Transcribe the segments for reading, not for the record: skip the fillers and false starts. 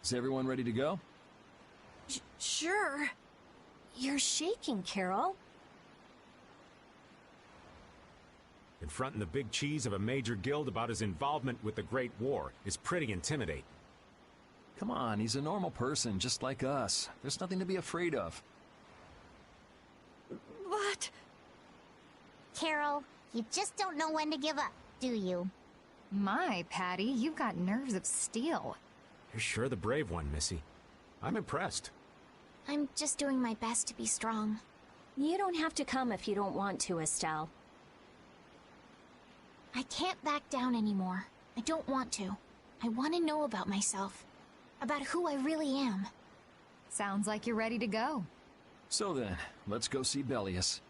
Is everyone ready to go? Sure. You're shaking, Carol. Confronting the big cheese of a major guild about his involvement with the Great War is pretty intimidating. Come on, he's a normal person, just like us. There's nothing to be afraid of. But... Carol, you just don't know when to give up, do you? My, Patty, you've got nerves of steel. You're sure the brave one, Missy. I'm impressed. I'm just doing my best to be strong. You don't have to come if you don't want to, Estelle. I can't back down anymore. I don't want to. I want to know about myself. About who I really am. Sounds like you're ready to go. So then, let's go see Bellius.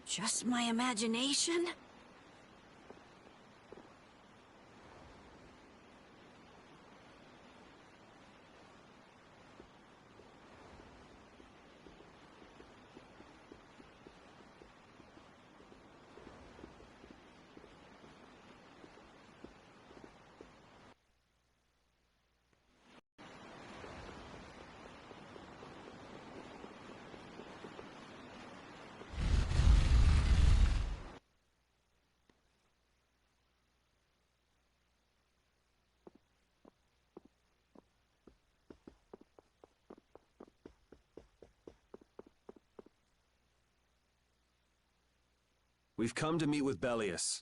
Just my imagination? We've come to meet with Bellius.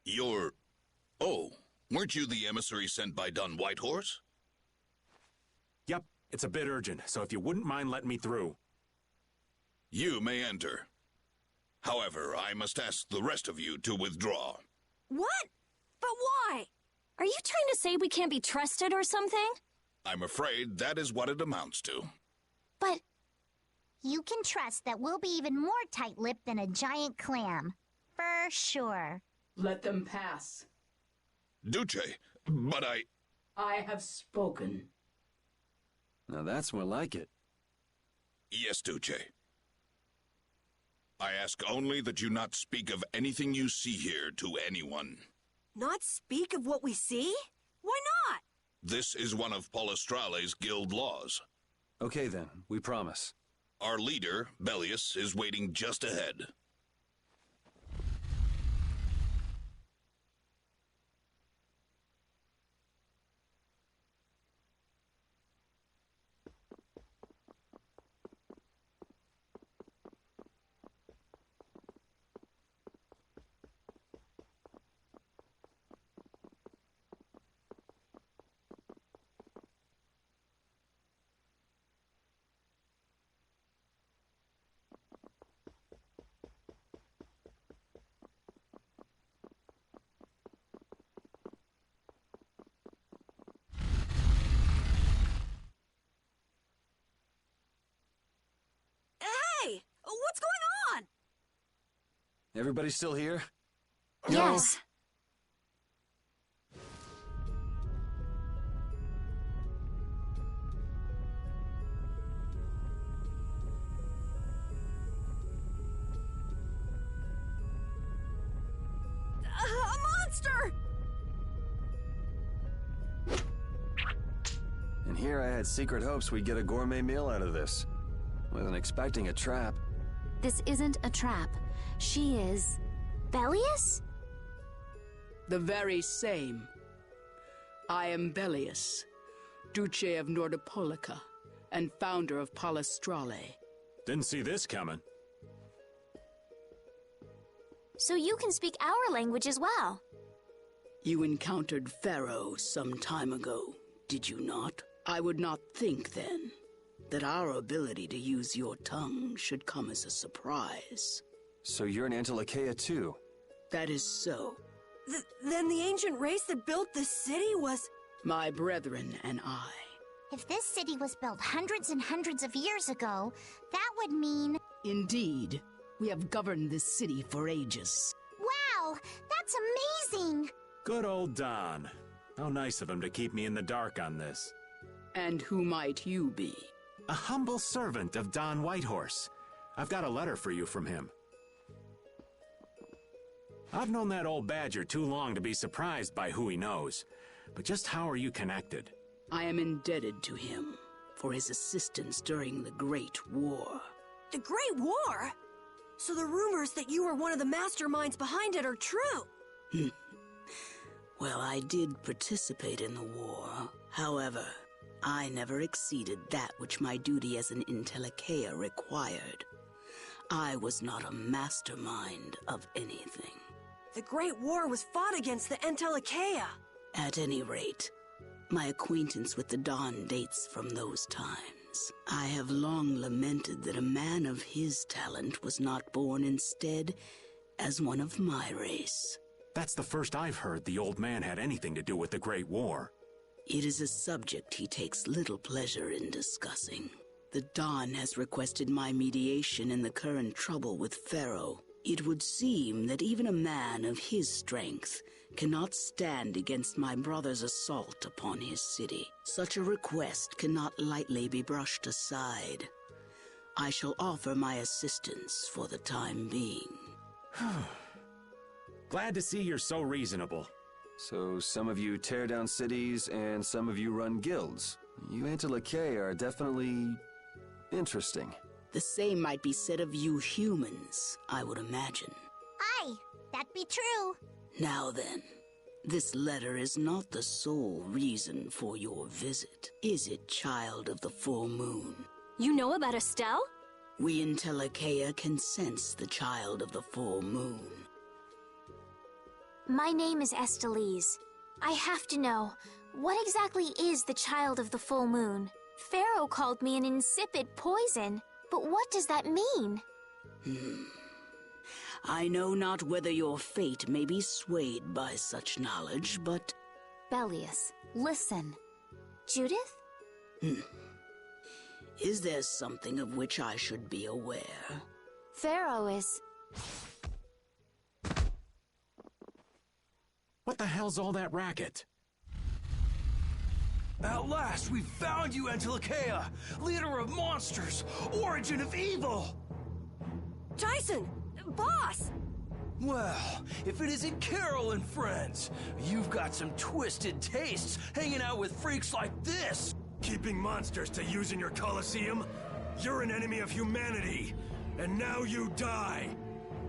You're... Oh, weren't you the emissary sent by Don Whitehorse? Yep, it's a bit urgent, so if you wouldn't mind letting me through. You may enter. However, I must ask the rest of you to withdraw. What? But why? Are you trying to say we can't be trusted or something? I'm afraid that is what it amounts to. But you can trust that we'll be even more tight-lipped than a giant clam. For sure. Let them pass. Duce, but I have spoken. Now that's more like it. Yes, Duce. I ask only that you not speak of anything you see here to anyone. Not speak of what we see? Why not? This is one of Palestrale's guild laws. Okay then, we promise. Our leader, Bellius, is waiting just ahead. Hey! What's going on? Everybody still here? Yes. A monster! And here I had secret hopes we'd get a gourmet meal out of this. Wasn't expecting a trap. This isn't a trap. She is... Bellius? The very same. I am Bellius, Duce of Nordopolica, and founder of Palestrale. Didn't see this coming. So you can speak our language as well. You encountered Pharaoh some time ago, did you not? I would not think then that our ability to use your tongue should come as a surprise. So you're an Antilocheia too? That is so. Then the ancient race that built this city was... My brethren and I, If this city was built hundreds and hundreds of years ago, that would mean... Indeed. We have governed this city for ages. Wow! That's amazing! Good old Don. How nice of him to keep me in the dark on this. And who might you be? A humble servant of Don Whitehorse. I've got a letter for you from him. I've known that old badger too long to be surprised by who he knows. But just how are you connected? I am indebted to him for his assistance during the Great War. The Great War? So the rumors that you were one of the masterminds behind it are true? Well, I did participate in the war. However, I never exceeded that which my duty as an Intellicaea required. I was not a mastermind of anything. The Great War was fought against the Intellicaea. At any rate, my acquaintance with the Don dates from those times. I have long lamented that a man of his talent was not born instead as one of my race. That's the first I've heard the old man had anything to do with the Great War. It is a subject he takes little pleasure in discussing. The Don has requested my mediation in the current trouble with Pharaoh. It would seem that even a man of his strength cannot stand against my brother's assault upon his city. Such a request cannot lightly be brushed aside. I shall offer my assistance for the time being. Glad to see you're so reasonable. So some of you tear down cities and some of you run guilds. You Intellicaea are definitely interesting. The same might be said of you humans, I would imagine. Aye, that be true. Now then, this letter is not the sole reason for your visit, is it, child of the full moon? You know about Estelle? We Intellicaea can sense the child of the full moon. My name is Estelise. I have to know, what exactly is the child of the full moon? Pharaoh called me an insipid poison, but what does that mean? I know not whether your fate may be swayed by such knowledge, but... Bellius, listen. Judith? Is there something of which I should be aware? Pharaoh is... What the hell's all that racket? At last, we found you, Intellicaea! Leader of monsters! Origin of evil! Tyson! Boss! Well, if it isn't Carol and friends, you've got some twisted tastes hanging out with freaks like this! Keeping monsters to use in your Colosseum? You're an enemy of humanity, and now you die!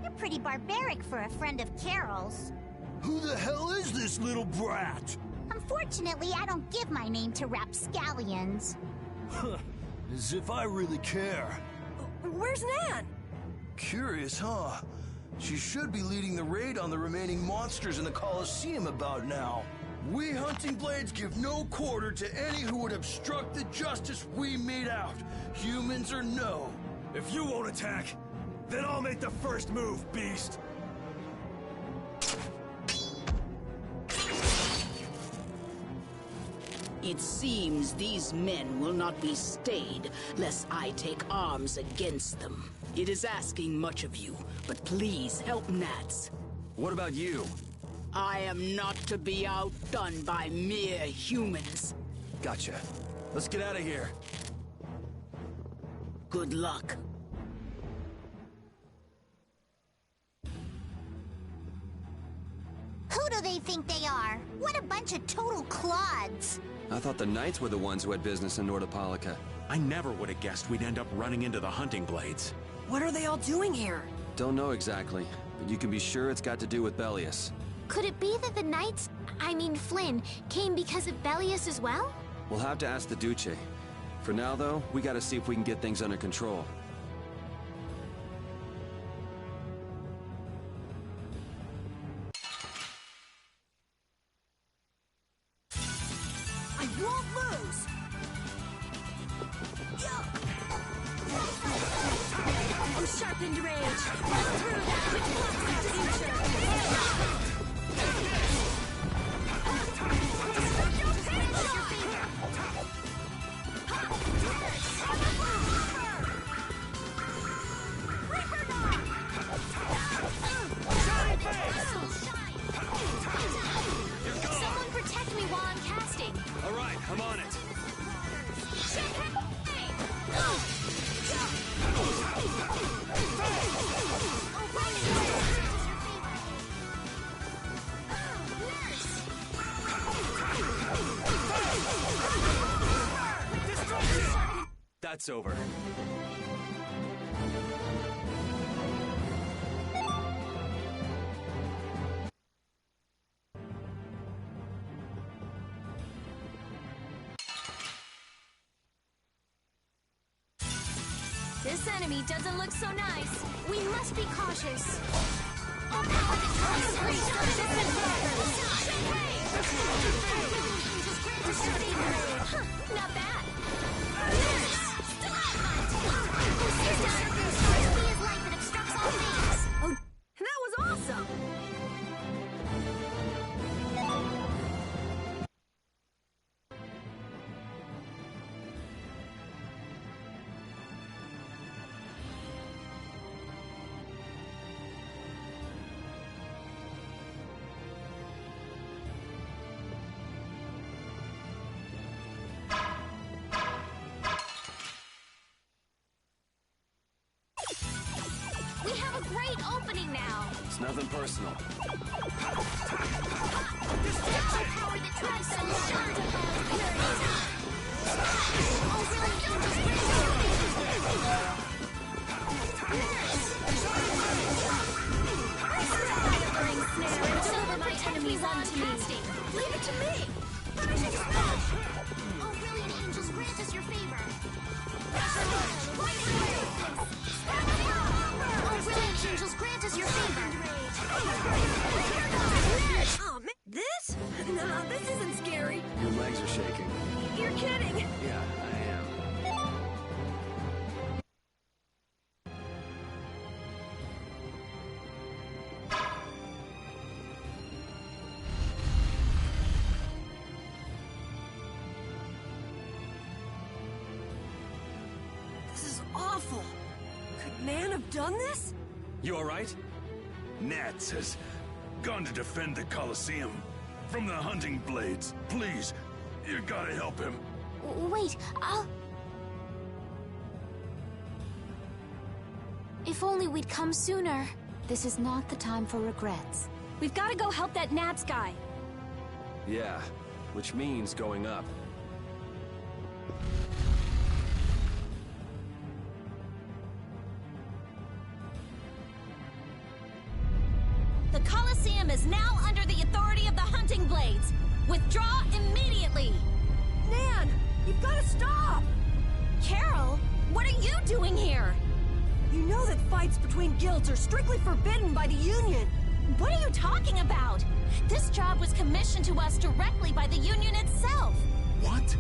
You're pretty barbaric for a friend of Carol's. Who the hell is this little brat? Unfortunately, I don't give my name to rapscallions. As if I really care. Where's Nan? Curious, huh? She should be leading the raid on the remaining monsters in the Colosseum about now. We Hunting Blades give no quarter to any who would obstruct the justice we mete out, humans or no. If you won't attack, then I'll make the first move, beast. It seems these men will not be stayed, lest I take arms against them. It is asking much of you, but please help Nats. What about you? I am not to be outdone by mere humans. Gotcha. Let's get out of here. Good luck. Who do they think they are? What a bunch of total clods! I thought the Knights were the ones who had business in Nordopolica. I never would have guessed we'd end up running into the Hunting Blades. What are they all doing here? Don't know exactly, but you can be sure it's got to do with Bellius. Could it be that the Knights, I mean Flynn, came because of Bellius as well? We'll have to ask the Duce. For now, though, we gotta see if we can get things under control. I won't lose! I'm sharpened rage! Through that which blocks the future! that's over. This enemy doesn't look so nice. We must be cautious. Not bad. Oh, that was awesome! We have a great opening now. It's nothing personal. Power that tries to shine. Oh, really? Deliver my enemies unto me. Leave it to me! Oh, brilliant angels, grant us your favor. Oh, brilliant angels, grant us your favor. Oh, man, this? No, this isn't scary. Your legs are shaking. You're kidding. Yeah, I am. This is awful. Could Nan have done this? You alright? Nats has gone to defend the Colosseum from the hunting blades. Please, you gotta help him. Wait, If only we'd come sooner. This is not the time for regrets. We've got to go help that Nats guy. Yeah, which means going up. The Colosseum is now under the authority of the hunting blades. Withdraw immediately. Nan, you've got to stop. Carol, what are you doing here? You know that fights between guilds are strictly forbidden by the Union. What are you talking about? This job was commissioned to us directly by the Union itself. What?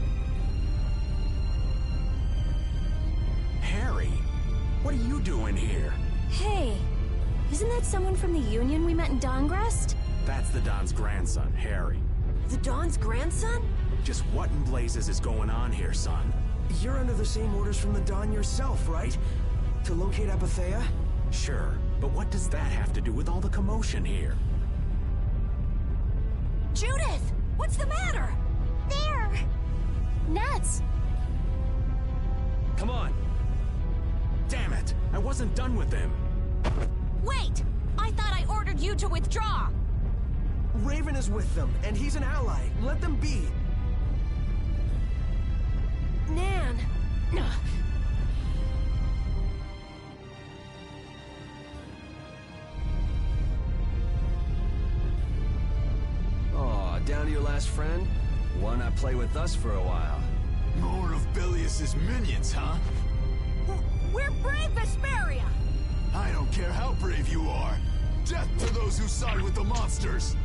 Harry, what are you doing here? Hey, isn't that someone from the Union we met in Dongrest? That's the Don's grandson, Harry. The Don's grandson? Just what in blazes is going on here, son? You're under the same orders from the Don yourself, right? To locate Apathea? Sure, but what does that have to do with all the commotion here? Judith! What's the matter? There! Nats! Come on! Damn it! I wasn't done with them! Wait! I thought I ordered you to withdraw! Raven is with them, and he's an ally. Let them be. Nan! Aw, down to your last friend? Why not play with us for a while? More of Belius's minions, huh? We're brave Vesperia! I don't care how brave you are. Death to those who side with the monsters!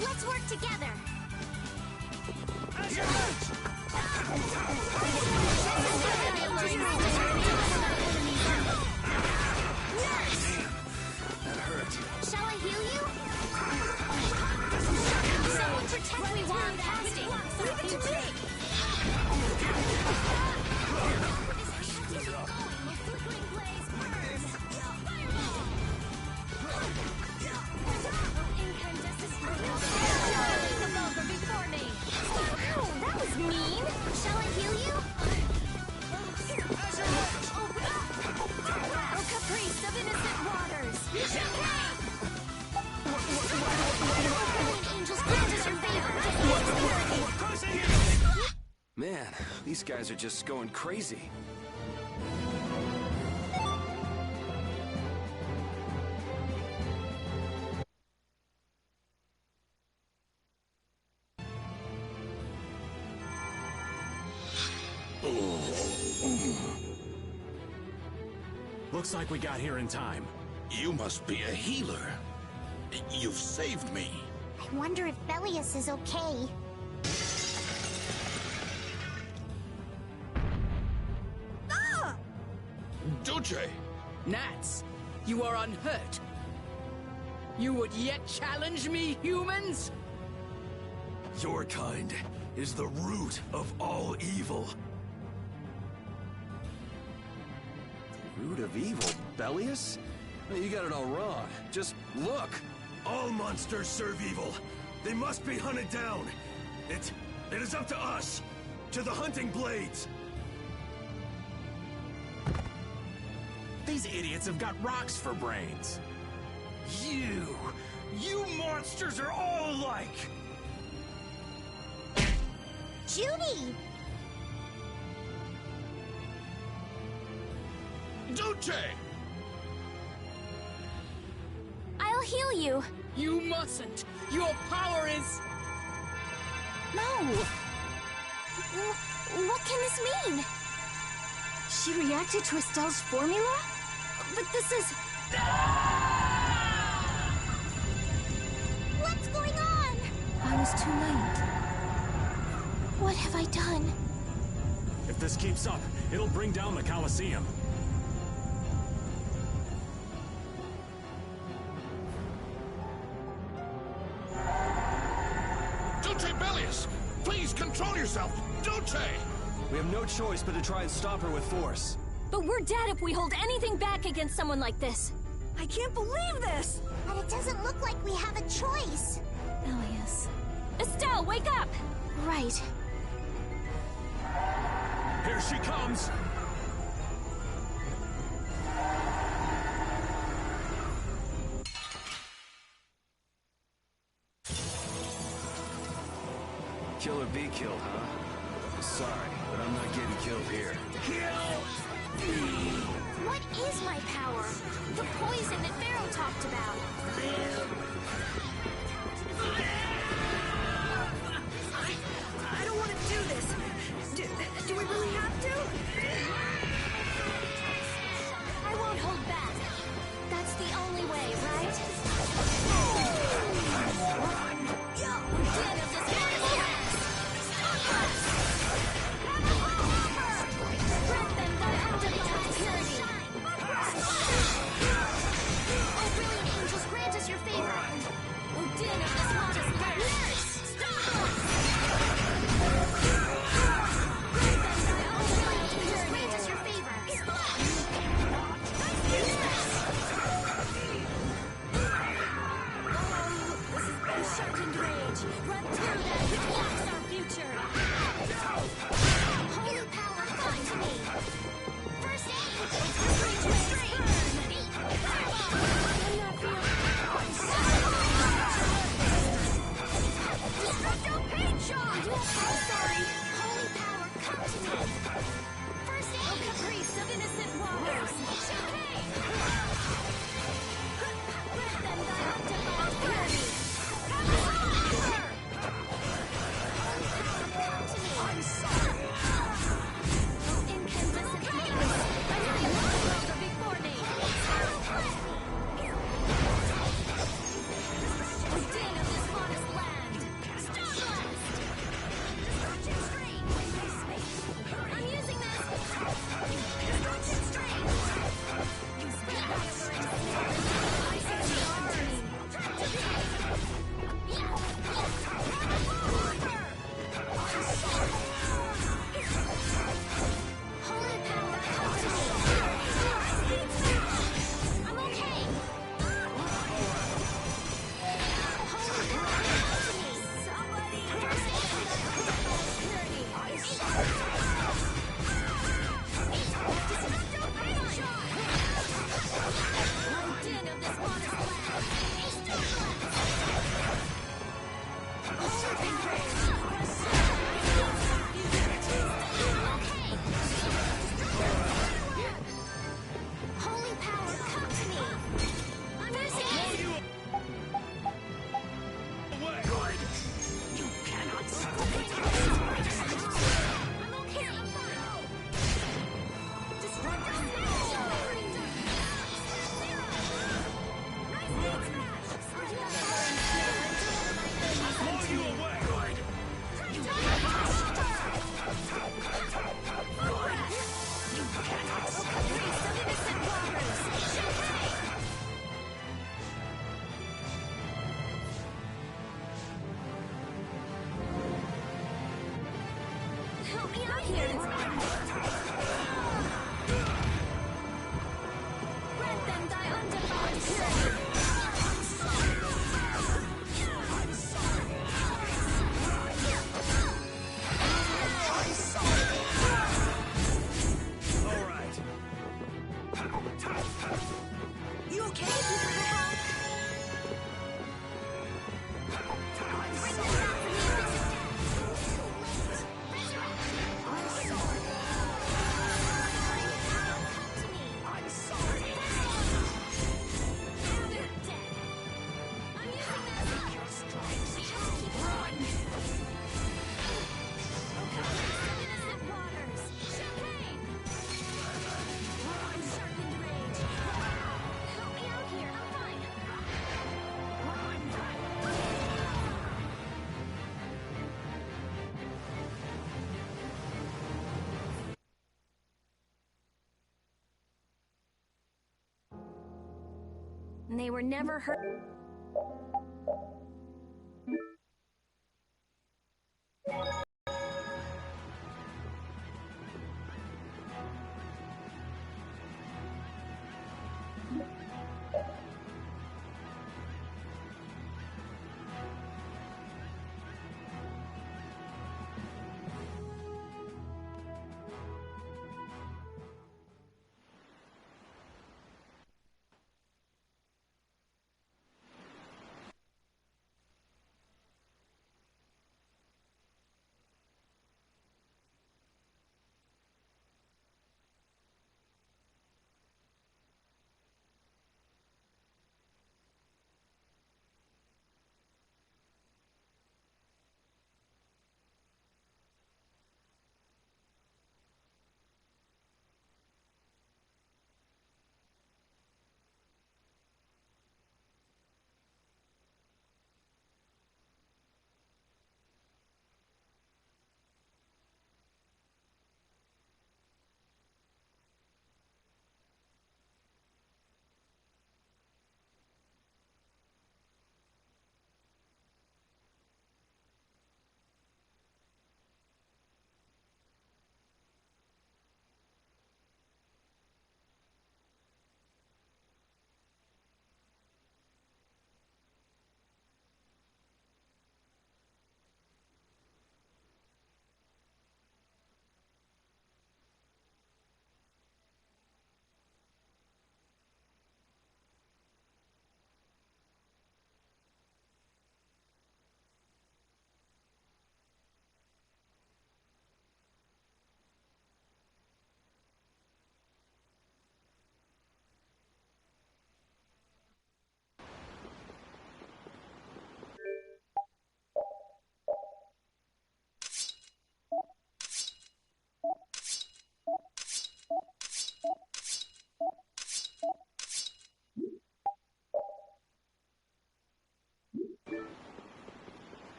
Let's work together! That hurt. Shall I heal you? Someone protect me while I'm casting! Leave it to me! That was mean! Shall I heal you? Oh, caprice of innocent waters! Man, these guys are just going crazy. Looks like we got here in time. You must be a healer. You've saved me. I wonder if Belius is okay. Ah! Duce! Gnats, you are unhurt. You would yet challenge me, humans? Your kind is the root of all evil. Root of evil, Belius? You got it all wrong. Just look. All monsters serve evil. They must be hunted down. It is up to us. To the hunting blades. These idiots have got rocks for brains. You monsters are all alike. Judy! Duce! I'll heal you. You mustn't. Your power is... No. What can this mean? She reacted to Estelle's formula? But this is... What's going on? I was too late. What have I done? If this keeps up, it'll bring down the Colosseum. Duce Belius! Please control yourself! Duce! We have no choice but to try and stop her with force. But we're dead if we hold anything back against someone like this. I can't believe this! But it doesn't look like we have a choice. Belius. Estelle, wake up! Right. Here she comes! Kill or be killed, huh? Sorry, but I'm not getting killed here. What is my power? The poison that Pharaoh talked about. I don't want to do this. Do we really have to? I won't hold back. That's the only way, right? Dead of this Grant them thy undefiled purity. Oh, brilliant angels, grant us your favor. Odin of this modest place. Grant us your favor. Sharpened rage. Run through that which blocks our future. Holy power, come to me. First aid. I'm not feeling... Destructo pain shot. I'm sorry. Holy power, come to me. First Oh, aid. caprice of innocent waters. Okay. Grant them thy undefiled purity. I'm sorry. Oh, incandescent flames. I know you want the world before me. Odin of this modest land. I'm using this. Holy power, come to me. I'm okay. Holy power, come to me. Somebody. First aid. Odin of this modest land. Holy me out here! Grant them thy undefiled purity! You okay, Super Hippo? They were never hurt.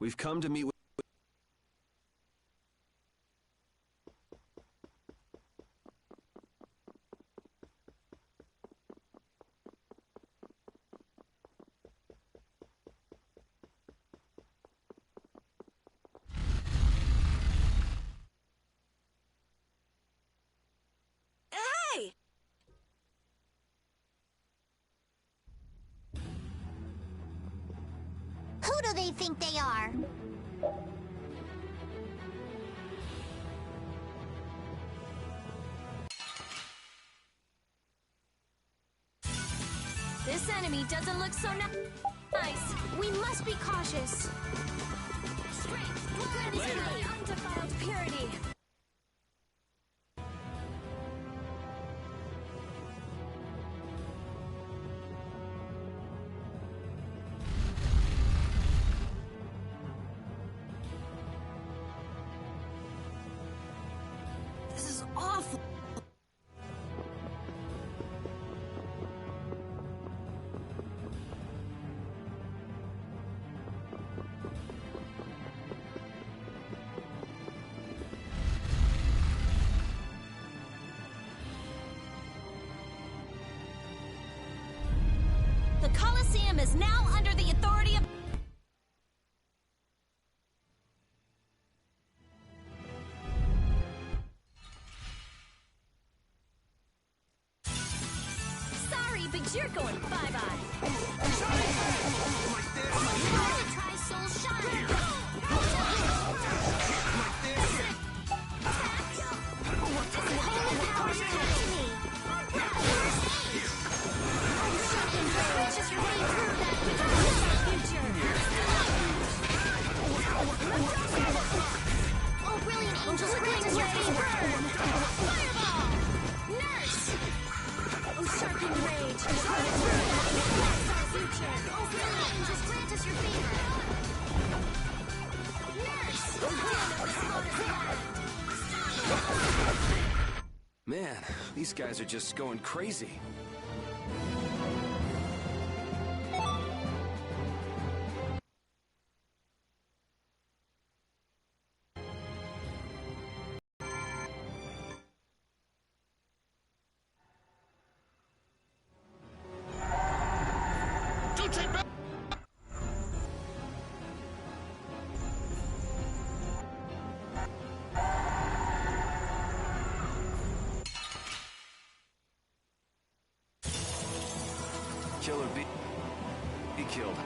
We've come to meet with... Hey! Who do they think they are? This enemy doesn't look so nice. We must be cautious. Strength, gloriously, undefiled purity. This is awful. The Colosseum is now under the authority of... Sorry, but you're going bye-bye. Try Soul Shine. Holy power catch me. Just your way through that future. Oh, brilliant angels are going to your favor. Fireball! Nurse! Oh, sharpened rage. Bless our future. Oh, brilliant angels, grant us your favor. Nurse! Hand of the Lotus Land. Man, these guys are just going crazy. Killer be killed.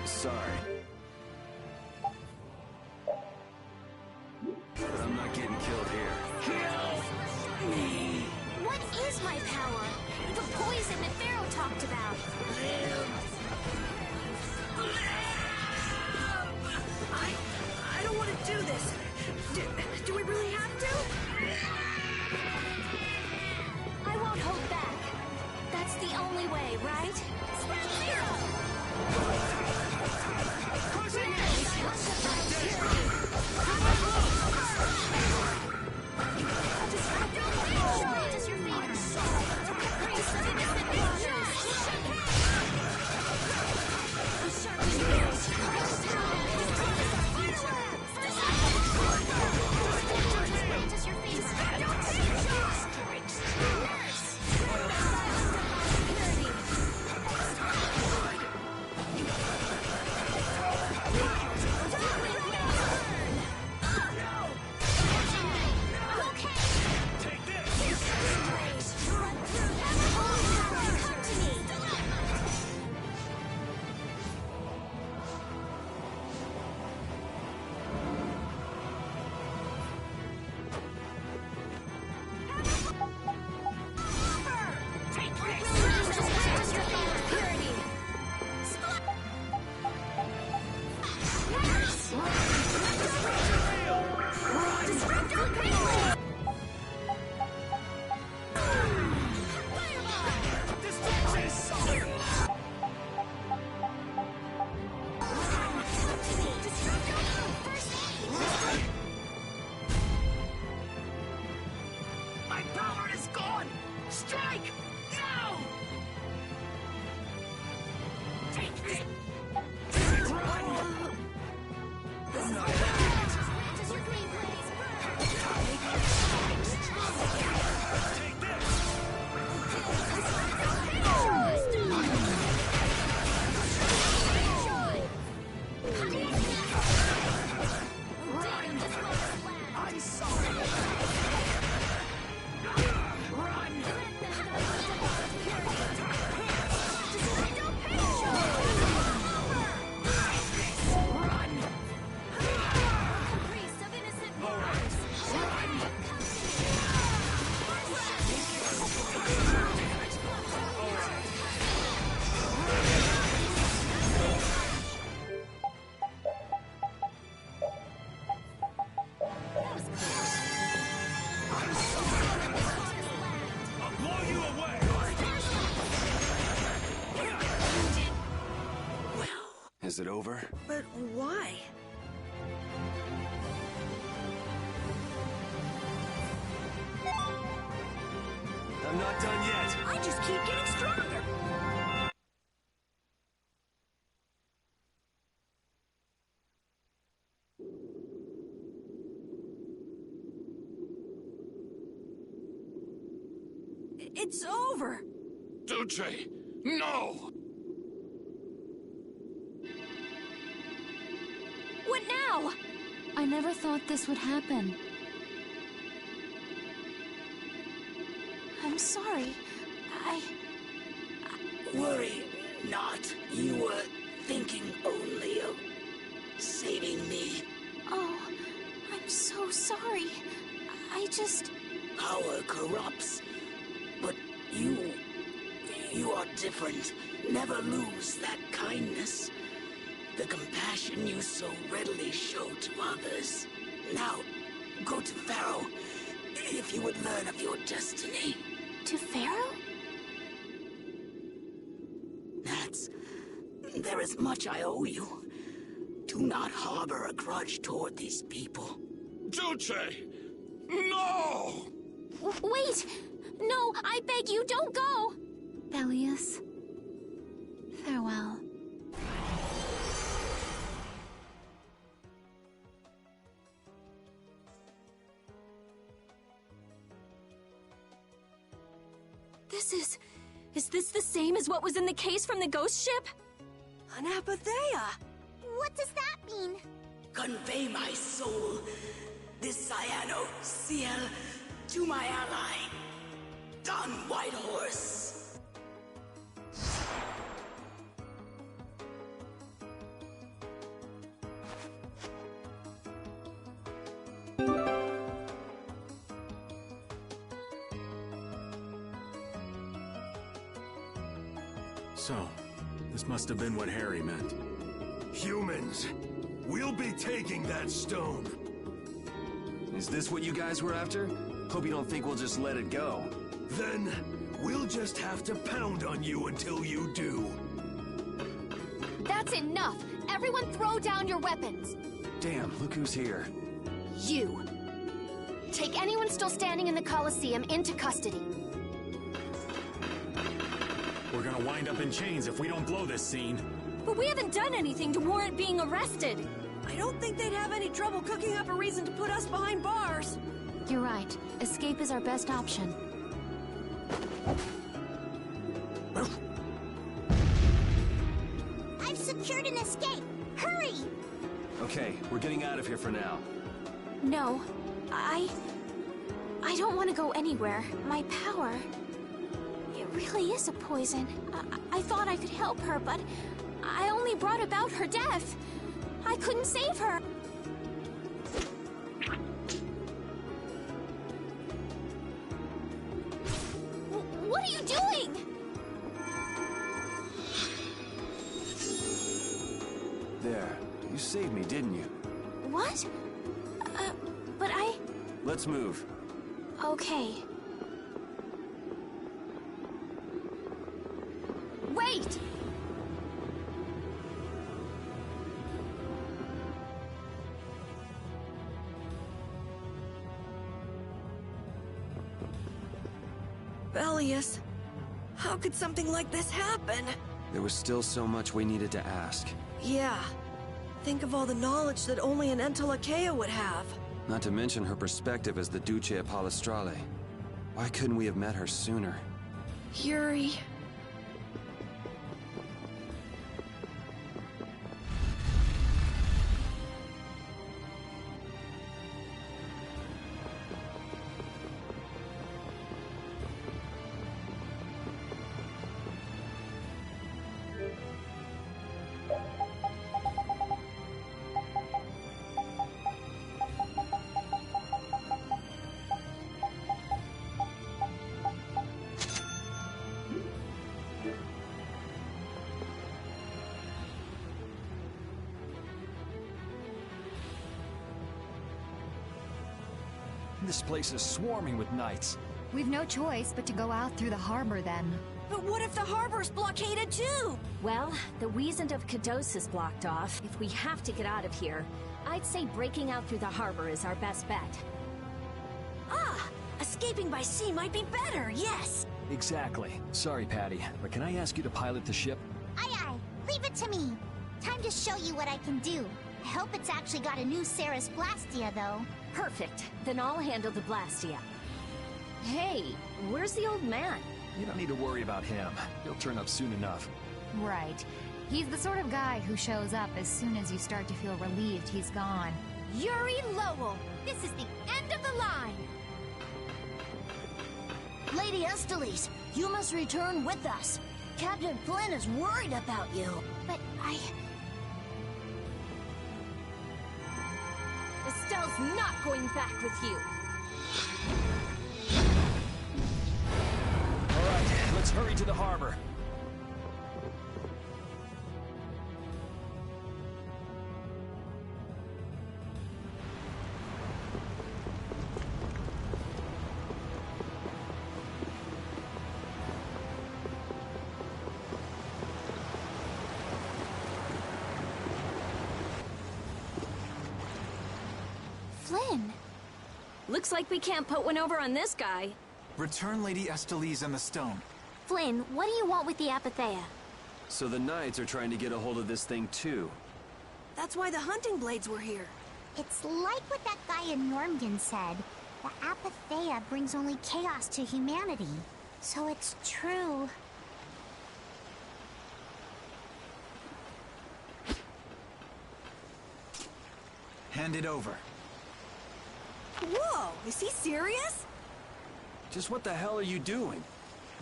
Sorry. But I'm not getting killed here. Kill me! What is my power? The poison that Pharaoh talked about. I don't want to do this. Do we really have to? I won't hold back. That's the only way, right? Spread zero! Strike! Now! Take this! Run! I'm not having it! Take this! I'm sorry! Run! I'll blow you away! Is it over? But why? I'm not done yet! I just keep getting stronger! It's over! Duce, no! What now? I never thought this would happen. I'm sorry. Worry not. You were thinking only of saving me. Oh, I'm so sorry. I just... Power corrupts. But you are different. Never lose that kindness. The compassion you so readily show to others. Now, go to Pharaoh, if you would learn of your destiny. To Pharaoh? There is much I owe you. Do not harbor a grudge toward these people. Duce! No! Wait! No, I beg you, don't go! Bellius, farewell. Is this the same as what was in the case from the ghost ship? An apatheia! What does that mean? Convey my soul, this cyano ciel, to my ally, Don Whitehorse. So, this must have been what Harry meant. Humans, we'll be taking that stone. Is this what you guys were after? Hope you don't think we'll just let it go. Then, we'll just have to pound on you until you do. That's enough! Everyone throw down your weapons! Damn, look who's here. You! Take anyone still standing in the Colosseum into custody. We're gonna wind up in chains if we don't blow this scene. But we haven't done anything to warrant being arrested! I don't think they'd have any trouble cooking up a reason to put us behind bars. You're right. Escape is our best option. I've secured an escape. Hurry! Okay, we're getting out of here for now. No, I don't want to go anywhere. My power... It really is a poison. I thought I could help her, but I only brought about her death. I couldn't save her. What are you doing? There. You saved me, didn't you? What? But I... Let's move. Okay. Wait! rebellious. How could something like this happen? There was still so much we needed to ask. Yeah. Think of all the knowledge that only an Entelakea would have. Not to mention her perspective as the Duce of Palestrale. Why couldn't we have met her sooner? Yuri... This place is swarming with knights. We've no choice but to go out through the harbor then. But what if the harbor's blockaded too? Well, the Wiesent of Kados is blocked off. If we have to get out of here, I'd say breaking out through the harbor is our best bet. Ah! Escaping by sea might be better, yes! Exactly. Sorry, Patty, but can I ask you to pilot the ship? Aye aye, leave it to me. Time to show you what I can do. I hope it's actually got a new Ceres Blastia, though. Perfect. Then I'll handle the Blastia. Hey, where's the old man? You don't need to worry about him. He'll turn up soon enough. Right. He's the sort of guy who shows up as soon as you start to feel relieved he's gone. Yuri Lowell! This is the end of the line! Lady Estellise, you must return with us. Captain Flynn is worried about you. But Estelle's not going back with you. All right, let's hurry to the harbor. Flynn. Looks like we can't put one over on this guy. Return Lady Estellise and the stone. Flynn, what do you want with the Apatheia? So the Knights are trying to get a hold of this thing too. That's why the hunting blades were here. it's like what that guy in Normgan said. The Apatheia brings only chaos to humanity. So it's true. Hand it over. Whoa, is he serious? Just what the hell are you doing?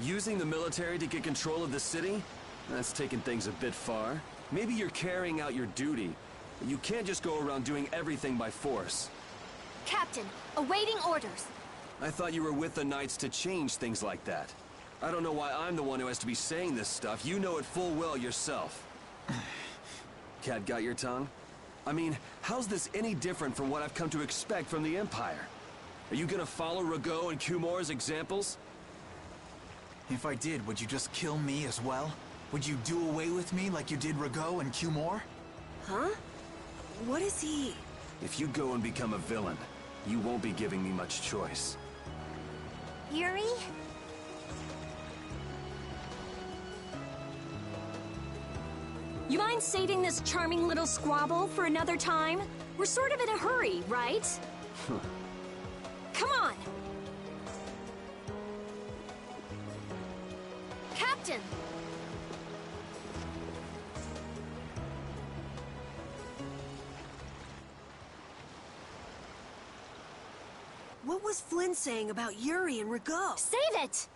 Using the military to get control of the city? That's taking things a bit far. Maybe you're carrying out your duty. But you can't just go around doing everything by force. Captain, awaiting orders. I thought you were with the Knights to change things like that. I don't know why I'm the one who has to be saying this stuff. You know it full well yourself. Cat got your tongue? I mean, how's this any different from what I've come to expect from the Empire? Are you gonna follow Rago and Kumor's examples? If I did, would you just kill me as well? Would you do away with me like you did Rago and Kumor? Huh? What is he? If you go and become a villain, you won't be giving me much choice. Yuri? You mind saving this charming little squabble for another time? We're sort of in a hurry, right? Come on! Captain! What was Flynn saying about Yuri and Rago? Save it!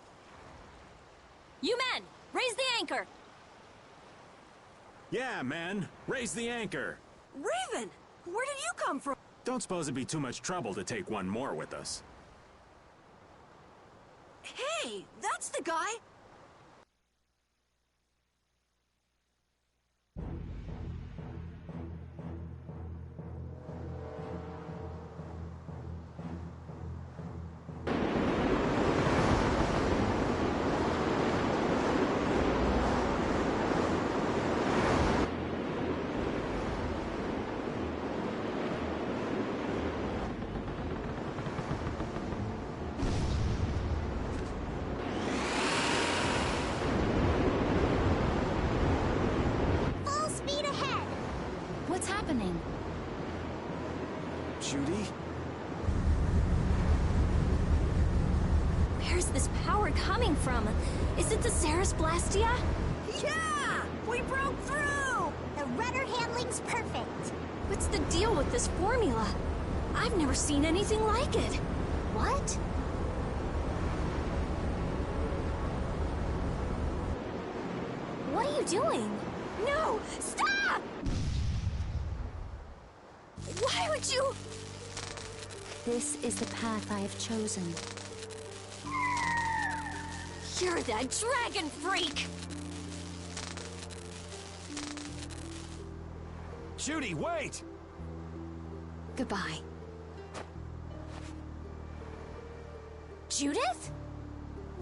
You men, raise the anchor! Yeah, man. Raise the anchor. Raven! Where did you come from? Don't suppose it'd be too much trouble to take one more with us. Hey, that's the guy! Where's this power coming from? Is it the Ceres Blastia? Yeah! We broke through! The rudder handling's perfect. What's the deal with this formula? I've never seen anything like it. What? What are you doing? No! Stop! Why would you... This is the path I have chosen. You're that dragon freak! Judy, wait! Goodbye. Judith?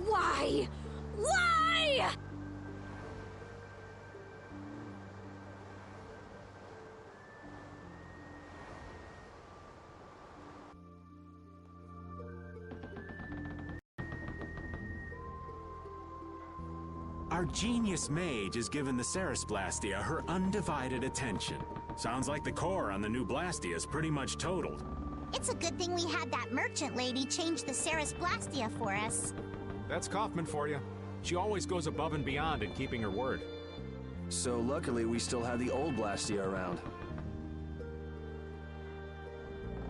Why? Why? Our genius mage has given the Ceres Blastia her undivided attention. Sounds like the core on the new Blastia is pretty much totaled. It's a good thing we had that merchant lady change the Ceres Blastia for us. That's Kaufman for you. She always goes above and beyond in keeping her word. So luckily we still had the old Blastia around.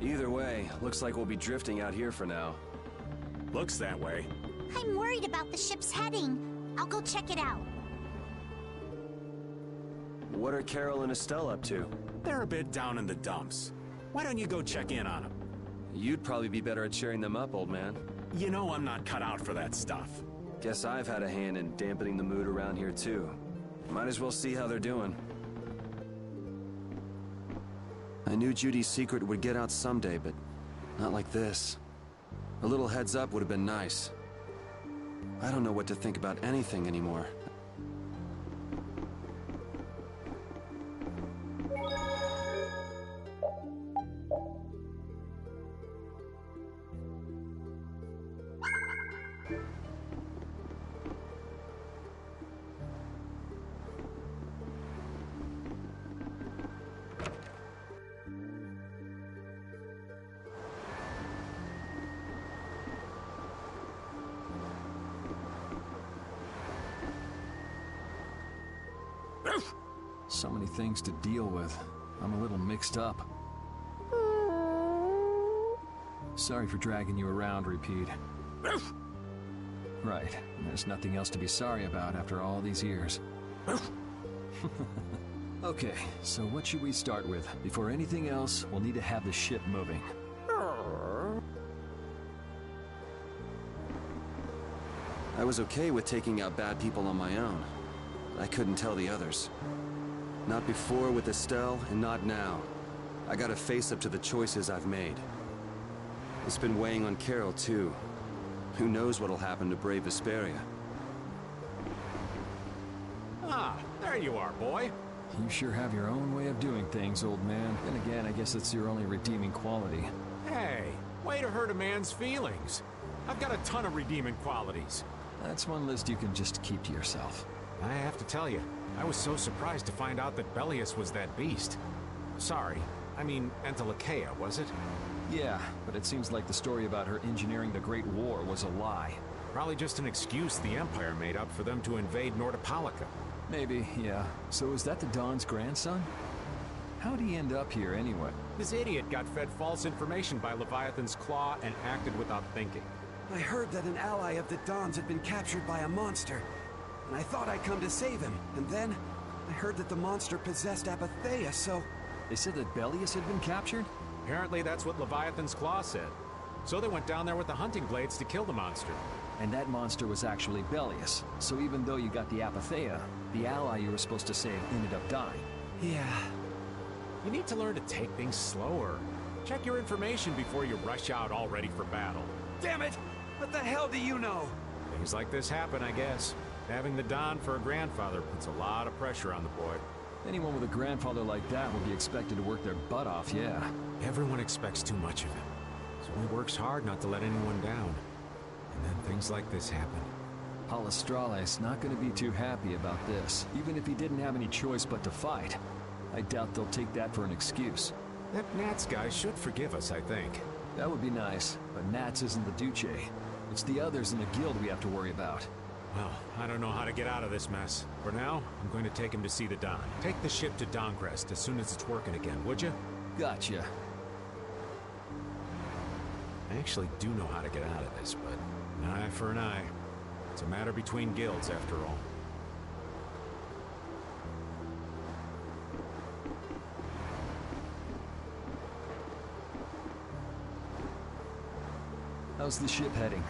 Either way, looks like we'll be drifting out here for now. Looks that way. I'm worried about the ship's heading. I'll go check it out. What are Carol and Estelle up to? They're a bit down in the dumps. Why don't you go check in on them? You'd probably be better at cheering them up, old man. You know I'm not cut out for that stuff. Guess I've had a hand in dampening the mood around here too. Might as well see how they're doing. I knew Judy's secret would get out someday, but not like this. A little heads up would have been nice. I don't know what to think about anything anymore. So many things to deal with. I'm a little mixed up. Sorry for dragging you around, Repeat. Right. There's nothing else to be sorry about after all these years. Okay, so what should we start with? Before anything else, we'll need to have the ship moving. I was okay with taking out bad people on my own. I couldn't tell the others. Not before with Estelle, and not now. I gotta face up to the choices I've made. It's been weighing on Carol, too. Who knows what'll happen to brave Vesperia? Ah, there you are, boy. You sure have your own way of doing things, old man. Then again, I guess it's your only redeeming quality. Hey, way to hurt a man's feelings. I've got a ton of redeeming qualities. That's one list you can just keep to yourself. I have to tell you, I was so surprised to find out that Bellius was that beast. Sorry, I mean Entelikeia, was it? Yeah, but it seems like the story about her engineering the Great War was a lie. Probably just an excuse the Empire made up for them to invade Nordopolica. Maybe, yeah. So is that the Don's grandson? How'd he end up here anyway? This idiot got fed false information by Leviathan's Claw and acted without thinking. I heard that an ally of the Don's had been captured by a monster, and I thought I'd come to save him. And then, I heard that the monster possessed Apatheia, so... They said that Bellius had been captured? Apparently that's what Leviathan's Claw said. So they went down there with the hunting blades to kill the monster. And that monster was actually Bellius. So even though you got the Apatheia, the ally you were supposed to save ended up dying. Yeah. You need to learn to take things slower. Check your information before you rush out all ready for battle. Damn it! What the hell do you know? Things like this happen, I guess. Having the Don for a grandfather puts a lot of pressure on the boy. Anyone with a grandfather like that will be expected to work their butt off, yeah. Everyone expects too much of him. So he works hard not to let anyone down. And then things like this happen. Palestrale's not going to be too happy about this, even if he didn't have any choice but to fight. I doubt they'll take that for an excuse. That Nats guy should forgive us, I think. That would be nice, but Nats isn't the Duce. It's the others in the guild we have to worry about. Well, I don't know how to get out of this mess. For now, I'm going to take him to see the Don. Take the ship to Dancrest as soon as it's working again, would you? Gotcha. I actually do know how to get out of this, but an eye for an eye. It's a matter between guilds, after all. How's the ship heading?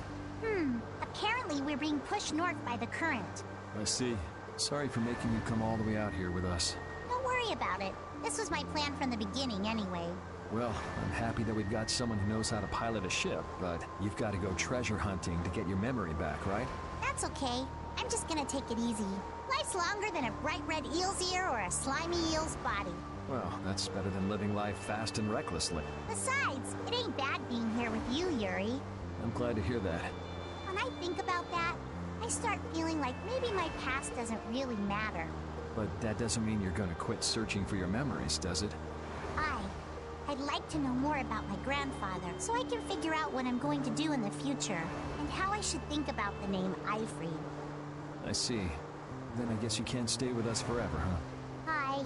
Apparently we're being pushed north by the current. I see. Sorry for making you come all the way out here with us. Don't worry about it. This was my plan from the beginning anyway. Well, I'm happy that we've got someone who knows how to pilot a ship, but you've got to go treasure hunting to get your memory back, right? That's okay. I'm just gonna take it easy. Life's longer than a bright red eel's ear or a slimy eel's body. Well, that's better than living life fast and recklessly. Besides, it ain't bad being here with you, Yuri. I'm glad to hear that. When I think about that, I start feeling like maybe my past doesn't really matter. But that doesn't mean you're gonna quit searching for your memories, does it? I'd like to know more about my grandfather, so I can figure out what I'm going to do in the future, and how I should think about the name Eifried. I see. Then I guess you can't stay with us forever, huh?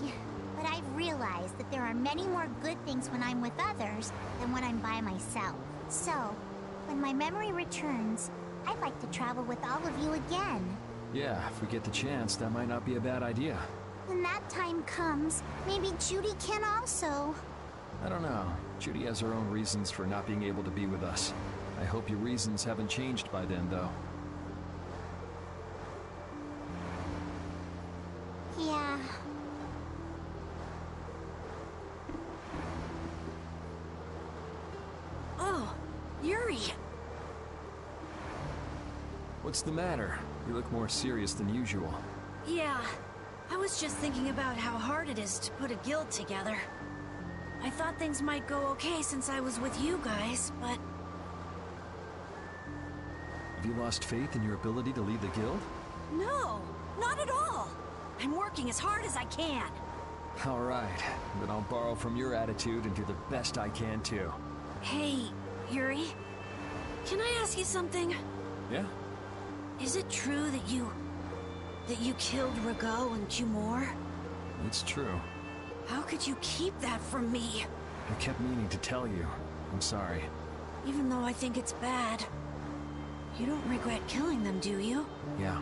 But I've realized that there are many more good things when I'm with others than when I'm by myself. So, when my memory returns, I'd like to travel with all of you again. Yeah, if we get the chance, that might not be a bad idea. When that time comes, maybe Judy can also. I don't know. Judy has her own reasons for not being able to be with us. I hope your reasons haven't changed by then, though. Yeah. Oh, Yuri! What's the matter? You look more serious than usual. Yeah, I was just thinking about how hard it is to put a guild together. I thought things might go okay since I was with you guys, but... Have you lost faith in your ability to lead the guild? No, not at all! I'm working as hard as I can. All right, then I'll borrow from your attitude and do the best I can too. Hey, Yuri, can I ask you something? Yeah? Is it true that you killed Rago and Cumor? It's true. How could you keep that from me? I kept meaning to tell you. I'm sorry. Even though I think it's bad. You don't regret killing them, do you? Yeah,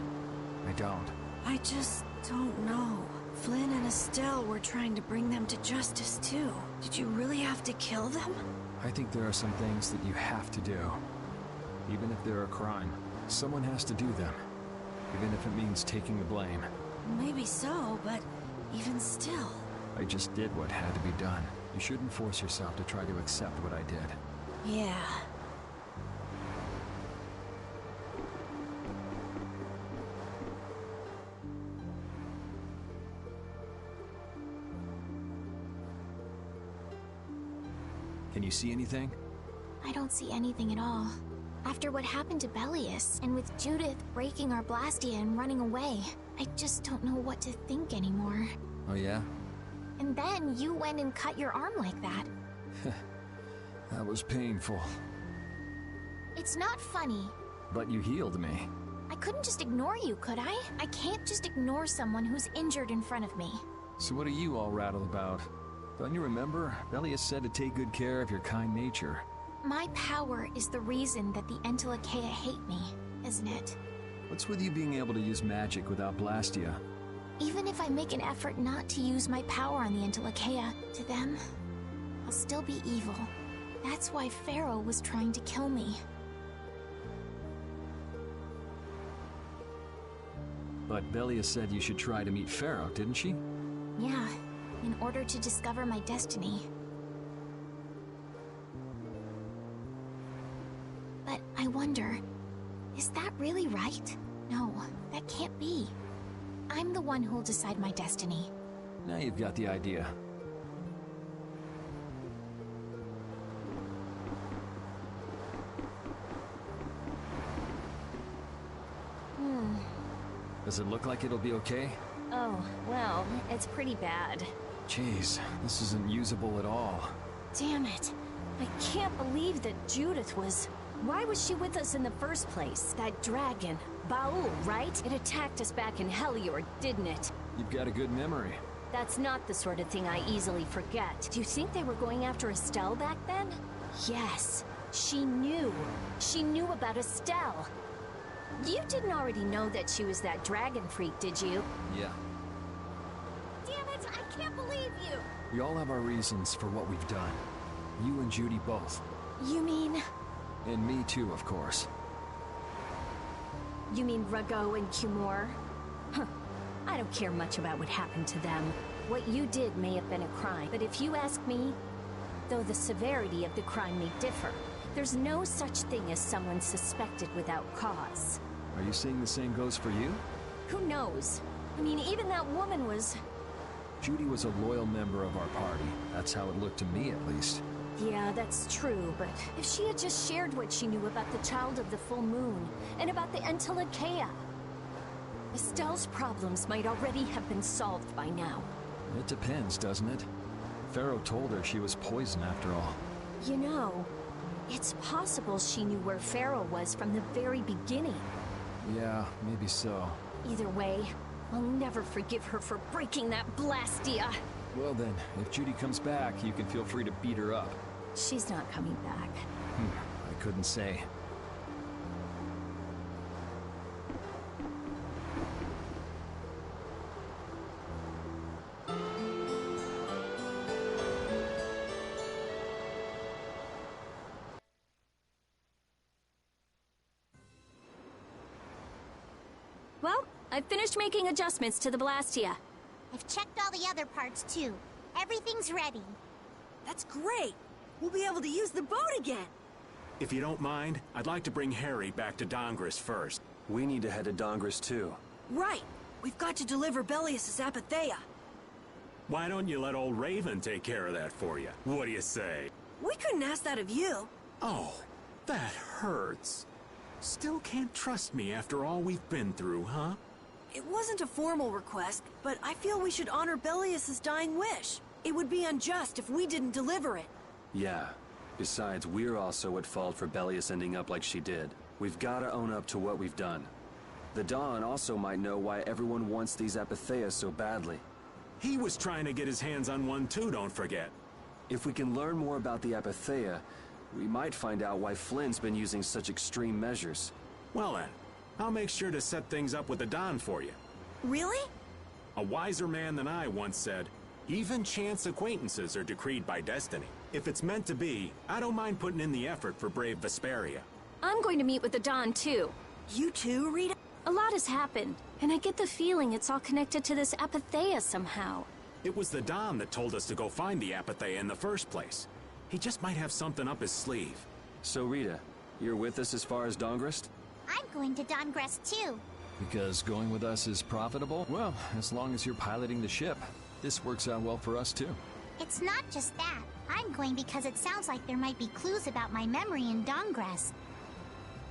I don't. I just don't know. Flynn and Estelle were trying to bring them to justice too. Did you really have to kill them? I think there are some things that you have to do. Even if they're a crime, someone has to do them. Even if it means taking the blame. Maybe so, but even still... I just did what had to be done. You shouldn't force yourself to try to accept what I did. Yeah. Can you see anything? I don't see anything at all. After what happened to Belius, and with Judith breaking our Blastia and running away, I just don't know what to think anymore. Oh yeah? And then you went and cut your arm like that. That was painful. It's not funny. But you healed me. I couldn't just ignore you, could I? I can't just ignore someone who's injured in front of me. So what are you all rattled about? Don't you remember? Belius said to take good care of your kind nature. My power is the reason that the Entelekea hate me, isn't it? What's with you being able to use magic without Blastia? Even if I make an effort not to use my power on the Entelekea, to them, I'll still be evil. That's why Pharaoh was trying to kill me. But Belius said you should try to meet Pharaoh, didn't she? Yeah, in order to discover my destiny. But I wonder, is that really right? No, that can't be. I'm the one who'll decide my destiny. Now you've got the idea. Does it look like it'll be okay? Oh, well, it's pretty bad. Jeez, this isn't usable at all. Damn it. I can't believe that Judith was... Why was she with us in the first place? That dragon, Baul, right? It attacked us back in Heliord, didn't it? You've got a good memory. That's not the sort of thing I easily forget. Do you think they were going after Estelle back then? Yes, she knew. She knew about Estelle. You didn't already know that she was that dragon freak, did you? Yeah. Damn it, I can't believe you! We all have our reasons for what we've done. You and Judy both. You mean... And me too, of course. You mean Rago and Cumore? Huh. I don't care much about what happened to them. What you did may have been a crime, but if you ask me, though the severity of the crime may differ, there's no such thing as someone suspected without cause. Are you saying the same goes for you? Who knows? I mean, even that woman was... Judy was a loyal member of our party. That's how it looked to me, at least. Yeah, that's true, but if she had just shared what she knew about the Child of the Full Moon, and about the Entelekea, Estelle's problems might already have been solved by now. It depends, doesn't it? Pharaoh told her she was poison after all. You know, it's possible she knew where Pharaoh was from the very beginning. Yeah, maybe so. Either way, I'll never forgive her for breaking that Blastia. Well then, if Judy comes back, you can feel free to beat her up. She's not coming back. I couldn't say. Well, I've finished making adjustments to the Blastia. I've checked all the other parts too. Everything's ready. That's great! We'll be able to use the boat again! If you don't mind, I'd like to bring Harry back to Dongris first. We need to head to Dongris too. Right! We've got to deliver Belius's Apatheia. Why don't you let old Raven take care of that for you? What do you say? We couldn't ask that of you. Oh, that hurts. Still can't trust me after all we've been through, huh? It wasn't a formal request, but I feel we should honor Belius's dying wish. It would be unjust if we didn't deliver it. Yeah. Besides, we're also at fault for Belius ending up like she did. We've gotta own up to what we've done. The Dawn also might know why everyone wants these Apatheias so badly. He was trying to get his hands on one too, don't forget. If we can learn more about the Apatheia, we might find out why Flynn's been using such extreme measures. Well then, I'll make sure to set things up with the Dawn for you. Really? A wiser man than I once said, even chance acquaintances are decreed by destiny. If it's meant to be, I don't mind putting in the effort for brave Vesperia. I'm going to meet with the Dawn too. You too, Rita? A lot has happened, and I get the feeling it's all connected to this Apatheia somehow. It was the Dawn that told us to go find the Apatheia in the first place. He just might have something up his sleeve. So Rita, you're with us as far as Dongrest? I'm going to Dongres too. Because going with us is profitable? Well, as long as you're piloting the ship. This works out well for us too. It's not just that. I'm going because it sounds like there might be clues about my memory in Dongres.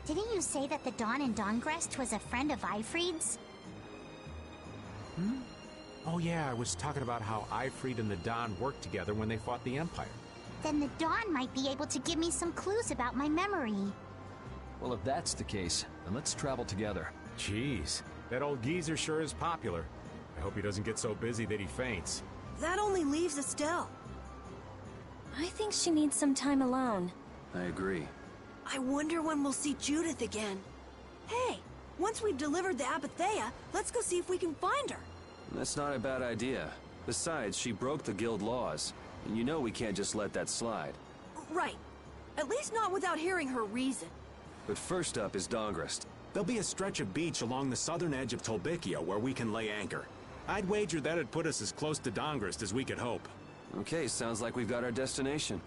Didn't you say that the Dawn in Dongrest was a friend of Eifried's? Oh yeah, I was talking about how Eifried and the Dawn worked together when they fought the Empire. Then the Dawn might be able to give me some clues about my memory. Well, if that's the case, then let's travel together. Jeez, that old geezer sure is popular. I hope he doesn't get so busy that he faints. That only leaves Estelle. I think she needs some time alone. I agree. I wonder when we'll see Judith again. Hey, once we've delivered the Apatheia, let's go see if we can find her. That's not a bad idea. Besides, she broke the guild laws. And you know we can't just let that slide. Right. At least not without hearing her reason. But first up is Dongrest. There'll be a stretch of beach along the southern edge of Tolbikia where we can lay anchor. I'd wager that'd put us as close to Dongrest as we could hope. Okay, sounds like we've got our destination.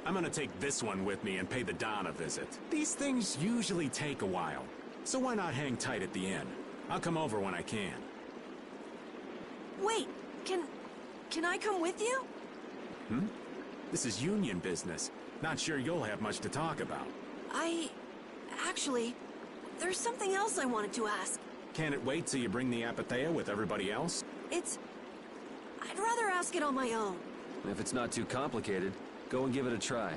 I'm gonna take this one with me and pay the Don a visit. These things usually take a while, so why not hang tight at the inn? I'll come over when I can. Wait, can I come with you? This is union business. Not sure you'll have much to talk about. Actually, there's something else I wanted to ask. Can it wait till you bring the Apathea with everybody else? I'd rather ask it on my own. If it's not too complicated, go and give it a try.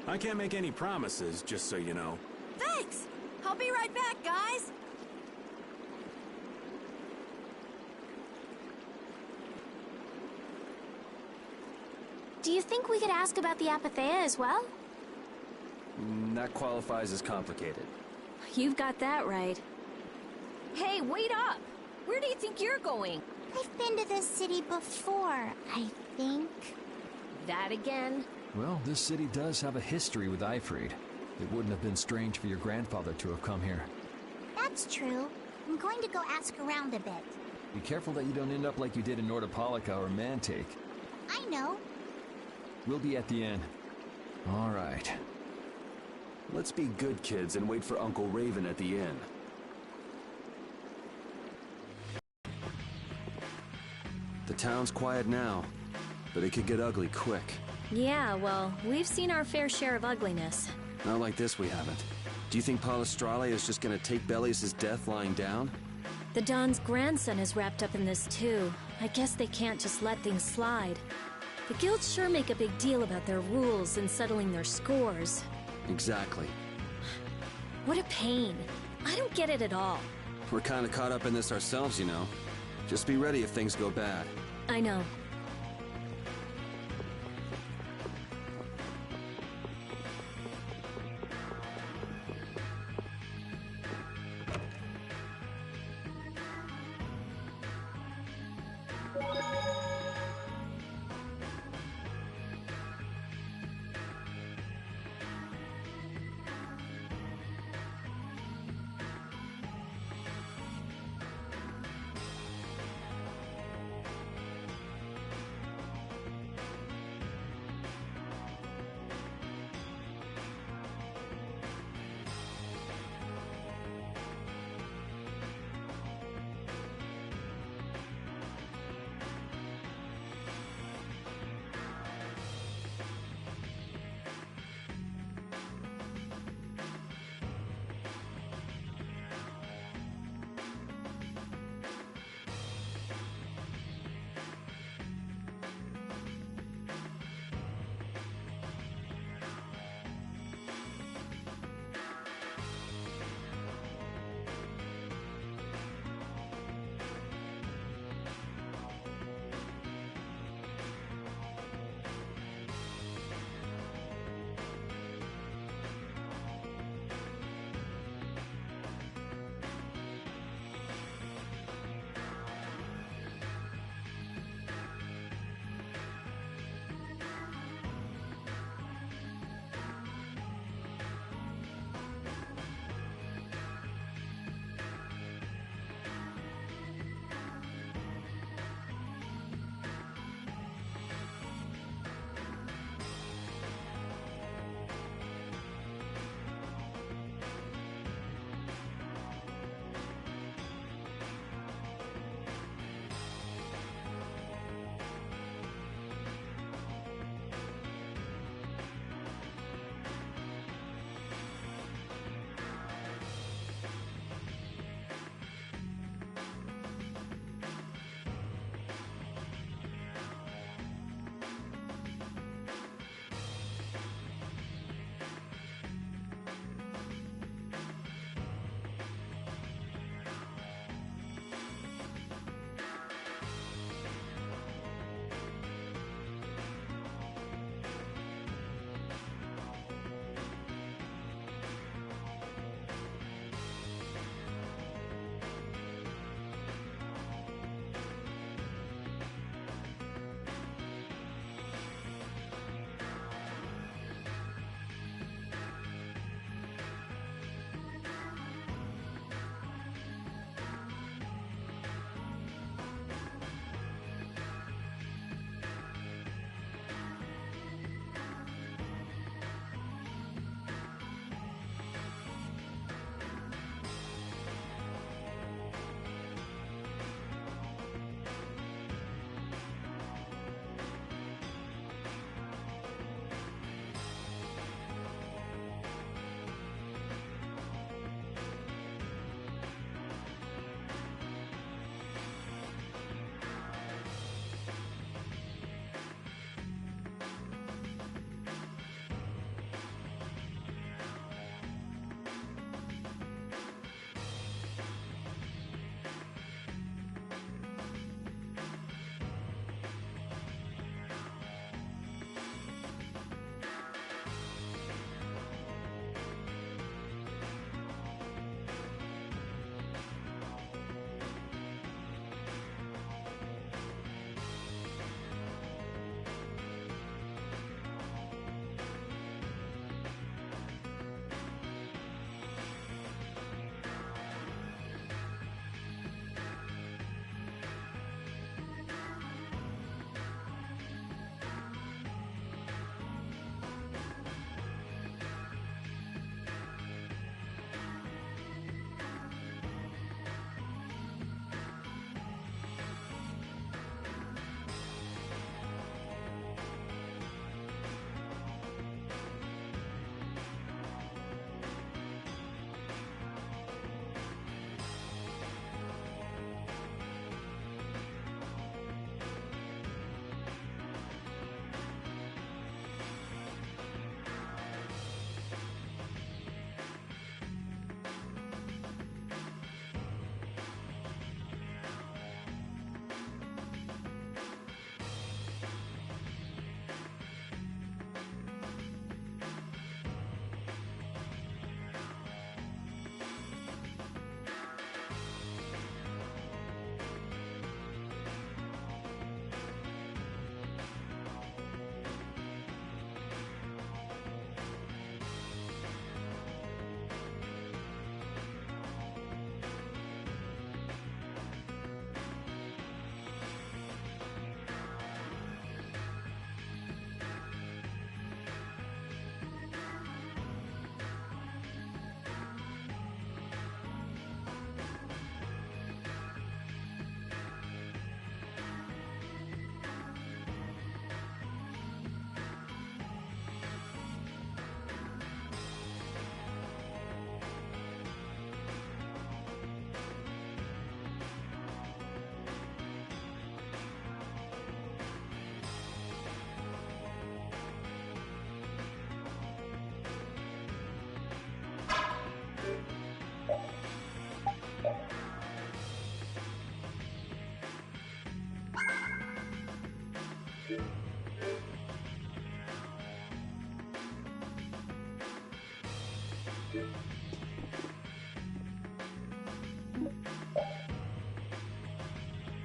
I can't make any promises, just so you know. Thanks! I'll be right back, guys! Do you think we could ask about the Apathea as well? That qualifies as complicated. You've got that right. Hey, wait up! Where do you think you're going? I've been to this city before, I think. That again? Well, this city does have a history with Ifrid. It wouldn't have been strange for your grandfather to have come here. That's true. I'm going to go ask around a bit. Be careful that you don't end up like you did in Nordopolica or Mantake. I know. We'll be at the inn. All right. Let's be good kids and wait for Uncle Raven at the inn. The town's quiet now, but it could get ugly quick. Yeah, well, we've seen our fair share of ugliness. Not like this, we haven't. Do you think Palestrale is just gonna take Bellius' death lying down? The Don's grandson is wrapped up in this too. I guess they can't just let things slide. The guilds sure make a big deal about their rules and settling their scores. Exactly. What a pain. I don't get it at all. We're kinda caught up in this ourselves, you know. Just be ready if things go bad. I know.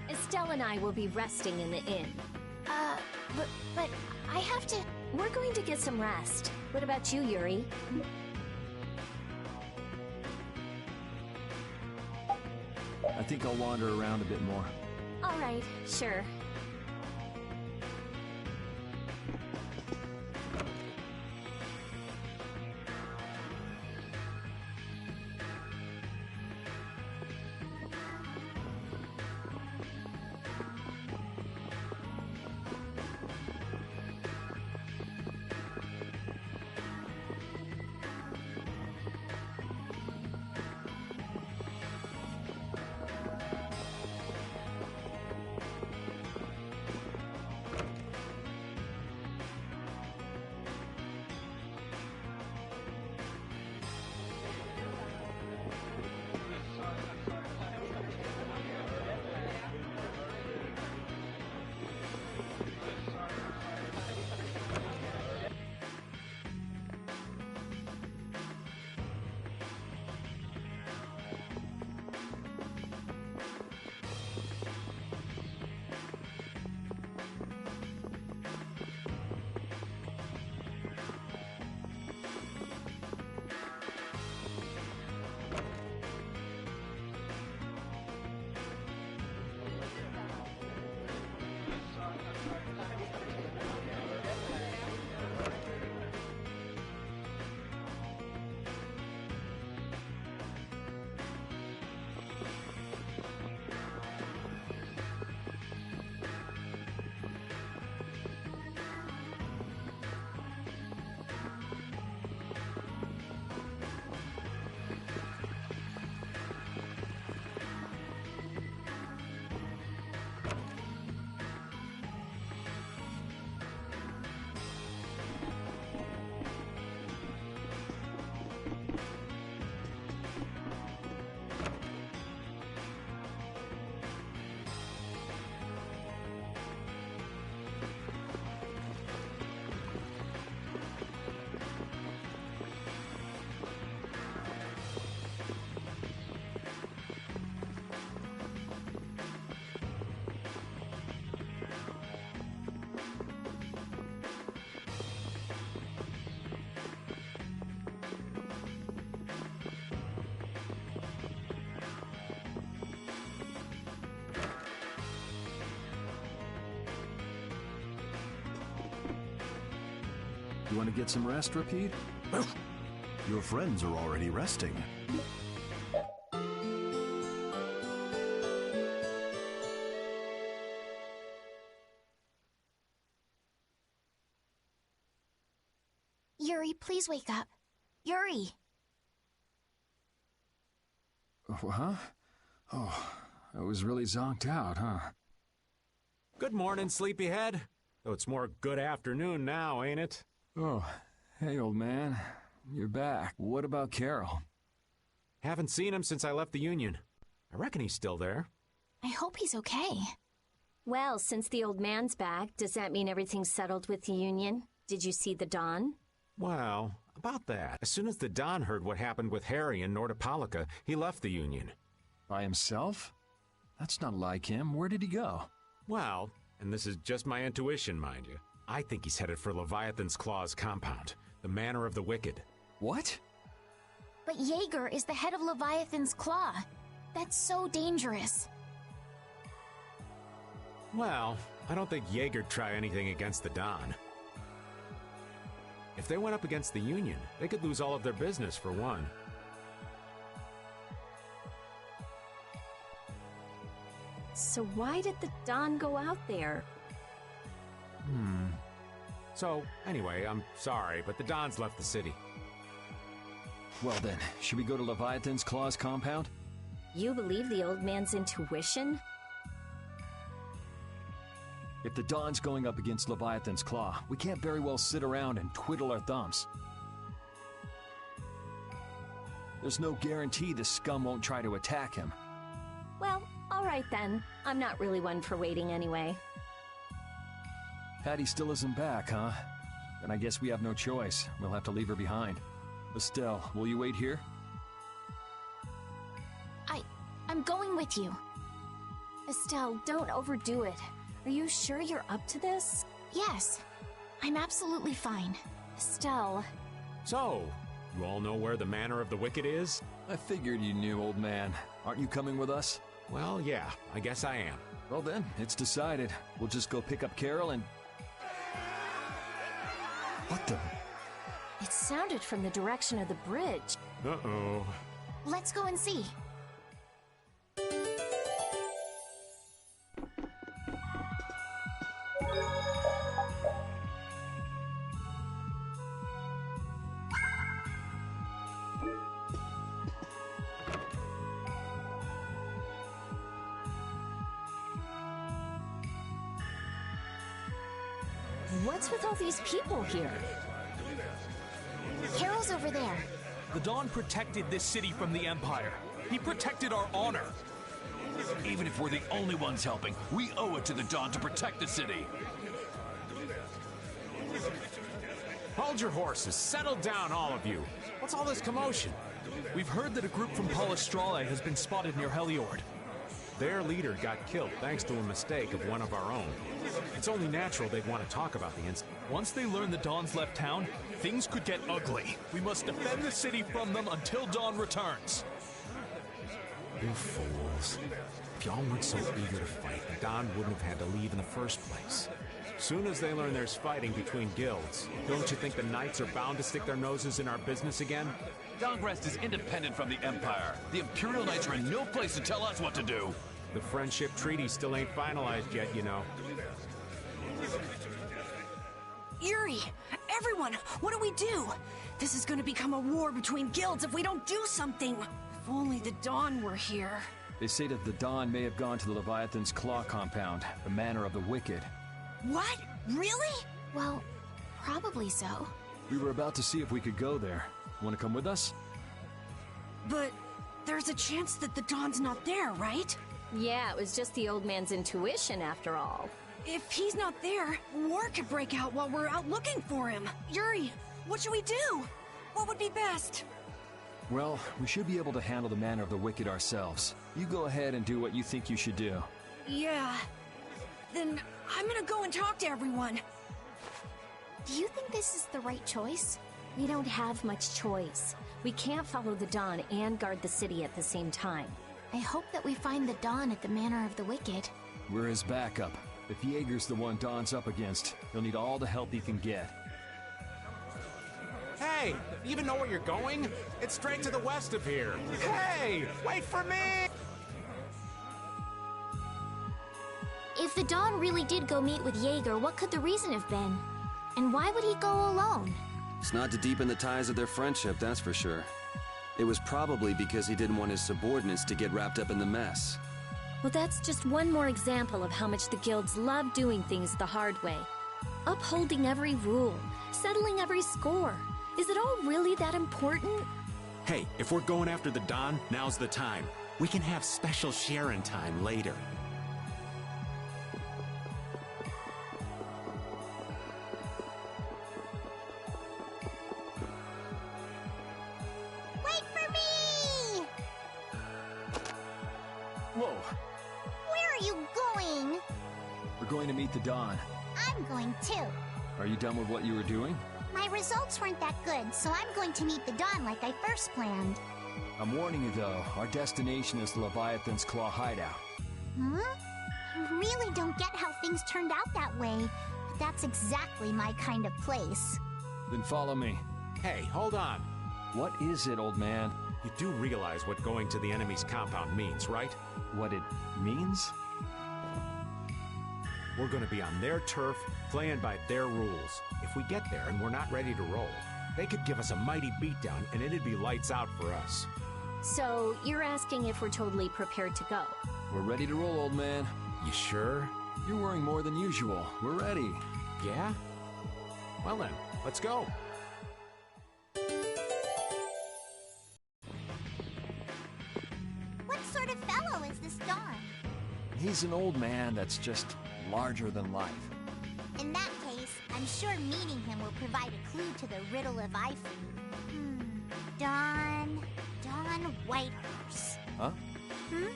Estelle and I will be resting in the inn. But I have to... We're going to get some rest. What about you, Yuri? I think I'll wander around a bit more. All right, sure. You want to get some rest, Repeat? Your friends are already resting. Yuri, please wake up. Yuri! Huh? Oh, I was really zonked out, huh? Good morning, sleepyhead. Though it's more good afternoon now, ain't it? Oh, hey, old man. You're back. What about Carol? Haven't seen him since I left the Union. I reckon he's still there. I hope he's okay. Well, since the old man's back, does that mean everything's settled with the Union? Did you see the Don? Well, about that. As soon as the Don heard what happened with Harry and Nordopolica, he left the Union. By himself? That's not like him. Where did he go? Well, and this is just my intuition, mind you, I think he's headed for Leviathan's Claw's compound, the Manor of the Wicked. What? But Jaeger is the head of Leviathan's Claw. That's so dangerous. Well, I don't think Jaeger'd try anything against the Don. If they went up against the Union, they could lose all of their business, for one. So why did the Don go out there? So, anyway, I'm sorry, but the Don's left the city. Well then, should we go to Leviathan's Claw's compound? You believe the old man's intuition? If the Don's going up against Leviathan's Claw, we can't very well sit around and twiddle our thumbs. There's no guarantee the scum won't try to attack him. Well, all right then. I'm not really one for waiting anyway. Hattie still isn't back, huh? Then I guess we have no choice. We'll have to leave her behind. Estelle, will you wait here? I'm going with you. Estelle, don't overdo it. Are you sure you're up to this? Yes. I'm absolutely fine. Estelle. So, you all know where the Manor of the Wicked is? I figured you knew, old man. Aren't you coming with us? Well, yeah, I guess I am. Well then, it's decided. We'll just go pick up Carol and... What the... It sounded from the direction of the bridge. Uh-oh. Let's go and see. What's with all these people here? Carol's over there. The Dawn protected this city from the Empire. He protected our honor. Even if we're the only ones helping, we owe it to the Dawn to protect the city. Hold your horses. Settle down, all of you. What's all this commotion? We've heard that a group from Palestrale has been spotted near Heliord. Their leader got killed thanks to a mistake of one of our own. It's only natural they'd want to talk about the incident. Once they learn the Dawn's left town, things could get ugly. We must defend the city from them until Dawn returns. You fools. If y'all weren't so eager to fight, the Dawn wouldn't have had to leave in the first place. Soon as they learn there's fighting between guilds, don't you think the Knights are bound to stick their noses in our business again? Dawngrest is independent from the Empire. The Imperial Knights are in no place to tell us what to do. The friendship treaty still ain't finalized yet, you know. Yuri! Everyone! What do we do? This is gonna become a war between guilds if we don't do something! If only the Dawn were here. They say that the Dawn may have gone to the Leviathan's Claw compound, the Manor of the Wicked. What? Really? Well, probably so. We were about to see if we could go there. Want to come with us? But there's a chance that the Dawn's not there, right? Yeah, it was just the old man's intuition after all. If he's not there, war could break out while we're out looking for him. Yuri, what should we do? What would be best? Well, we should be able to handle the Manor of the Wicked ourselves. You go ahead and do what you think you should do. Yeah. Then I'm gonna go and talk to everyone. Do you think this is the right choice? We don't have much choice. We can't follow the Dawn and guard the city at the same time. I hope that we find the Dawn at the Manor of the Wicked. We're his backup. If Jaeger's the one Dawn's up against, he'll need all the help he can get. Hey! You even know where you're going? It's straight to the west of here. Hey! Wait for me! If the Dawn really did go meet with Jaeger, what could the reason have been? And why would he go alone? It's not to deepen the ties of their friendship, that's for sure. It was probably because he didn't want his subordinates to get wrapped up in the mess. Well, that's just one more example of how much the guilds love doing things the hard way. Upholding every rule, settling every score. Is it all really that important? Hey, if we're going after the Dawn, now's the time. We can have special sharing time later. Wait for me! Whoa! Where are you going? We're going to meet the Dawn. I'm going too. Are you done with what you were doing? My results weren't that good, so I'm going to meet the Dawn like I first planned. I'm warning you though, our destination is the Leviathan's Claw hideout. Huh? I really don't get how things turned out that way, but that's exactly my kind of place. Then follow me. Hey, hold on. What is it, old man? You do realize what going to the enemy's compound means, right? What it means? We're gonna be on their turf, playing by their rules. If we get there and we're not ready to roll, they could give us a mighty beatdown and it'd be lights out for us. So, you're asking if we're totally prepared to go? We're ready to roll, old man. You sure? You're worrying more than usual. We're ready. Yeah? Well then, let's go. What sort of fellow is this Dawn? He's an old man that's just larger than life. In that case, I'm sure meeting him will provide a clue to the riddle of Ifu. Don Whitehorse. Huh? Hmm?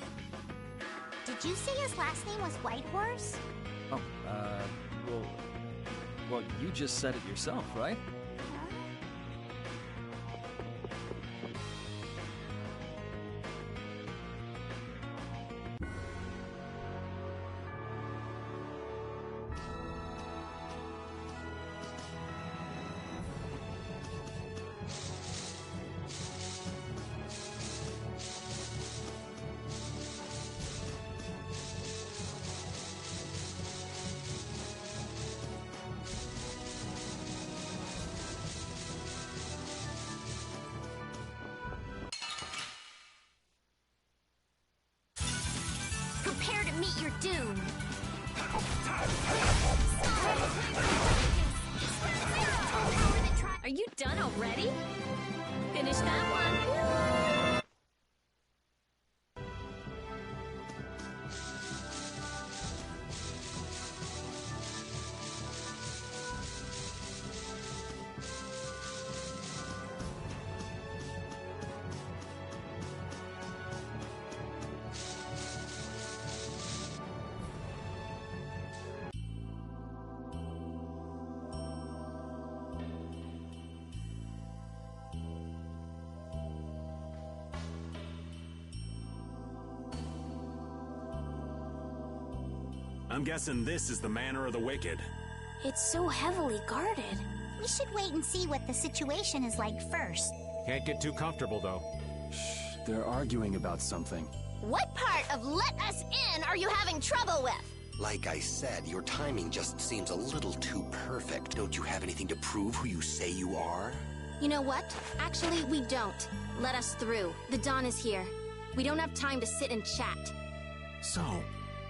Did you say his last name was Whitehorse? Oh, well, you just said it yourself, right? Prepare to meet your doom. Are you done already? Finish that one. I'm guessing this is the Manor of the Wicked. It's so heavily guarded. We should wait and see what the situation is like first. Can't get too comfortable, though. Shh, they're arguing about something. What part of let us in are you having trouble with? Like I said, your timing just seems a little too perfect. Don't you have anything to prove who you say you are? You know what? Actually, we don't. Let us through. The dawn is here. We don't have time to sit and chat. So,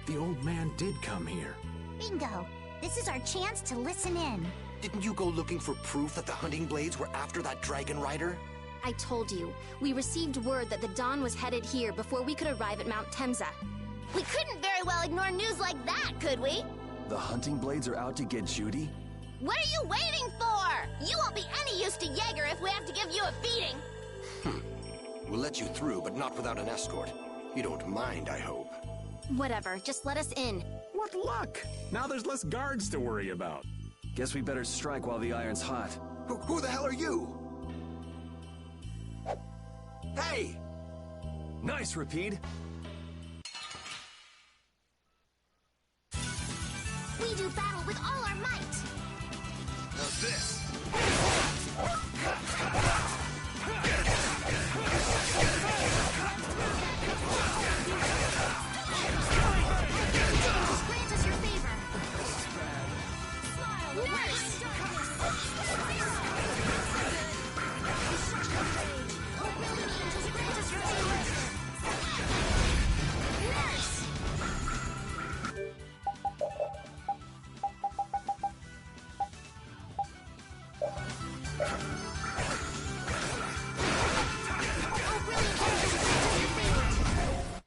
the old man did come here. Bingo. This is our chance to listen in. Didn't you go looking for proof that the hunting blades were after that dragon rider? I told you. We received word that the dawn was headed here before we could arrive at Mount Temza. We couldn't very well ignore news like that, could we? The hunting blades are out to get Judy? What are you waiting for? You won't be any use to Jaeger if we have to give you a beating. We'll let you through, but not without an escort. You don't mind, I hope. Whatever, just let us in. What luck! Now there's less guards to worry about. Guess we better strike while the iron's hot. Who the hell are you? Hey! Nice, Rapide. We do battle with all our might. How's this? Grant us your favor. Nurse! Nurse!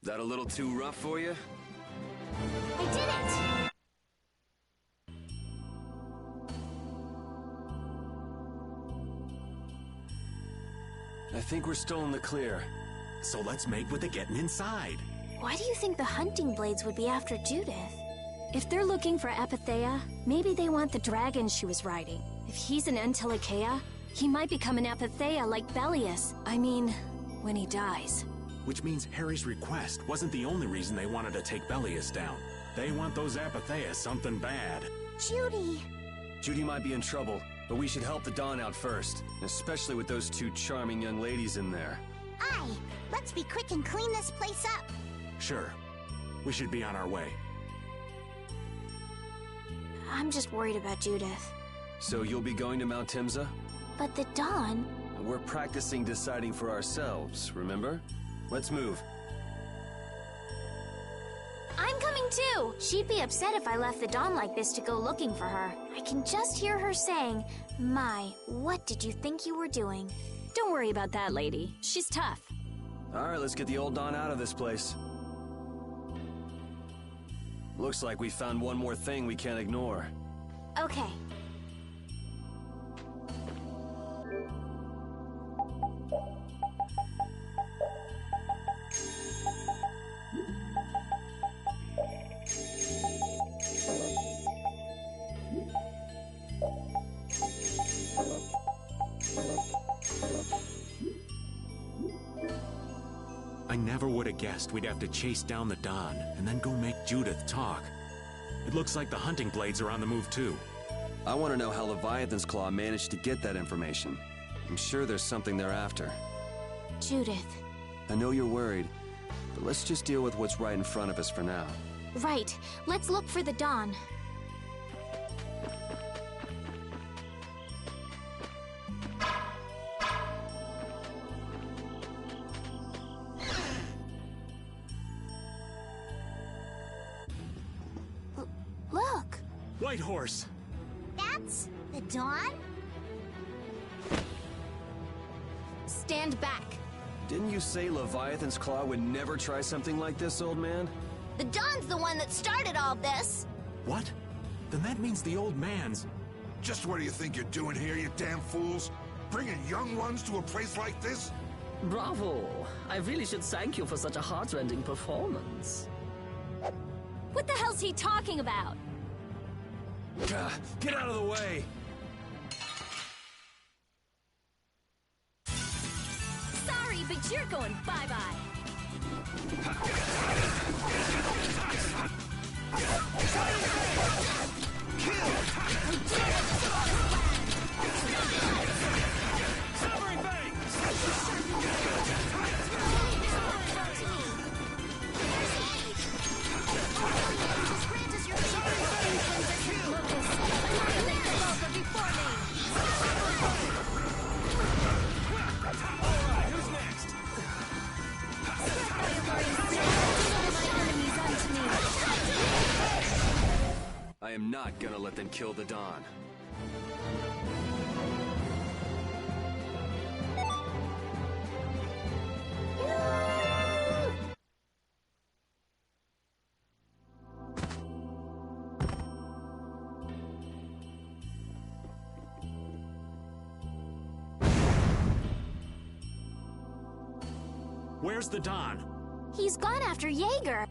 That a little too rough for you? I did it! I think we're still in the clear. So let's make with the getting inside. Why do you think the hunting blades would be after Judith? If they're looking for Apatheia, maybe they want the dragon she was riding. If he's an Entelekea, he might become an Apatheia like Belius. I mean, when he dies. Which means Harry's request wasn't the only reason they wanted to take Belius down. They want those Apatheia something bad. Judy! Judy might be in trouble, but we should help the Dawn out first. Especially with those two charming young ladies in there. Aye! Let's be quick and clean this place up. Sure. We should be on our way. I'm just worried about Judith. So you'll be going to Mount Timza? But the Dawn... We're practicing deciding for ourselves, remember? Let's move. I'm coming too! She'd be upset if I left the Dawn like this to go looking for her. I can just hear her saying, "My, what did you think you were doing?" Don't worry about that lady. She's tough. Alright, let's get the old Dawn out of this place. Looks like we found one more thing we can't ignore. Okay. I never would have guessed we'd have to chase down the Don and then go make Judith talk. It looks like the hunting blades are on the move too. I want to know how Leviathan's Claw managed to get that information. I'm sure there's something they're after. Judith. I know you're worried, but let's just deal with what's right in front of us for now. Right. Let's look for the Dawn. Look! White Horse! That's the Dawn? Stand back. Didn't you say Leviathan's Claw would never try something like this, old man? The Dawn's the one that started all this. What? Then that means the old man's... Just what do you think you're doing here, you damn fools? Bringing young ones to a place like this? Bravo! I really should thank you for such a heart-rending performance. What the hell's he talking about? Get out of the way! Sorry, but you're going bye-bye. I am not gonna let them kill the Dawn. Where's the Don? He's gone after Jaeger.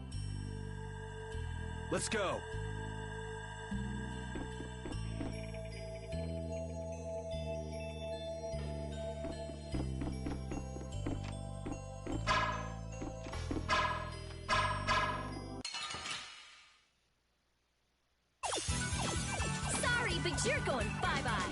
Let's go. Sorry, but you're going bye-bye.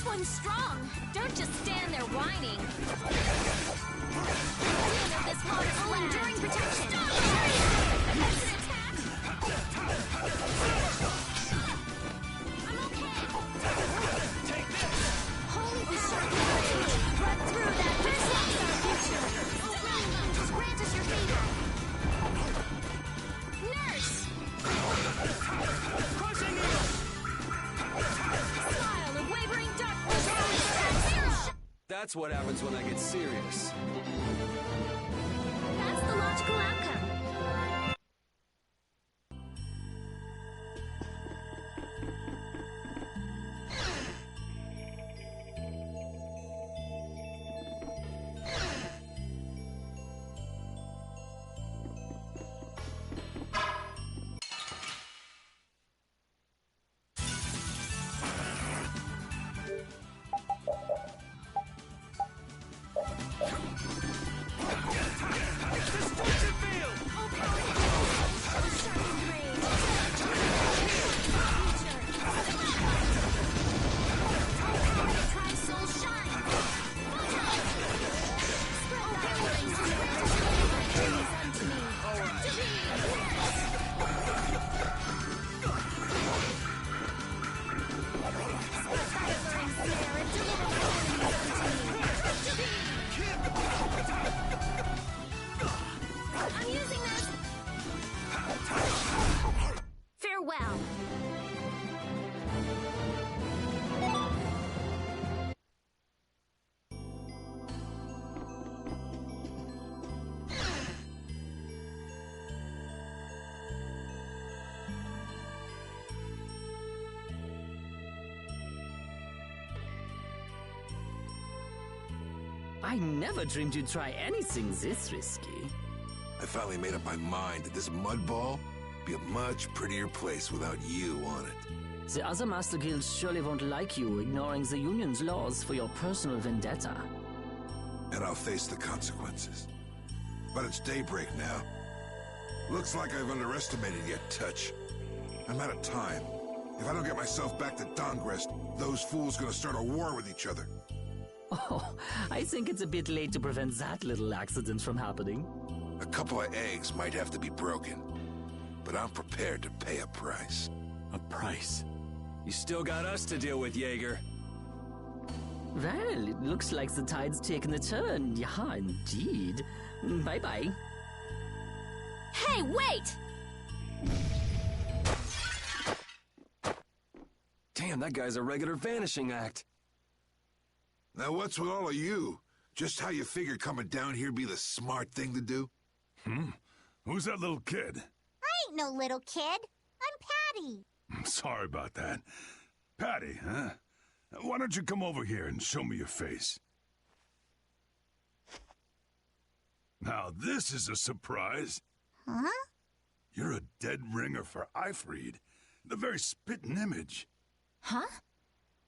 This one's strong. Don't just stand there whining. This full enduring protection. I'm okay. Take this. Holy power. Run through that. This is our future. Just grant us your favor. Nurse. Crushing you. Smile of wavering darkness. That's what happens when I get serious. That's the logical outcome. Farewell. I never dreamed you'd try anything this risky. I finally made up my mind that this mud ball would be a much prettier place without you on it. The other Master Guilds surely won't like you ignoring the Union's laws for your personal vendetta. And I'll face the consequences. But it's daybreak now. Looks like I've underestimated your touch. I'm out of time. If I don't get myself back to Dongrest, those fools gonna start a war with each other. Oh, I think it's a bit late to prevent that little accident from happening. A couple of eggs might have to be broken, but I'm prepared to pay a price. A price? You still got us to deal with, Jaeger. Well, it looks like the tide's taken a turn. Yeah, indeed. Bye-bye. Hey, wait! Damn, that guy's a regular vanishing act. Now what's with all of you? Just how you figure coming down here be the smart thing to do? Who's that little kid? I ain't no little kid. I'm Patty. I'm sorry about that. Patty, huh? Why don't you come over here and show me your face? Now this is a surprise. Huh? You're a dead ringer for Eifried. The very spitting image. Huh?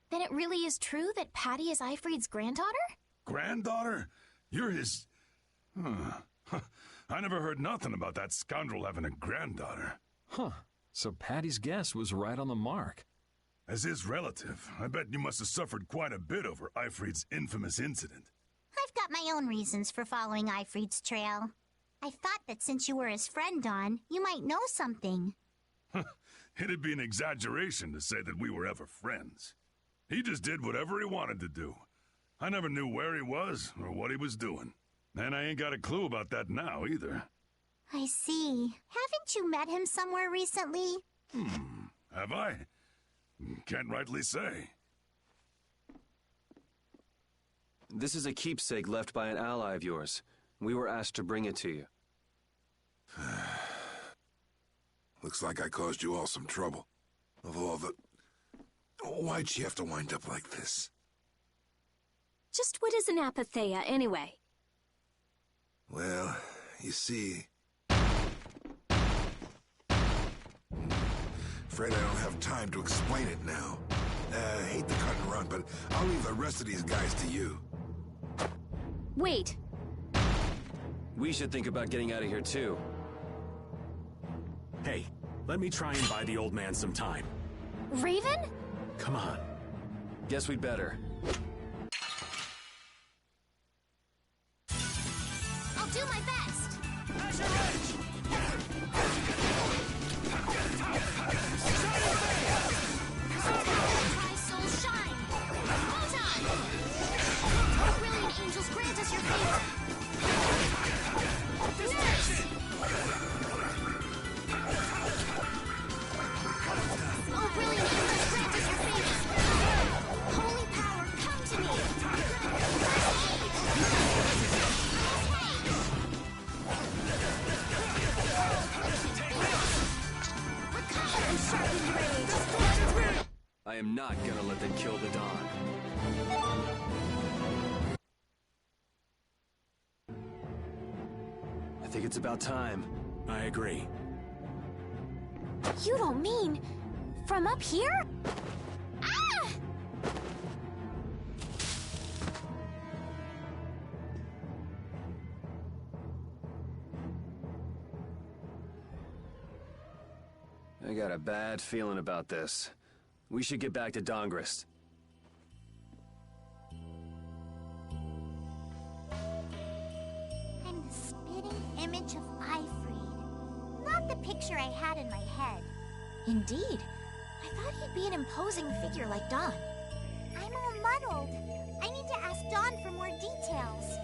Then it really is true that Patty is Eifried's granddaughter? Granddaughter? You're his... I never heard nothing about that scoundrel having a granddaughter. Huh. So Patty's guess was right on the mark. As his relative, I bet you must have suffered quite a bit over Eifried's infamous incident. I've got my own reasons for following Eifried's trail. I thought that since you were his friend, Dawn, you might know something. It'd be an exaggeration to say that we were ever friends. He just did whatever he wanted to do. I never knew where he was or what he was doing. And I ain't got a clue about that now, either. I see. Haven't you met him somewhere recently? Have I? Can't rightly say. This is a keepsake left by an ally of yours. We were asked to bring it to you. Looks like I caused you all some trouble. Of all the... Why'd she have to wind up like this? Just what is an apatheia, anyway? Well, you see... Afraid I don't have time to explain it now. Hate to cut and run, but I'll leave the rest of these guys to you. Wait. We should think about getting out of here, too. Hey, let me try and buy the old man some time. Raven? Come on. Guess we'd better. I am not gonna let them kill the Dawn. I think it's about time. I agree. You don't mean... from up here? Ah! I got a bad feeling about this. We should get back to Dongrist. I'm the spitting image of Ifrid. Not the picture I had in my head. Indeed. I thought he'd be an imposing figure like Dawn. I'm all muddled. I need to ask Dawn for more details.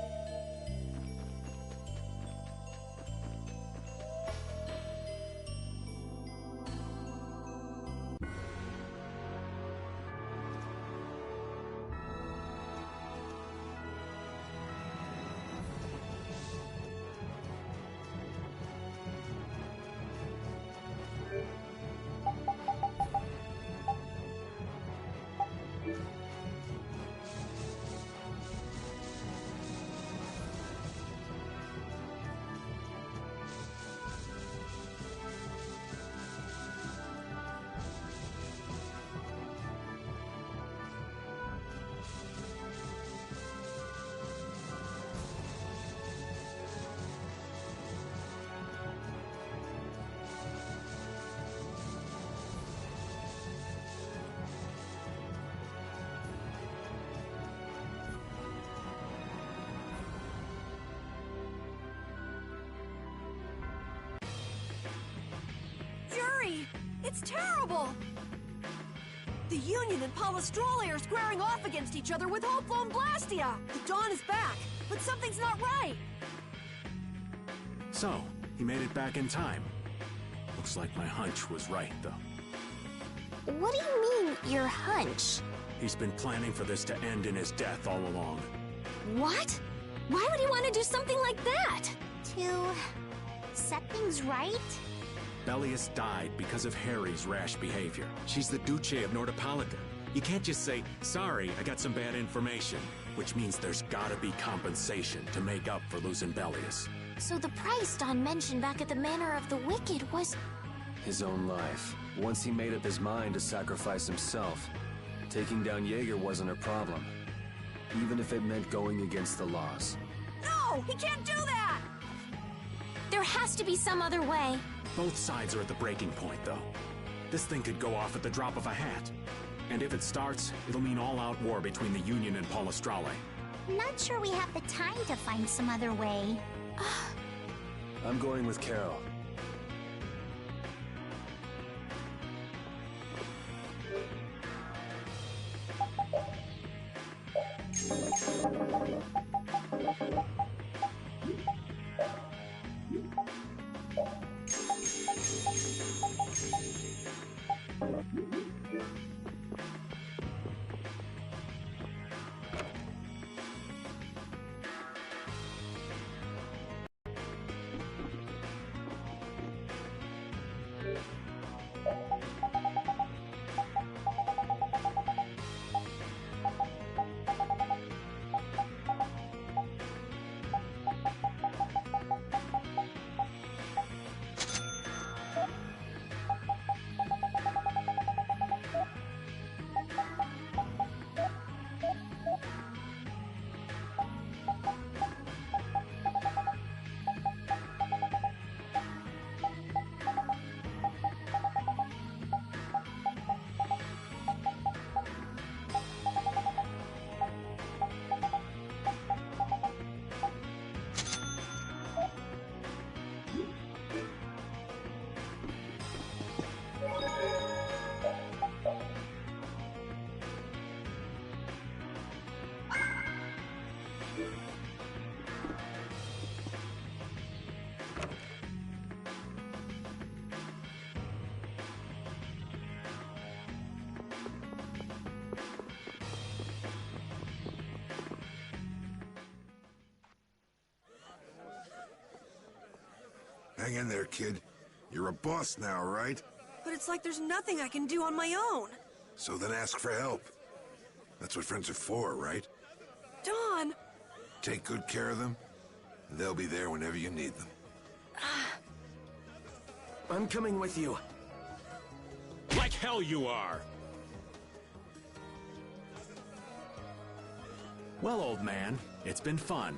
It's terrible! The Union and Palestrale are squaring off against each other with Hopeful and Blastia! The Dawn is back, but something's not right! So, he made it back in time. Looks like my hunch was right, though. What do you mean, your hunch? He's been planning for this to end in his death all along. What? Why would he want to do something like that? To... set things right? Bellius died because of Harry's rash behavior. She's the Duce of Nordopolica. You can't just say, sorry, I got some bad information. Which means there's gotta be compensation to make up for losing Bellius. So the price Dawn mentioned back at the Manor of the Wicked was... his own life. Once he made up his mind to sacrifice himself, taking down Jaeger wasn't a problem. Even if it meant going against the laws. No! He can't do that! There has to be some other way. Both sides are at the breaking point, though. This thing could go off at the drop of a hat. And if it starts, it'll mean all-out war between the Union and Palestrale. Not sure we have the time to find some other way. I'm going with Carol. Hang in there, kid. You're a boss now, right? But it's like there's nothing I can do on my own. So then ask for help. That's what friends are for, right? Dawn! Take good care of them, and they'll be there whenever you need them. I'm coming with you. Like hell you are! Well, old man, it's been fun.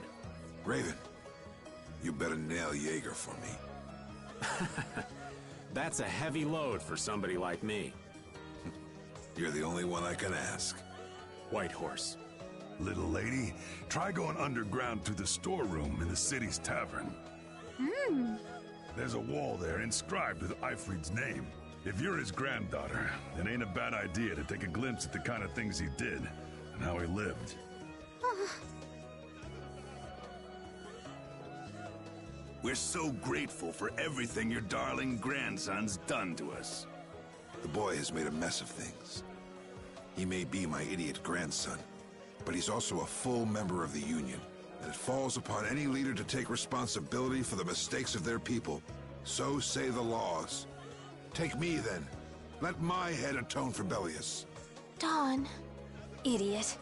Raven, you better nail Jaeger for me. That's a heavy load for somebody like me. You're the only one I can ask. Whitehorse. Little lady, try going underground through the storeroom in the city's tavern. There's a wall there inscribed with Eifried's name. If you're his granddaughter, it ain't a bad idea to take a glimpse at the kind of things he did and how he lived. We're so grateful for everything your darling grandson's done to us. The boy has made a mess of things. He may be my idiot grandson, but he's also a full member of the Union, and it falls upon any leader to take responsibility for the mistakes of their people. So say the laws. Take me, then. Let my head atone for Bellius. Dawn. Idiot.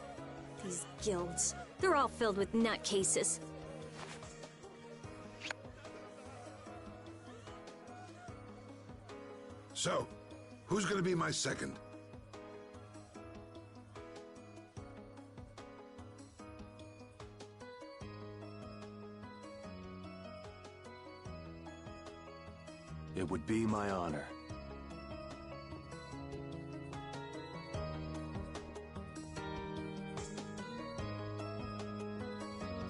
These guilds, they're all filled with nutcases. So, who's gonna be my second? It would be my honor.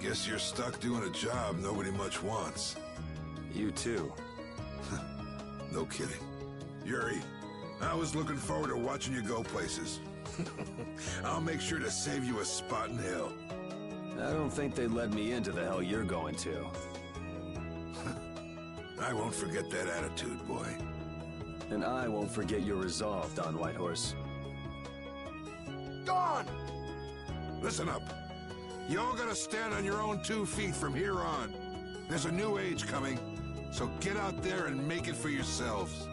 Guess you're stuck doing a job nobody much wants. You too. No kidding. Yuri, I was looking forward to watching you go places. I'll make sure to save you a spot in hell. I don't think they'd let me into the hell you're going to. I won't forget that attitude, boy. And I won't forget your resolve, Don Whitehorse. Dawn! Listen up. You all gotta stand on your own 2 feet from here on. There's a new age coming, so get out there and make it for yourselves.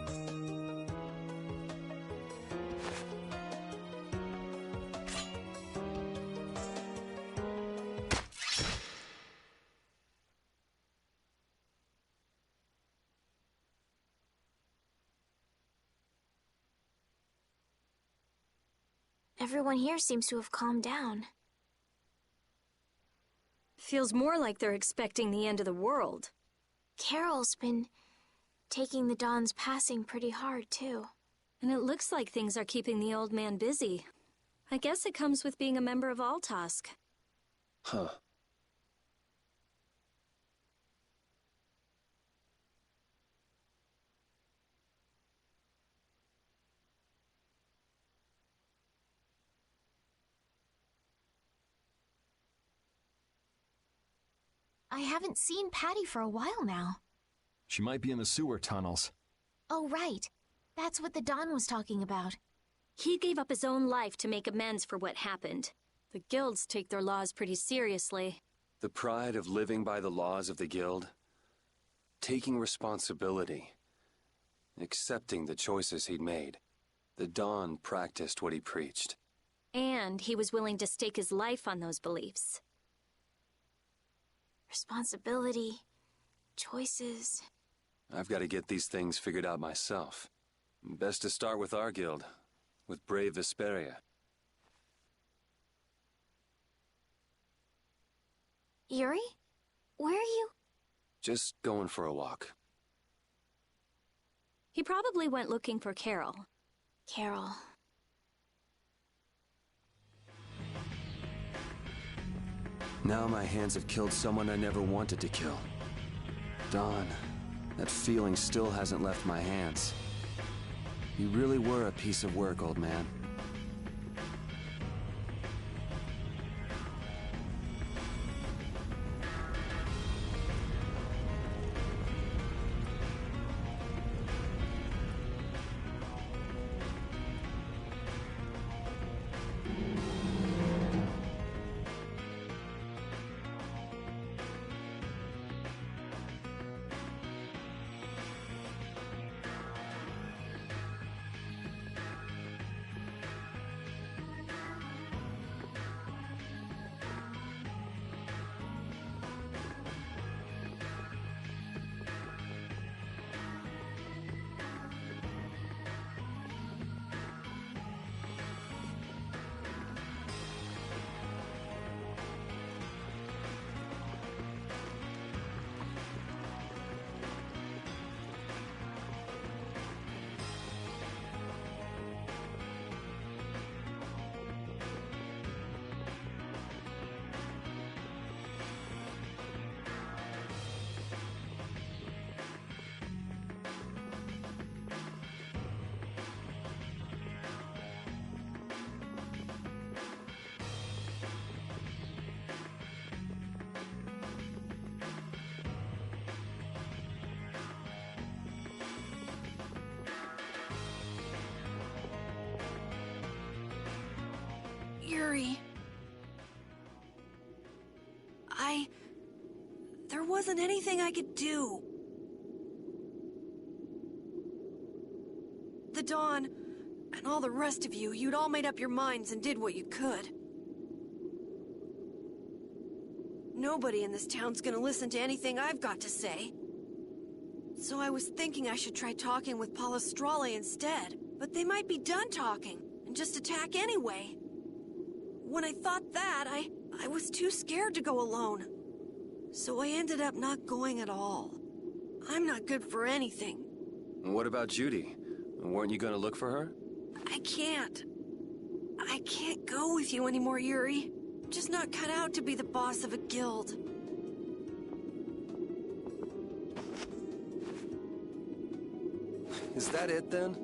Everyone here seems to have calmed down. Feels more like they're expecting the end of the world. Carol's been taking the Dawn's passing pretty hard, too. And it looks like things are keeping the old man busy. I guess it comes with being a member of Altosk. Huh. I haven't seen Patty for a while now. She might be in the sewer tunnels. Oh, right. That's what the Dawn was talking about. He gave up his own life to make amends for what happened. The guilds take their laws pretty seriously. The pride of living by the laws of the guild. Taking responsibility. Accepting the choices he'd made. The Dawn practiced what he preached. And he was willing to stake his life on those beliefs. Responsibility, choices. I've got to get these things figured out myself. Best to start with our guild, with brave Vesperia. Yuri? Where are you? Just going for a walk. He probably went looking for Carol. Carol. Now my hands have killed someone I never wanted to kill. Dawn, that feeling still hasn't left my hands. You really were a piece of work, old man. Yuri. There wasn't anything I could do. The Dawn, and all the rest of you, you'd all made up your minds and did what you could. Nobody in this town's gonna listen to anything I've got to say. So I was thinking I should try talking with Palestrale instead, but they might be done talking and just attack anyway. When I thought that, I was too scared to go alone. So I ended up not going at all. I'm not good for anything. What about Judy? Weren't you gonna look for her? I can't. I can't go with you anymore, Yuri. I'm just not cut out to be the boss of a guild. Is that it then?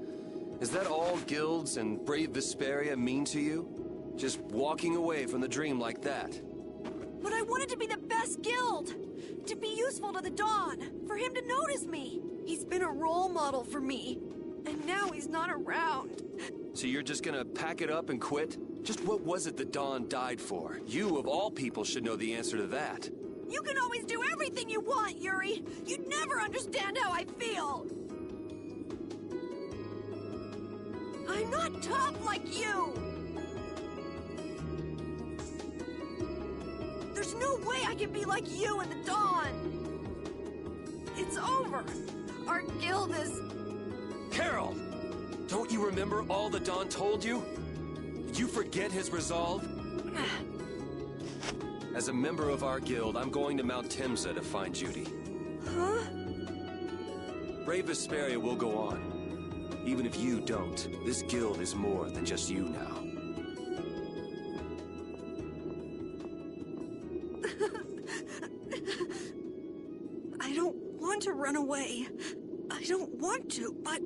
Is that all guilds and brave Vesperia mean to you? Just walking away from the dream like that? But I wanted to be the best guild! To be useful to the Dawn! For him to notice me! He's been a role model for me. And now he's not around. So you're just gonna pack it up and quit? Just what was it the Dawn died for? You, of all people, should know the answer to that. You can always do everything you want, Yuri! You'd never understand how I feel! I'm not tough like you! There's no way I can be like you and the Dawn! It's over! Our guild is... Carol! Don't you remember all the Dawn told you? Did you forget his resolve? As a member of our guild, I'm going to Mount Timsa to find Judy. Huh? Brave Vesperia will go on. Even if you don't, this guild is more than just you now. I don't want to run away. I don't want to, but...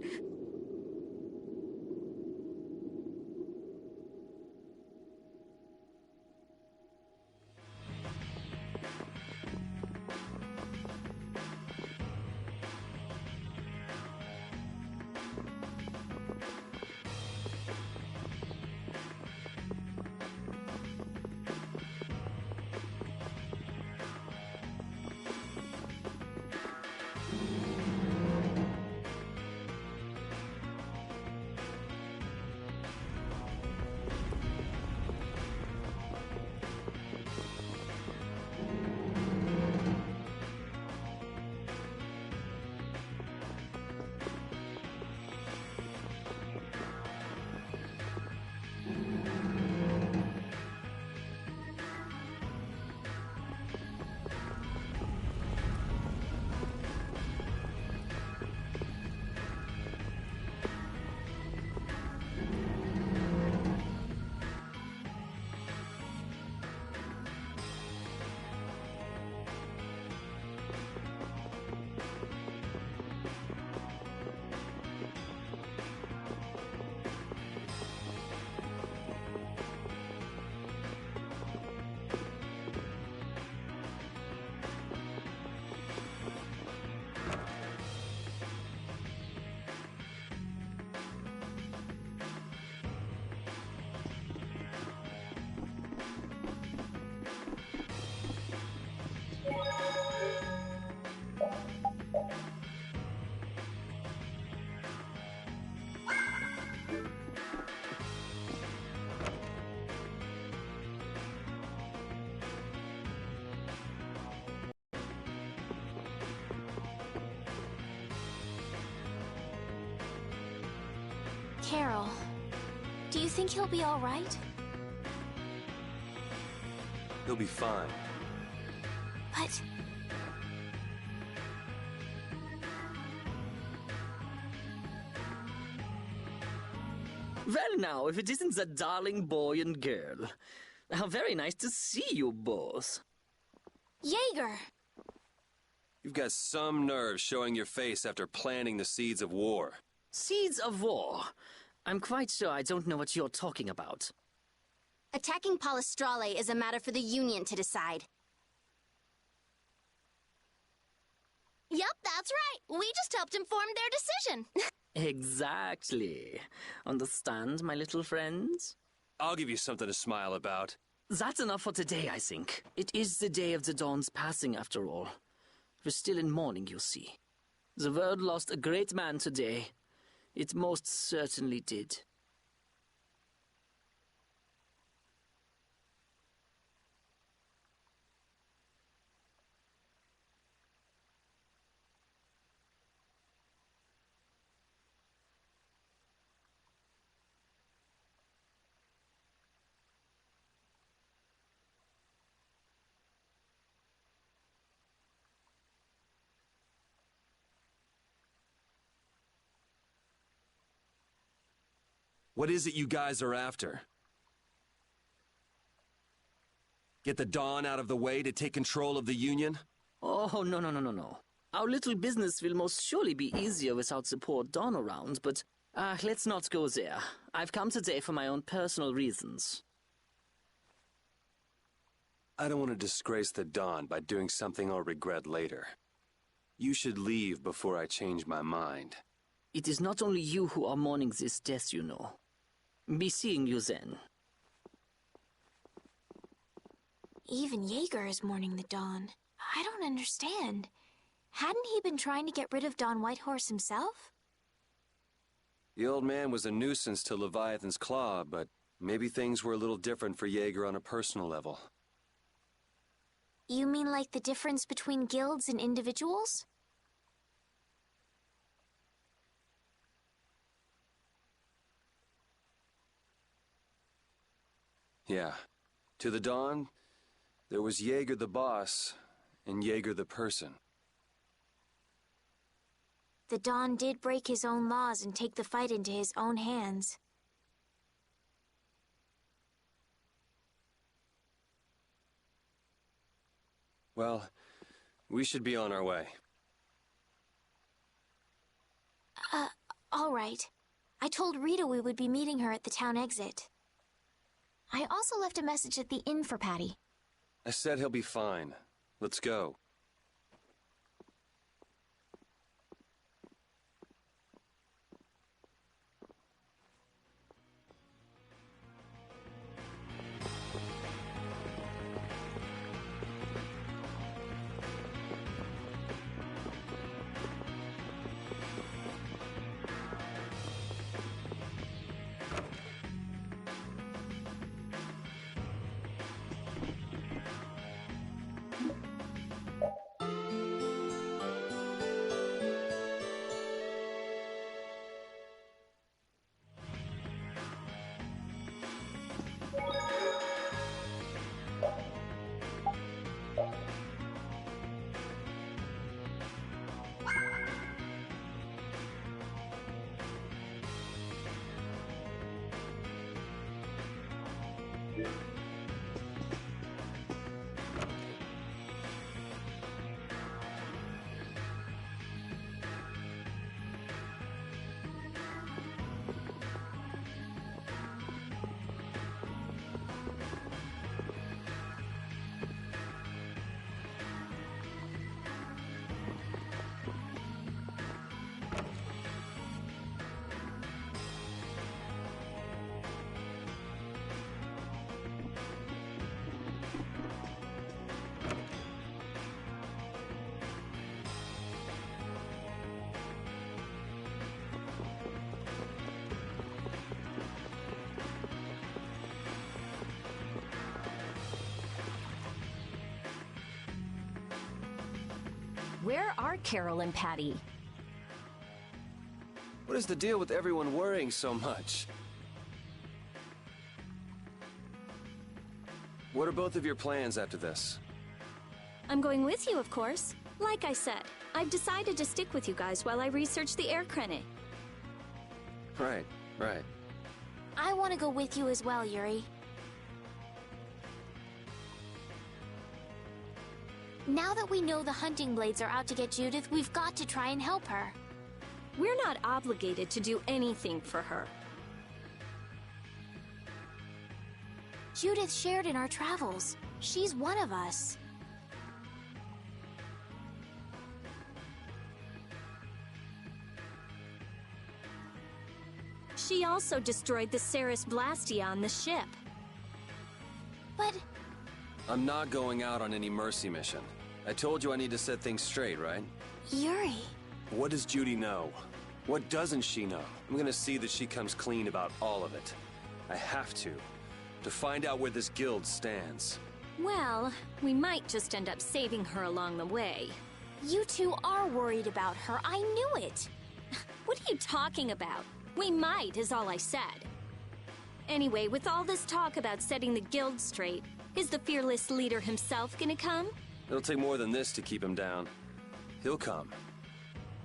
Carol, do you think he'll be all right? He'll be fine. But... Well now, if it isn't that darling boy and girl. How very nice to see you both. Jaeger! You've got some nerve showing your face after planting the seeds of war. Seeds of war? I'm quite sure I don't know what you're talking about. Attacking Palestrale is a matter for the Union to decide. Yep, that's right. We just helped inform their decision. Exactly. Understand, my little friends? I'll give you something to smile about. That's enough for today, I think. It is the day of the Dawn's passing, after all. We're still in mourning, you see. The world lost a great man today. It most certainly did. What is it you guys are after? Get the Dawn out of the way to take control of the Union? Oh, no. Our little business will most surely be easier without the poor Dawn around, but let's not go there. I've come today for my own personal reasons. I don't want to disgrace the Dawn by doing something I'll regret later. You should leave before I change my mind. It is not only you who are mourning this death, you know. Be seeing you then. Even Jaeger is mourning the Dawn. I don't understand. Hadn't he been trying to get rid of Don Whitehorse himself? The old man was a nuisance to Leviathan's Claw, but maybe things were a little different for Jaeger on a personal level. You mean like the difference between guilds and individuals? Yeah. To the Dawn, there was Jaeger the boss, and Jaeger the person. The Dawn did break his own laws and take the fight into his own hands. Well, we should be on our way. All right. I told Rita we would be meeting her at the town exit. I also left a message at the inn for Patty. I said he'll be fine. Let's go. Where are Carol and Patty? What is the deal with everyone worrying so much? What are both of your plans after this? I'm going with you, of course. Like I said, I've decided to stick with you guys while I research the air credit. Right. I want to go with you as well, Yuri. Now that we know the hunting blades are out to get Judith, we've got to try and help her. We're not obligated to do anything for her. Judith shared in our travels. She's one of us. She also also destroyed the Ceres Blastia on the ship. But... I'm not going out on any mercy mission. I told you I need to set things straight, right? Yuri... What does Judy know? What doesn't she know? I'm gonna see that she comes clean about all of it. I have to find out where this guild stands. Well, we might just end up saving her along the way. You two are worried about her. I knew it. What are you talking about? We might, is all I said. Anyway, with all this talk about setting the guild straight, is the fearless leader himself gonna come? It'll take more than this to keep him down. He'll come.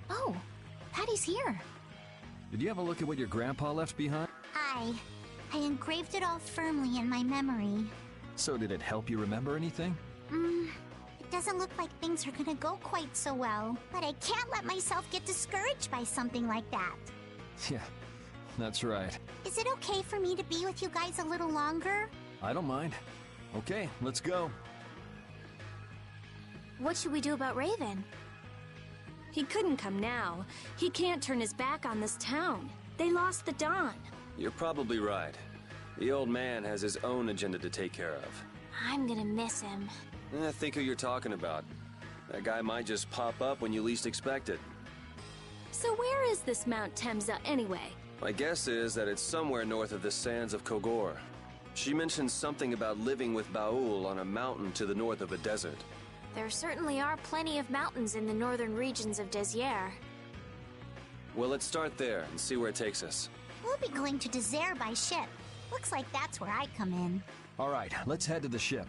Oh, Patty's here. Did you have a look at what your grandpa left behind? I engraved it all firmly in my memory. So did it help you remember anything? It doesn't look like things are gonna go quite so well, but I can't let myself get discouraged by something like that. Yeah, that's right. Is it okay for me to be with you guys a little longer? I don't mind. Okay, let's go. What should we do about Raven? He couldn't come now. He can't turn his back on this town. They lost the Dawn. You're probably right. The old man has his own agenda to take care of. I'm gonna miss him. Think who you're talking about. That guy might just pop up when you least expect it. So where is this Mount Temza anyway? My guess is that it's somewhere north of the sands of Kogor. She mentioned something about living with Baul on a mountain to the north of a desert. There certainly are plenty of mountains in the northern regions of Desier. Well, let's start there and see where it takes us. We'll be going to Desier by ship. Looks like that's where I come in. All right, let's head to the ship.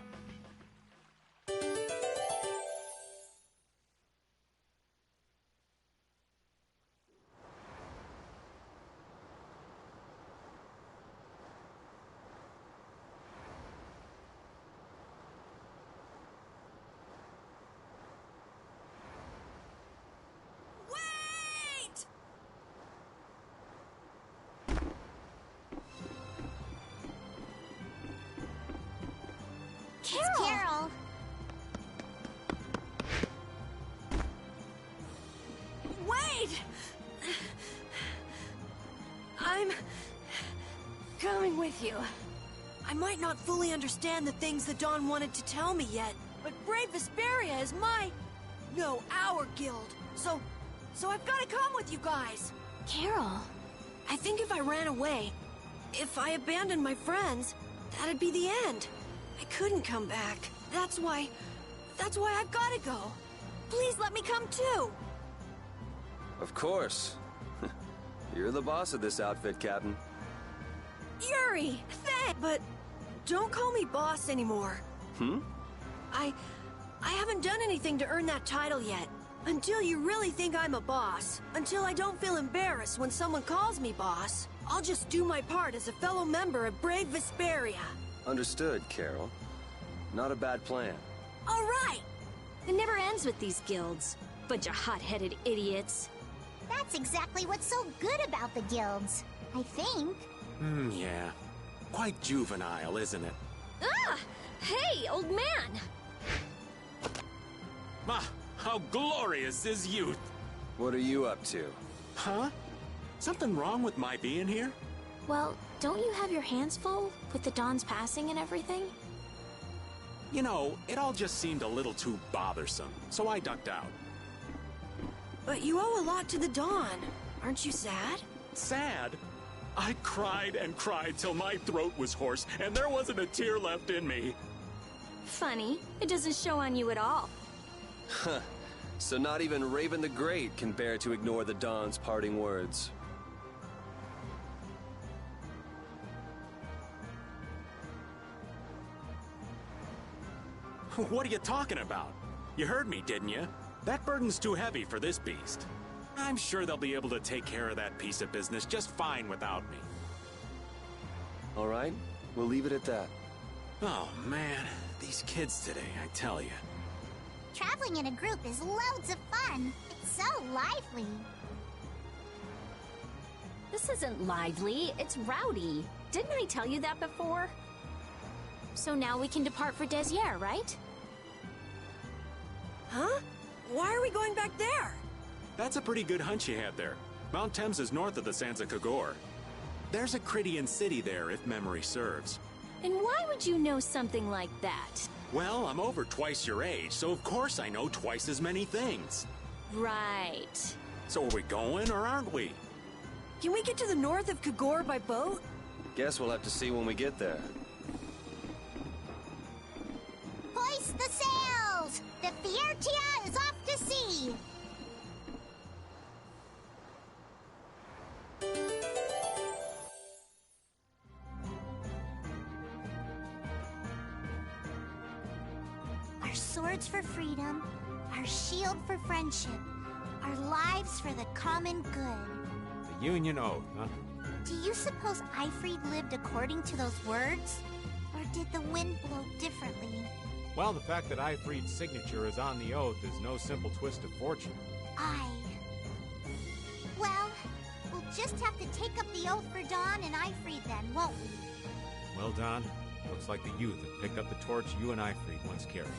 Carol! Wait! I'm coming with you. I might not fully understand the things that Dawn wanted to tell me yet, but Brave Vesperia is our guild. So I've got to come with you guys. Carol. I think if I ran away, if I abandoned my friends, that'd be the end. I couldn't come back. That's why I've got to go. Please let me come too. Of course. You're the boss of this outfit, Captain. Yuri, but don't call me boss anymore. I haven't done anything to earn that title yet. Until you really think I'm a boss, until I don't feel embarrassed when someone calls me boss, I'll just do my part as a fellow member of Brave Vesperia. Understood, Carol. Not a bad plan. All right! It never ends with these guilds. Bunch of hot-headed idiots. That's exactly what's so good about the guilds, I think. Yeah. Quite juvenile, isn't it? Ah! Hey, old man! How glorious is youth! What are you up to? Huh? Something wrong with my being here? Well, don't you have your hands full with the Dawn's passing and everything? You know, it all just seemed a little too bothersome, so I ducked out. But you owe a lot to the Dawn. Aren't you sad? Sad? I cried and cried till my throat was hoarse, and there wasn't a tear left in me. Funny, it doesn't show on you at all. Huh. So not even Raven the Great can bear to ignore the Dawn's parting words. What are you talking about? You heard me, didn't you? That burden's too heavy for this beast. I'm sure they'll be able to take care of that piece of business just fine without me. All right, we'll leave it at that. Oh, man. These kids today, I tell you. Traveling in a group is loads of fun. It's so lively. This isn't lively, it's rowdy. Didn't I tell you that before? So now we can depart for Desier, right? Huh? Why are we going back there? That's a pretty good hunch you had there. Mount Thames is north of the sands of Kogor. There's a Cridian city there, if memory serves. And why would you know something like that? Well, I'm over twice your age, so of course I know twice as many things. Right. So are we going, or aren't we? Can we get to the north of Kagor by boat? Guess we'll have to see when we get there. Hoist the sails! The Fiertia is off to sea! Our swords for freedom, our shield for friendship, our lives for the common good. The Union Oath, huh? Do you suppose Eifried lived according to those words? Or did the wind blow differently? Well, the fact that Eifried's signature is on the oath is no simple twist of fortune. Well, we'll just have to take up the oath for Dawn and Eifried then, won't we? Well, Don, looks like the youth have picked up the torch you and Eifried once carried.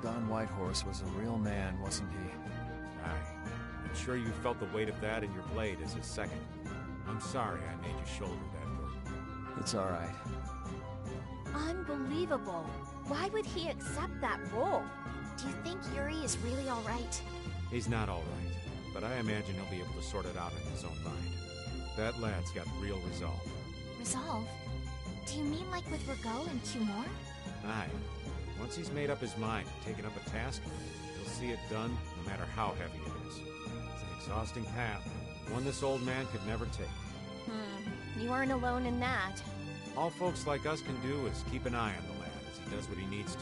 Don Whitehorse was a real man, wasn't he? Aye. I'm sure you felt the weight of that in your blade as his second. I'm sorry I made you shoulder that burden. It's all right. Unbelievable. Why would he accept that role? Do you think Yuri is really all right? He's not all right, but I imagine he'll be able to sort it out in his own mind. That lad's got real resolve. Resolve? Do you mean like with Rigaud and Cumore? Aye. Once he's made up his mind and taken up a task, he'll see it done no matter how heavy it is. It's an exhausting path, one this old man could never take. You aren't alone in that. All folks like us can do is keep an eye on the lad as he does what he needs to.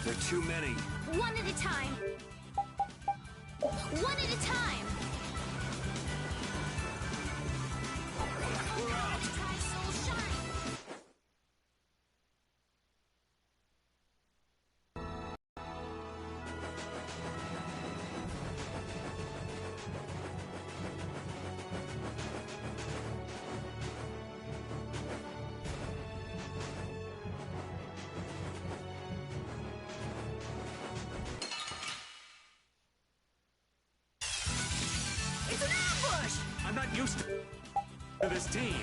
There are too many. One at a time. One at a time. We're out. Tri-soul shine. It's an ambush! I'm not used to this team.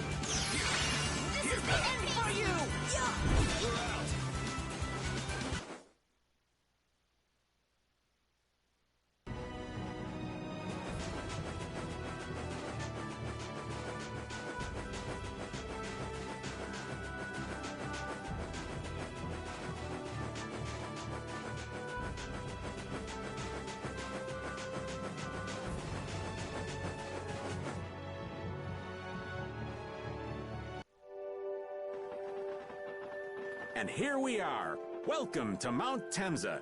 This is the end for you! We're out. And here we are. Welcome to Mount Temza.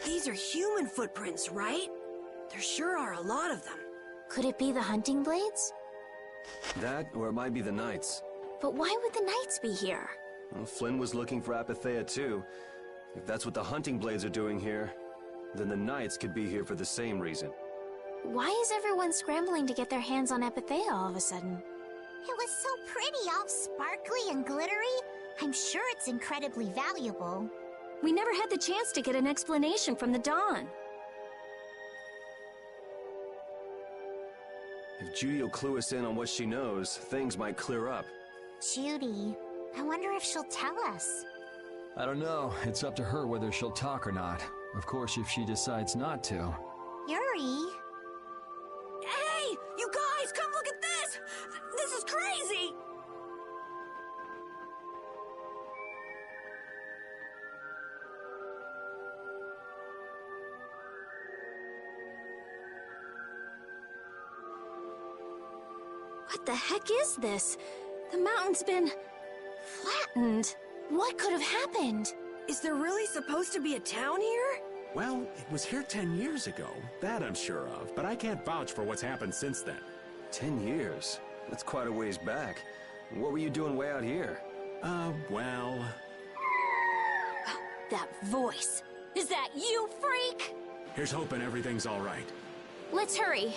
These are human footprints, right? There sure are a lot of them. Could it be the hunting blades? That, or it might be the Knights. But why would the Knights be here? Well, Flynn was looking for Apatheia too. If that's what the hunting blades are doing here, then the Knights could be here for the same reason. Why is everyone scrambling to get their hands on Apatheia all of a sudden? It was so pretty, all sparkly and glittery. I'm sure it's incredibly valuable. We never had the chance to get an explanation from the Dawn. If Judy will clue us in on what she knows, things might clear up. Judy, I wonder if she'll tell us. I don't know. It's up to her whether she'll talk or not. Of course, if she decides not to. Yuri? Hey! You guys, come look at this! This is crazy! What the heck is this? The mountain's been flattened. What could have happened? Is there really supposed to be a town here? Well, it was here 10 years ago. That I'm sure of, but I can't vouch for what's happened since then. 10 years? That's quite a ways back. What were you doing way out here? Well... That voice. Is that you, freak? Here's hoping everything's all right. Let's hurry.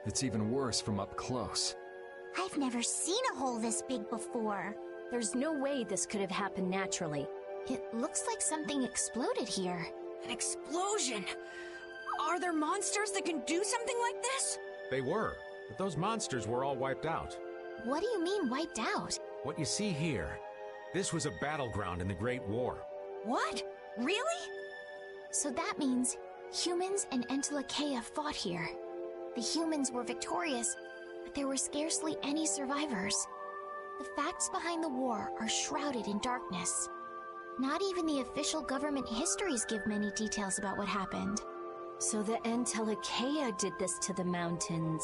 It's even worse from up close. I've never seen a hole this big before. There's no way this could have happened naturally. It looks like something exploded here. An explosion! Are there monsters that can do something like this? They were, but those monsters were all wiped out. What do you mean, wiped out? What you see here, this was a battleground in the Great War. What? Really? So that means humans and Entelekea fought here. The humans were victorious, but there were scarcely any survivors. The facts behind the war are shrouded in darkness. Not even the official government histories give many details about what happened. So the Entelekea did this to the mountains.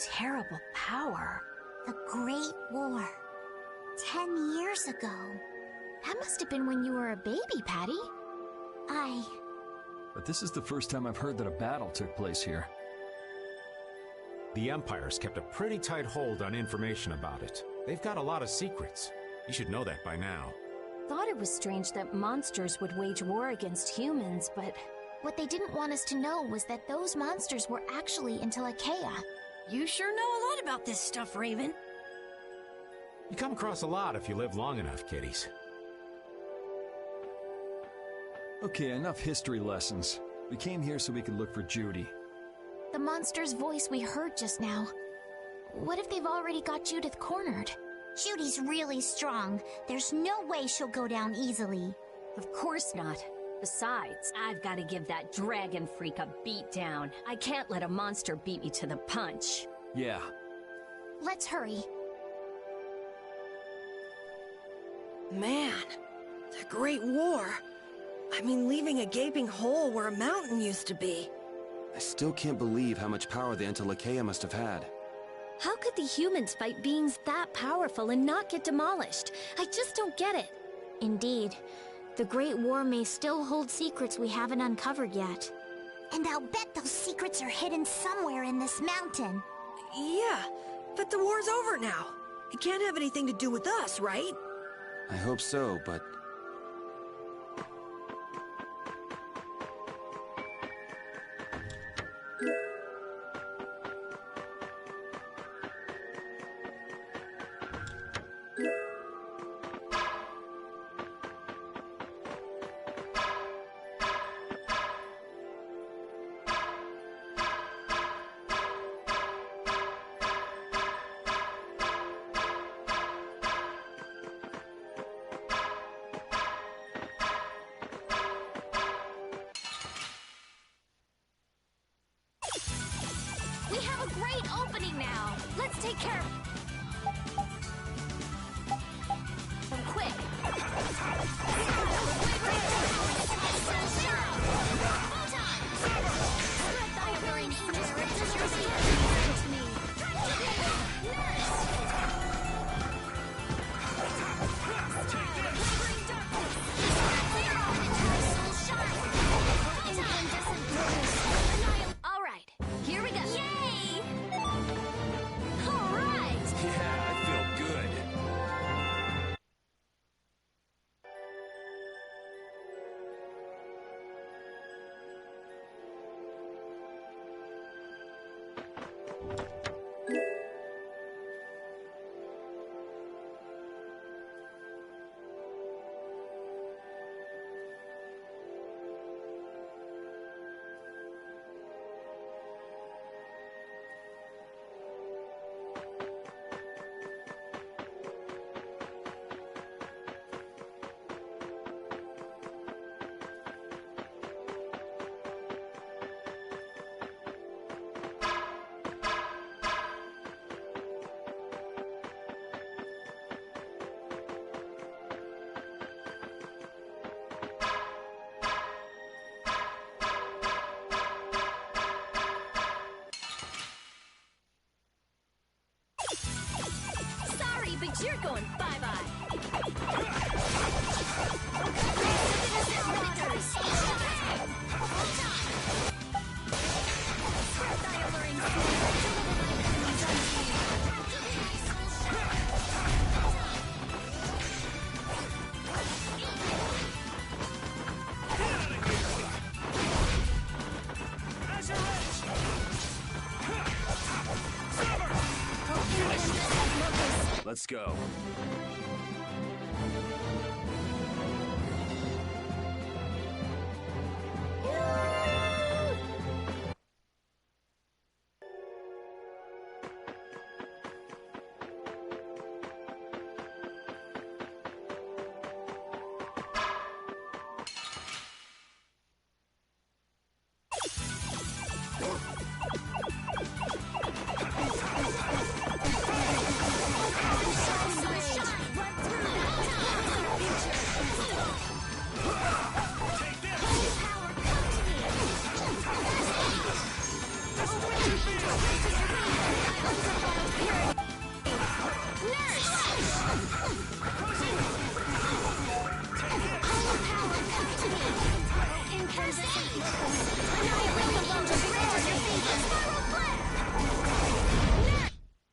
Terrible power. The Great War. 10 years ago. That must have been when you were a baby, Patty. But this is the first time I've heard that a battle took place here. The Empire's kept a pretty tight hold on information about it. They've got a lot of secrets. You should know that by now. Thought it was strange that monsters would wage war against humans, but... What they didn't want us to know was that those monsters were actually Entelekea. You sure know a lot about this stuff, Raven. You come across a lot if you live long enough, kiddies. Okay, enough history lessons. We came here so we could look for Judy. The monster's voice we heard just now. What if they've already got Judith cornered? Judy's really strong. There's no way she'll go down easily. Of course not. Besides, I've got to give that dragon freak a beat down. I can't let a monster beat me to the punch. Yeah. Let's hurry. Man, the Great War. I mean, leaving a gaping hole where a mountain used to be. I still can't believe how much power the Entelekea must have had. How could the humans fight beings that powerful and not get demolished? I just don't get it. Indeed. The Great War may still hold secrets we haven't uncovered yet. And I'll bet those secrets are hidden somewhere in this mountain. Yeah, but the war's over now. It can't have anything to do with us, right? I hope so, but... We have a great opening now. Let's take care of them quick. All right, here we go. Yay! All right. Yeah, I feel good. Sorry, but you're going bye-bye. Let's go.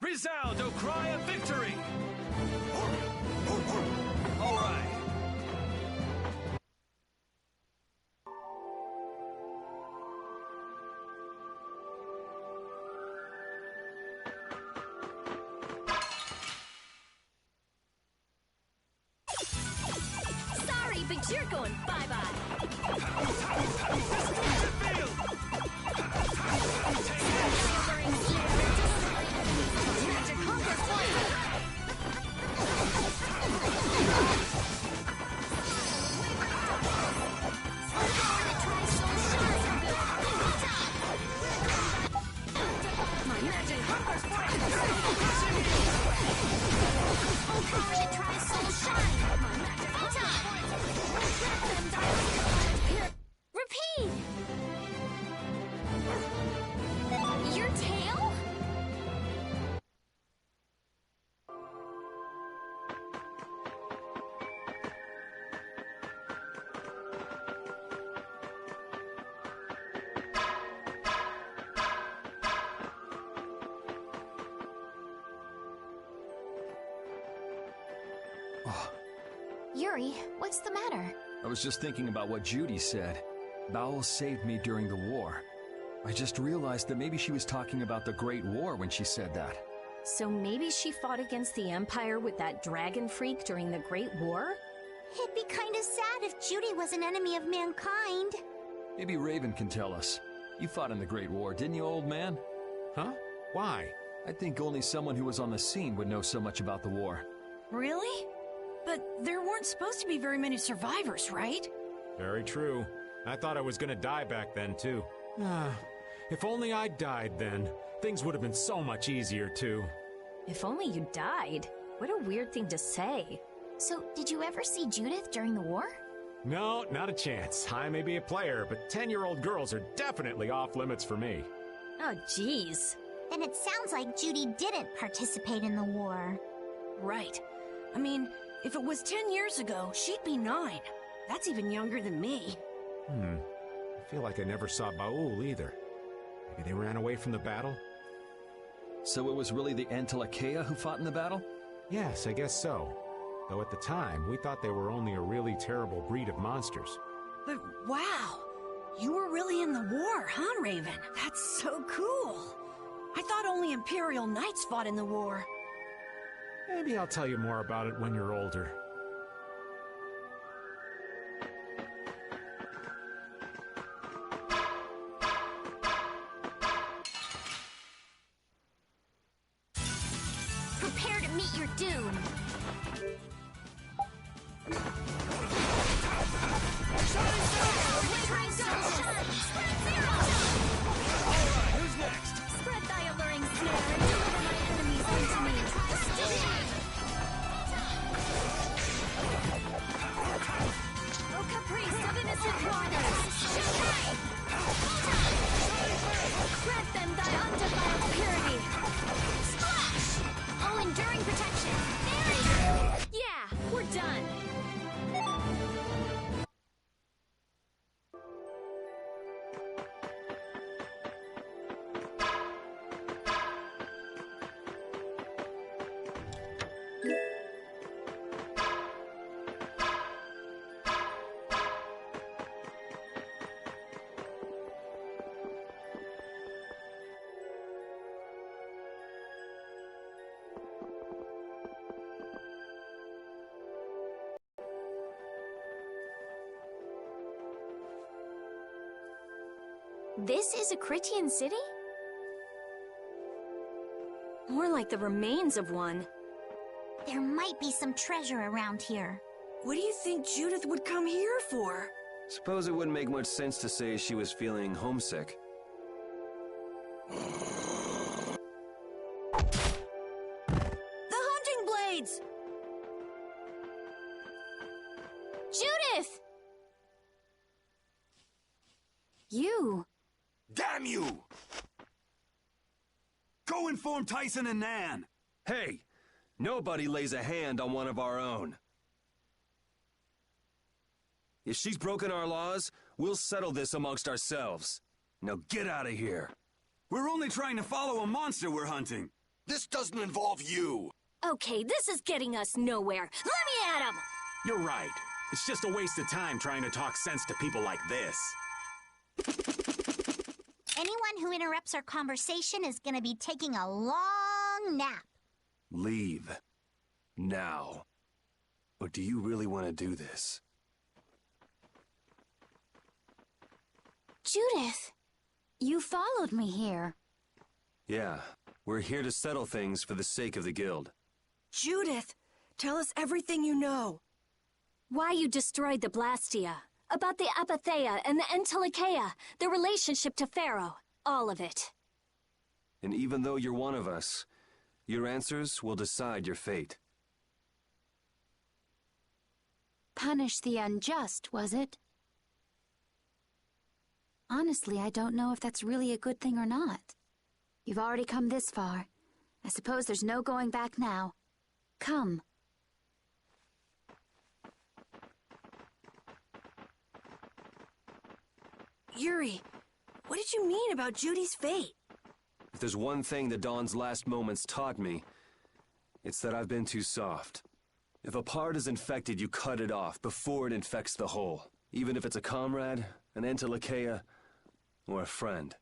Resound, O cry of victory! All right. Sorry, but you're going bye-bye. Try soul shine. Yuri, what's the matter? I was just thinking about what Judy said. Bowel saved me during the war. I just realized that maybe she was talking about the Great War when she said that. So maybe she fought against the Empire with that dragon freak during the Great War? It'd be kinda sad if Judy was an enemy of mankind. Maybe Raven can tell us. You fought in the Great War, didn't you, old man? Huh? Why? I think only someone who was on the scene would know so much about the war. Really? But there weren't supposed to be very many survivors, right? Very true. I thought I was gonna die back then, too. If only I died then. Things would have been so much easier, too. If only you died. What a weird thing to say. So, did you ever see Judith during the war? No, not a chance. I may be a player, but 10-year-old girls are definitely off limits for me. Oh, jeez. Then it sounds like Judy didn't participate in the war. Right. I mean, if it was 10 years ago, she'd be 9. That's even younger than me. I feel like I never saw Baul either. Maybe they ran away from the battle? So it was really the Antilocheia who fought in the battle? Yes, I guess so. Though at the time, we thought they were only a really terrible breed of monsters. But wow! You were really in the war, huh, Raven? That's so cool! I thought only Imperial Knights fought in the war. Maybe I'll tell you more about it when you're older. Prepare to meet your doom. Who's next? Spread thy alluring snare and deliver my enemies unto me. O caprice of innocent waters! Grant them thy undefiled purity! Splash! Oh, enduring protection. Yeah, we're done. This is a Critian city? More like the remains of one. There might be some treasure around here. What do you think Judith would come here for? Suppose it wouldn't make much sense to say she was feeling homesick. The hunting blades! Judith! You! Damn you! Go inform Tyson and Nan! Hey! Nobody lays a hand on one of our own. If she's broken our laws, we'll settle this amongst ourselves. Now get out of here. We're only trying to follow a monster we're hunting. This doesn't involve you. Okay, this is getting us nowhere. Let me at him! You're right. It's just a waste of time trying to talk sense to people like this. Anyone who interrupts our conversation is gonna be taking a long nap. Leave. Now. Or do you really want to do this? Judith! You followed me here. Yeah. We're here to settle things for the sake of the guild. Judith, tell us everything you know. Why you destroyed the Blastia. About the Apatheia and the Antilocheia. The relationship to Pharaoh. All of it. And even though you're one of us, your answers will decide your fate. Punish the unjust, was it? Honestly, I don't know if that's really a good thing or not. You've already come this far. I suppose there's no going back now. Come. Yuri, what did you mean about Judy's fate? If there's one thing the Dawn's last moments taught me, it's that I've been too soft. If a part is infected, you cut it off before it infects the whole. Even if it's a comrade, an Entelekea, or a friend.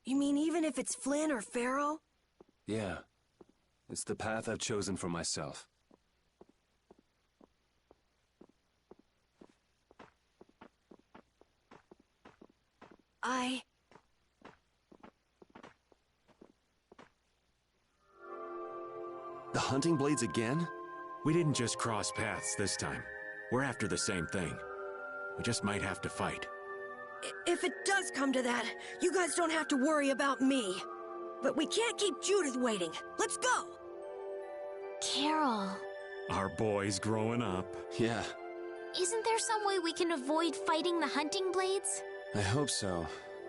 You mean even if it's Flynn or Pharaoh? Yeah. It's the path I've chosen for myself. The hunting blades again? We didn't just cross paths this time. We're after the same thing. We just might have to fight. If it does come to that, you guys don't have to worry about me. But we can't keep Judith waiting. Let's go! Carol. Our boy's growing up. Yeah. Isn't there some way we can avoid fighting the hunting blades? I hope so,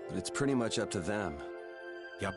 but it's pretty much up to them. Yup.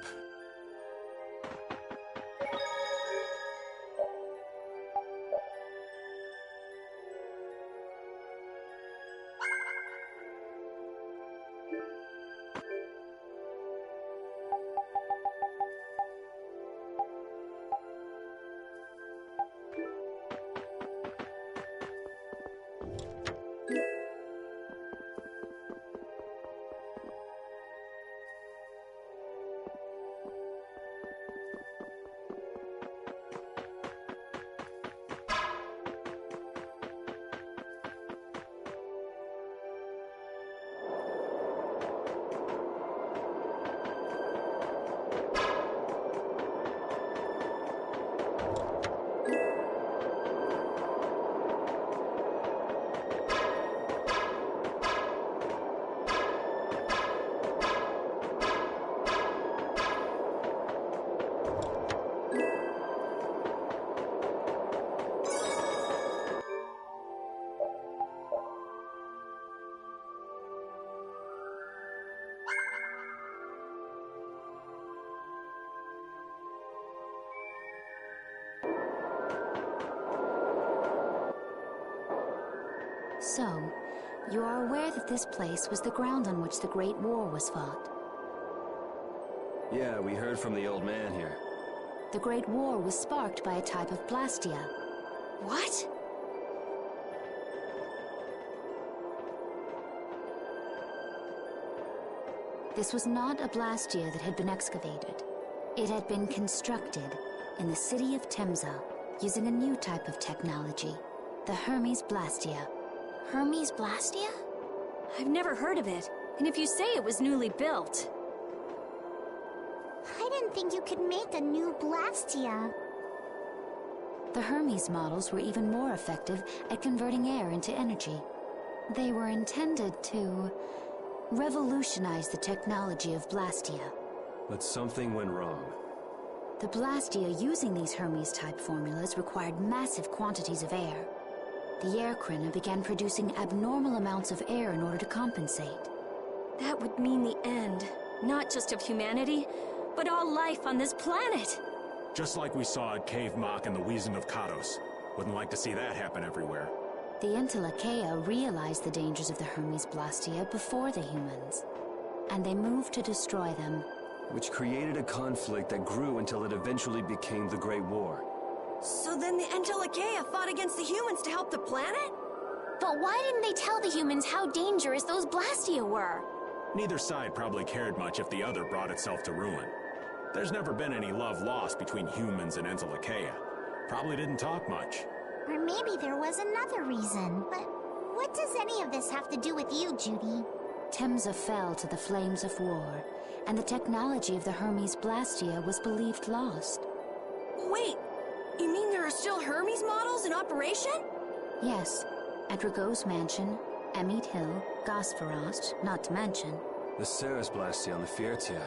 So, you are aware that this place was the ground on which the Great War was fought? Yeah, we heard from the old man here. The Great War was sparked by a type of Blastia. What? This was not a Blastia that had been excavated. It had been constructed in the city of Temza using a new type of technology, the Hermes Blastia. Hermes Blastia? I've never heard of it, and if you say it was newly built... I didn't think you could make a new Blastia. The Hermes models were even more effective at converting air into energy. They were intended to revolutionize the technology of Blastia. But something went wrong. The Blastia using these Hermes-type formulas required massive quantities of air. The air Krina began producing abnormal amounts of air in order to compensate. That would mean the end, not just of humanity, but all life on this planet. Just like we saw at Cave Mach and the Wheezing of Kados. Wouldn't like to see that happen everywhere. The Entelekea realized the dangers of the Hermes Blastia before the humans, and they moved to destroy them. Which created a conflict that grew until it eventually became the Great War. So then the Entelekea fought against the humans to help the planet? But why didn't they tell the humans how dangerous those Blastia were? Neither side probably cared much if the other brought itself to ruin. There's never been any love lost between humans and Entelekea. Probably didn't talk much. Or maybe there was another reason. But what does any of this have to do with you, Judy? Temza fell to the flames of war, and the technology of the Hermes Blastia was believed lost. Wait, you mean there are still Hermes models in operation? Yes, at Rago's mansion, Emmeet Hill, Gosferost, not to mention. The Ceres Blastia on the Fiertia.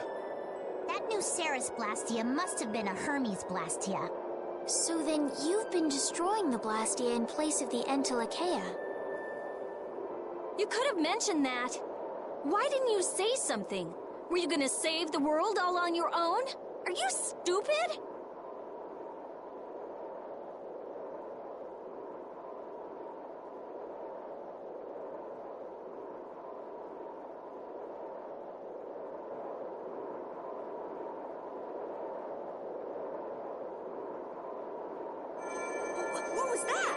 That new Ceres Blastia must have been a Hermes Blastia. So then you've been destroying the Blastia in place of the Entelekea. You could have mentioned that. Why didn't you say something? Were you gonna save the world all on your own? Are you stupid? What was that?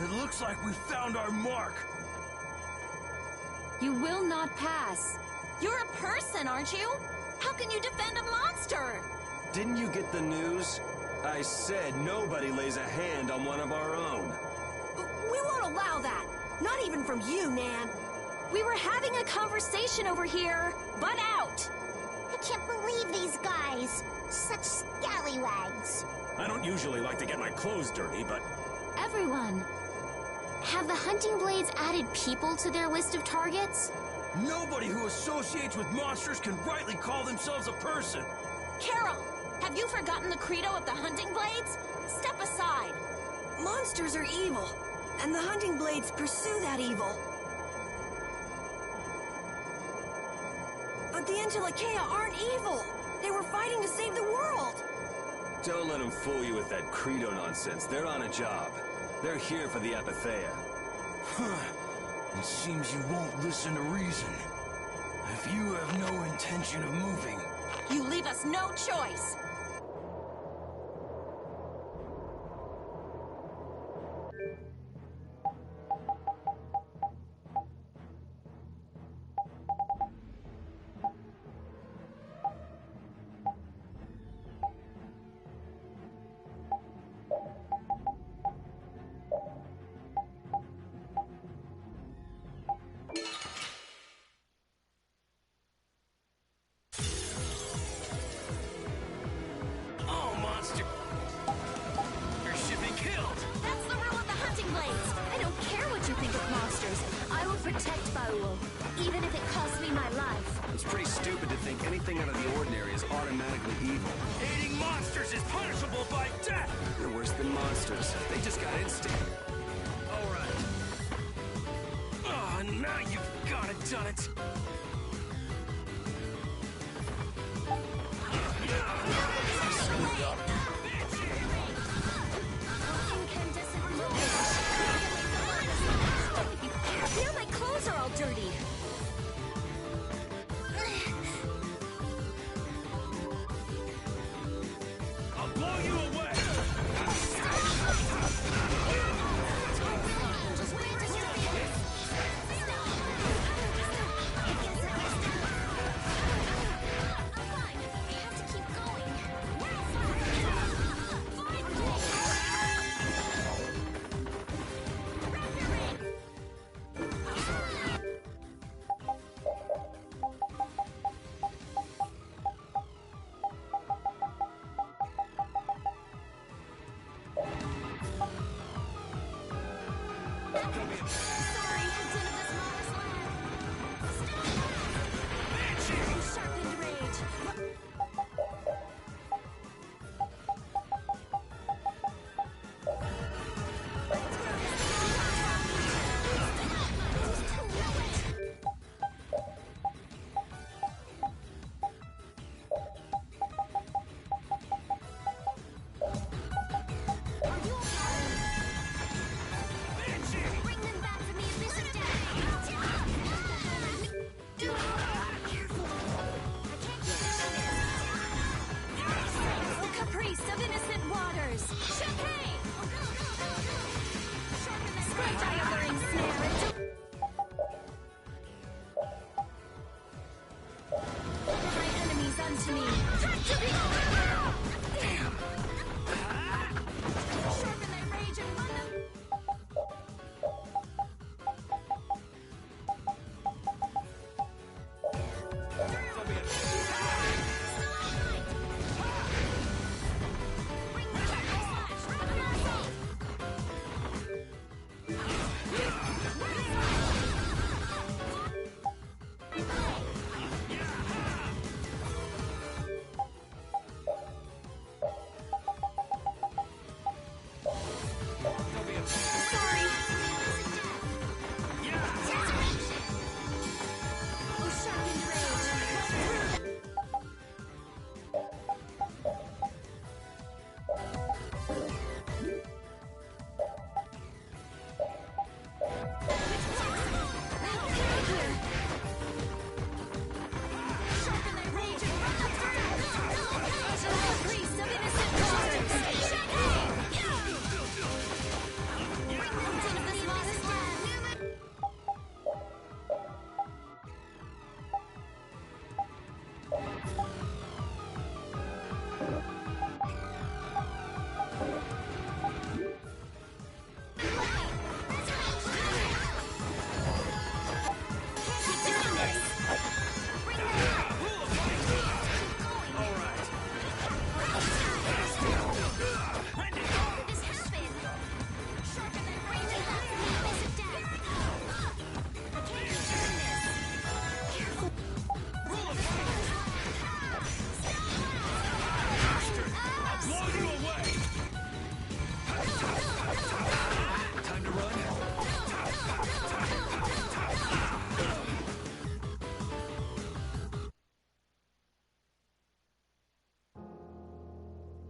It looks like we found our mark. You will not pass. You're a person, aren't you? How can you defend a monster? Didn't you get the news? I said nobody lays a hand on one of our own. We won't allow that. Not even from you, Nan. We were having a conversation over here. Butt out! I can't believe these guys. Such scallywags. I don't usually like to get my clothes dirty, but... Everyone, have the hunting blades added people to their list of targets? Nobody who associates with monsters can rightly call themselves a person. Carol, have you forgotten the credo of the hunting blades? Step aside. Monsters are evil, and the hunting blades pursue that evil. But the Antilochea aren't evil. They were fighting to save the world. Don't let them fool you with that credo nonsense. They're on a job. They're here for the Apatheia. It seems you won't listen to reason. If you have no intention of moving... You leave us no choice. Even if it costs me my life. It's pretty stupid to think anything out of the ordinary is automatically evil. Aiding monsters is punishable by death! They're worse than monsters. They just got instinct. All right. Oh, now you've got it, done it. Now my clothes are all dirty. I'll blow you away! Bring them back to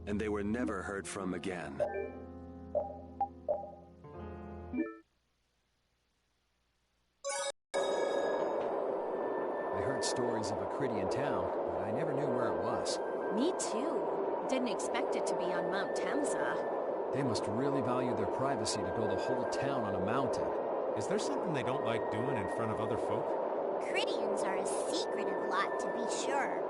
and they were never heard from again. I heard stories of a Cridian town, but I never knew where it was. Me too. Didn't expect it to be on Mount Temsa. They must really value their privacy to build a whole town on a mountain. Is there something they don't like doing in front of other folk? Cridians are a secretive lot, to be sure.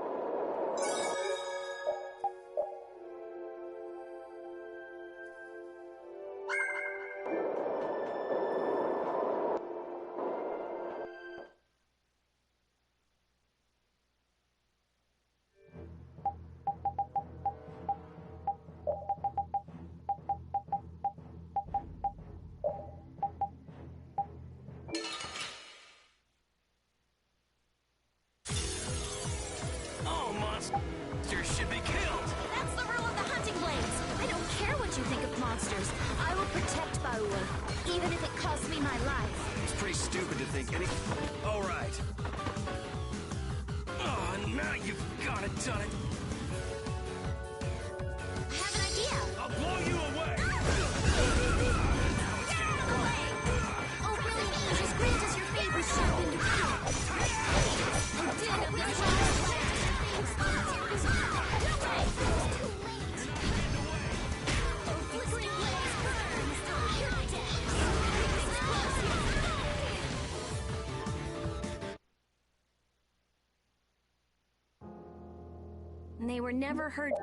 Monsters should be killed! That's the rule of the hunting blades! I don't care what you think of monsters. I will protect Baul, even if it costs me my life. It's pretty stupid to think any... All right. Oh, now you've got it done it. I have an idea. I'll blow you away! Oh, really? Just grant us your favor, sharpened They were never heard.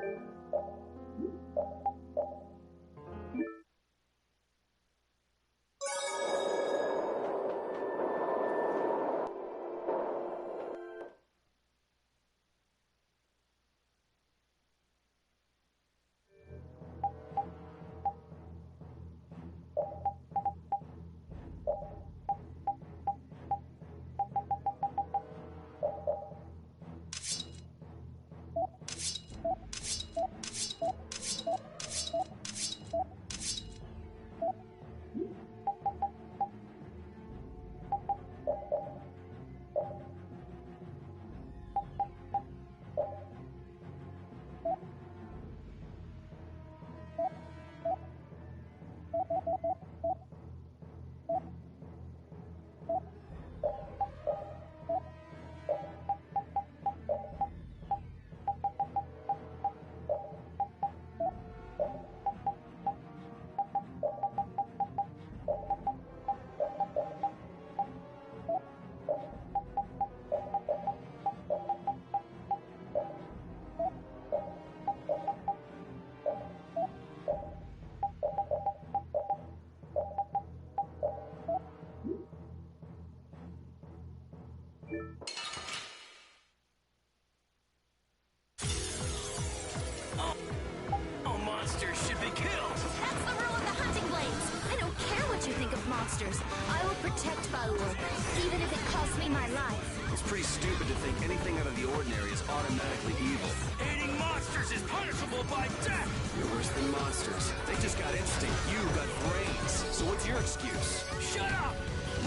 Monsters should be killed! That's the rule of the hunting blades! I don't care what you think of monsters. I will protect Baul, even if it costs me my life. It's pretty stupid to think anything out of the ordinary is automatically evil. Aiding monsters is punishable by death! You're worse than monsters. They just got instinct. You got brains. So what's your excuse? Shut up!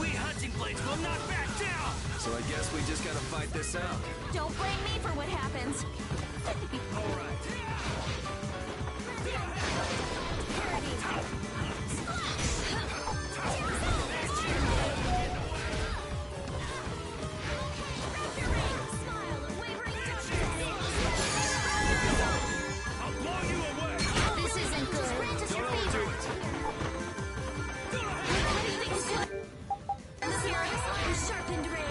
We hunting blades will not back down! So I guess we just gotta fight this out. Don't blame me for what happens. All right. Sharpened rage.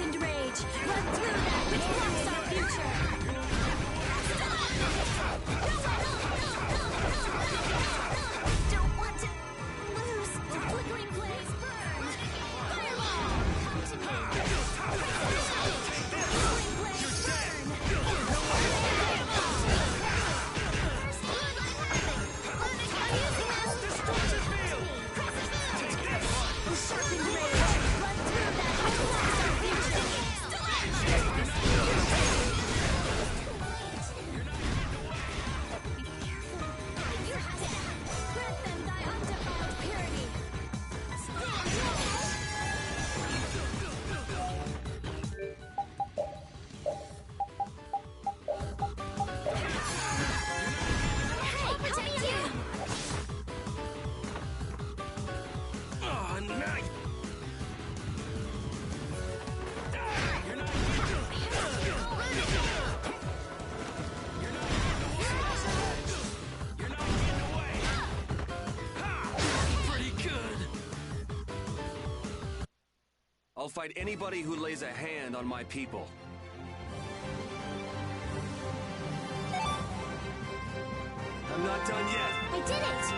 sharpened rage. Run through that which blocks our future. Don't want to lose. The flickering blaze burn. Fireball! Come to me. Flickering blaze burn. I'm using this. Distortion field. Sharpened rage. Run through that which blocks our future. Grant them thy undefiled purity. Hey, protect you! Oh, nice! Pretty good. I'll fight anybody who lays a hand on my people. I'm not done yet. I did it!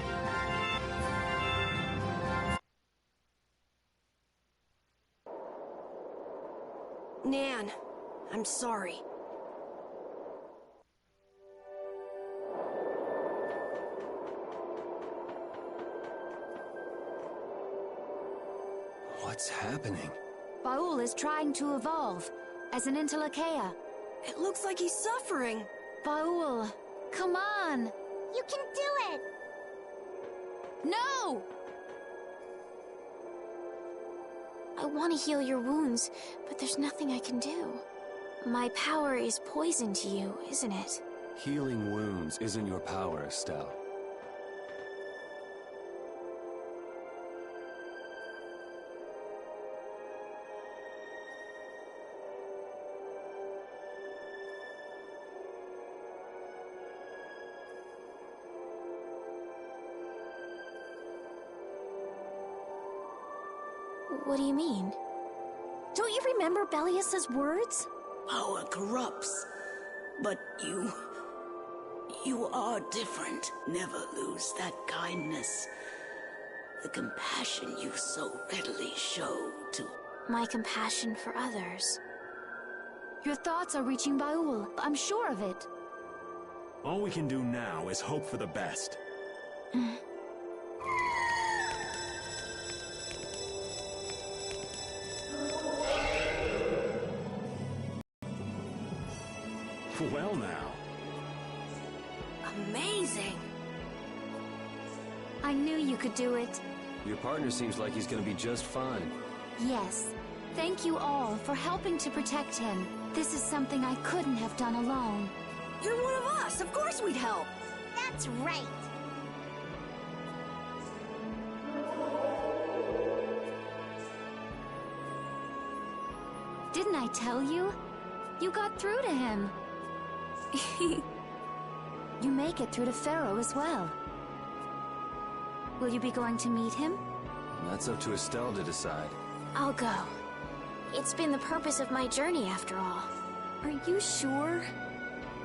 Nan, I'm sorry. What's happening? Baul is trying to evolve as an Interlakeia. It looks like he's suffering. Baul, come on! You can do it! No! I want to heal your wounds, but there's nothing I can do. My power is poison to you, isn't it? Healing wounds isn't your power, Estelle. What do you mean? Don't you remember Bellius's words? Power corrupts, but you are different. Never lose that kindness, the compassion you so readily show to... My compassion for others. Your thoughts are reaching Baul. I'm sure of it. All we can do now is hope for the best. Well now. Amazing! I knew you could do it. Your partner seems like he's gonna be just fine. Yes. Thank you all for helping to protect him. This is something I couldn't have done alone. You're one of us! Of course we'd help! That's right! Didn't I tell you? You got through to him. You make it through to Pharaoh as well. Will you be going to meet him? That's up to Estelle to decide. I'll go. It's been the purpose of my journey, after all. Are you sure?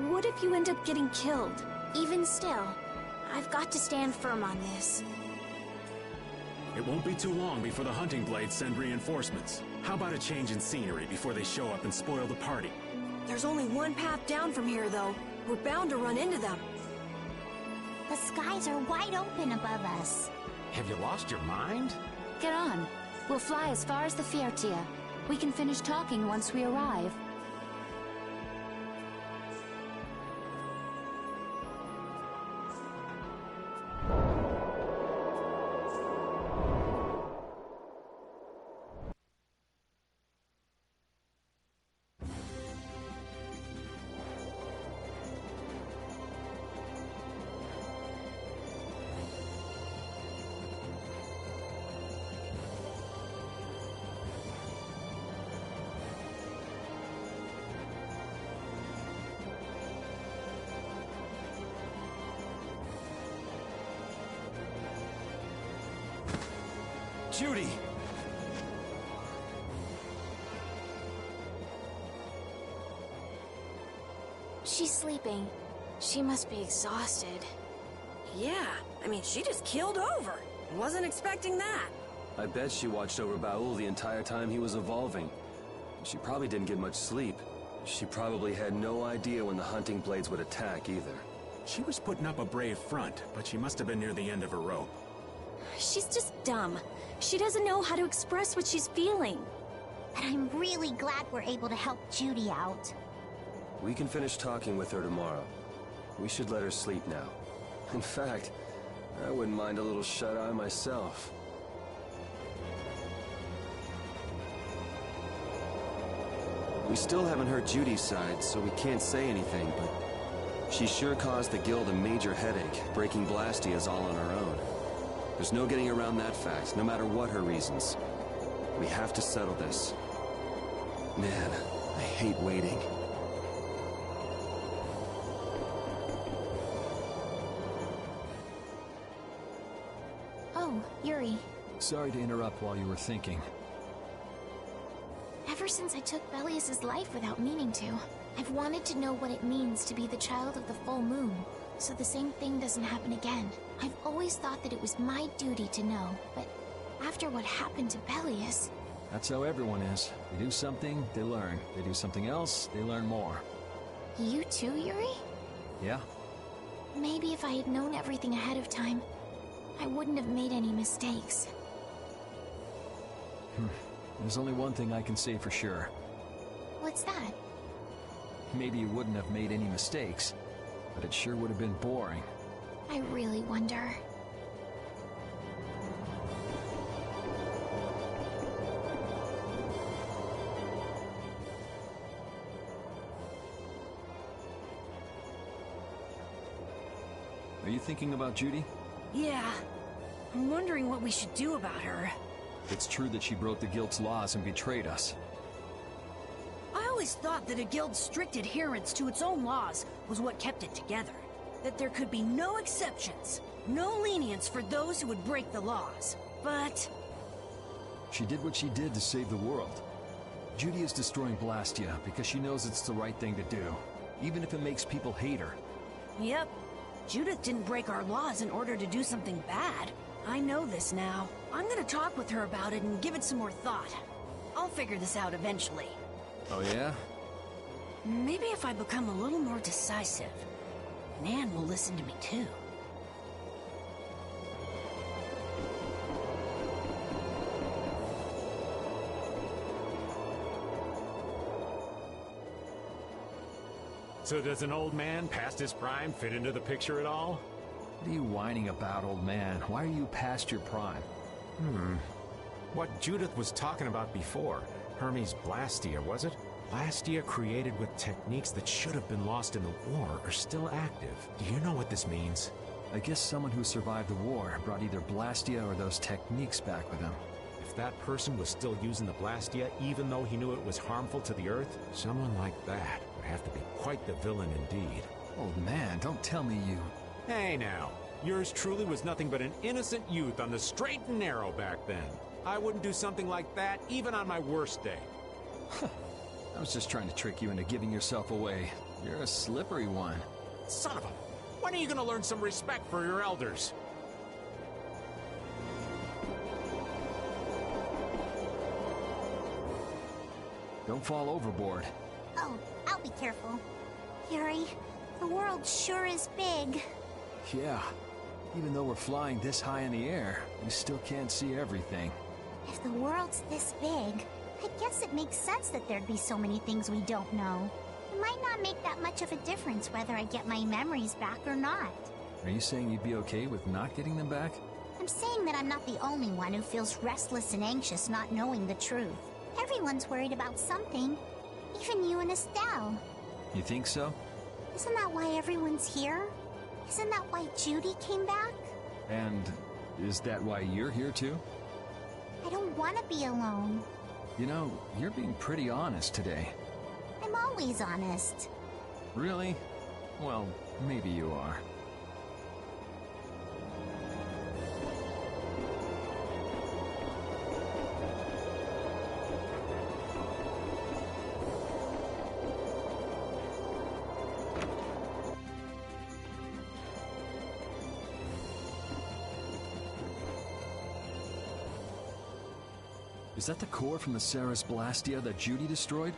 What if you end up getting killed? Even still, I've got to stand firm on this. It won't be too long before the hunting blades send reinforcements. How about a change in scenery before they show up and spoil the party? There's only one path down from here, though. We're bound to run into them. The skies are wide open above us. Have you lost your mind? Get on. We'll fly as far as the Fiertia. We can finish talking once we arrive. Judy! She's sleeping. She must be exhausted. Yeah, I mean, she just keeled over. Wasn't expecting that. I bet she watched over Baul the entire time he was evolving. She probably didn't get much sleep. She probably had no idea when the hunting blades would attack either. She was putting up a brave front, but she must have been near the end of her rope. She's just dumb. She doesn't know how to express what she's feeling. But I'm really glad we're able to help Judy out. We can finish talking with her tomorrow. We should let her sleep now. In fact, I wouldn't mind a little shut-eye myself. We still haven't heard Judy's side, so we can't say anything, but she sure caused the guild a major headache, breaking Blastia's all on her own. There's no getting around that fact, no matter what her reasons. We have to settle this. Man, I hate waiting. Oh, Yuri. Sorry to interrupt while you were thinking. Ever since I took Belius's life without meaning to, I've wanted to know what it means to be the child of the full moon, so the same thing doesn't happen again. I've always thought that it was my duty to know, but after what happened to Belius... That's how everyone is. They do something, they learn. They do something else, they learn more. You too, Yuri? Yeah. Maybe if I had known everything ahead of time, I wouldn't have made any mistakes. There's only one thing I can say for sure. What's that? Maybe you wouldn't have made any mistakes, but it sure would have been boring. I really wonder. Are you thinking about Judy? Yeah. I'm wondering what we should do about her. It's true that she broke the guild's laws and betrayed us. I always thought that a guild's strict adherence to its own laws was what kept it together. That there could be no exceptions, no lenience for those who would break the laws. But... she did what she did to save the world. Judy is destroying Blastia because she knows it's the right thing to do, even if it makes people hate her. Yep. Judith didn't break our laws in order to do something bad. I know this now. I'm gonna talk with her about it and give it some more thought. I'll figure this out eventually. Oh yeah? Maybe if I become a little more decisive, Nan will listen to me too. So does an old man past his prime fit into the picture at all? What are you whining about, old man? Why are you past your prime? What Judith was talking about before. Hermes Blastia, was it? Blastia created with techniques that should have been lost in the war are still active. Do you know what this means? I guess someone who survived the war brought either Blastia or those techniques back with him. If that person was still using the Blastia, even though he knew it was harmful to the Earth, someone like that would have to be quite the villain indeed. Old man, don't tell me you... Hey now, yours truly was nothing but an innocent youth on the straight and narrow back then. I wouldn't do something like that even on my worst day. I was just trying to trick you into giving yourself away. You're a slippery one. Son of a... When are you gonna learn some respect for your elders? Don't fall overboard. Oh, I'll be careful. Yuri, the world sure is big. Yeah. Even though we're flying this high in the air, we still can't see everything. If the world's this big, I guess it makes sense that there'd be so many things we don't know. It might not make that much of a difference whether I get my memories back or not. Are you saying you'd be okay with not getting them back? I'm saying that I'm not the only one who feels restless and anxious not knowing the truth. Everyone's worried about something. Even you and Estelle. You think so? Isn't that why everyone's here? Isn't that why Judy came back? And is that why you're here too? I don't want to be alone. You know, you're being pretty honest today. I'm always honest. Really? Well, maybe you are. Is that the core from the Ceres Blastia that Judy destroyed?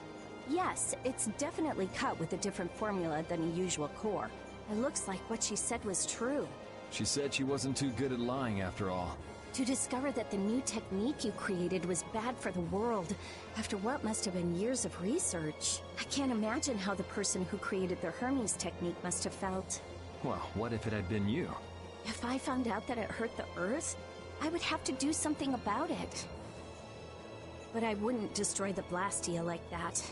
Yes, it's definitely cut with a different formula than a usual core. It looks like what she said was true. She said she wasn't too good at lying after all. To discover that the new technique you created was bad for the world, after what must have been years of research. I can't imagine how the person who created the Hermes technique must have felt. Well, what if it had been you? If I found out that it hurt the Earth, I would have to do something about it. But I wouldn't destroy the Blastia like that.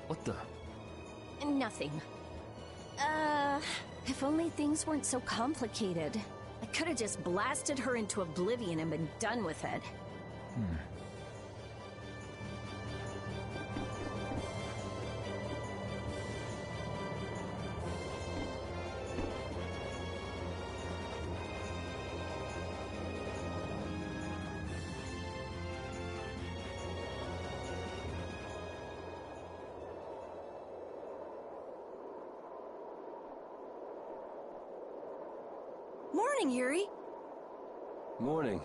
What the? Nothing. If only things weren't so complicated. I could have just blasted her into oblivion and been done with it. Morning, Yuri. Morning.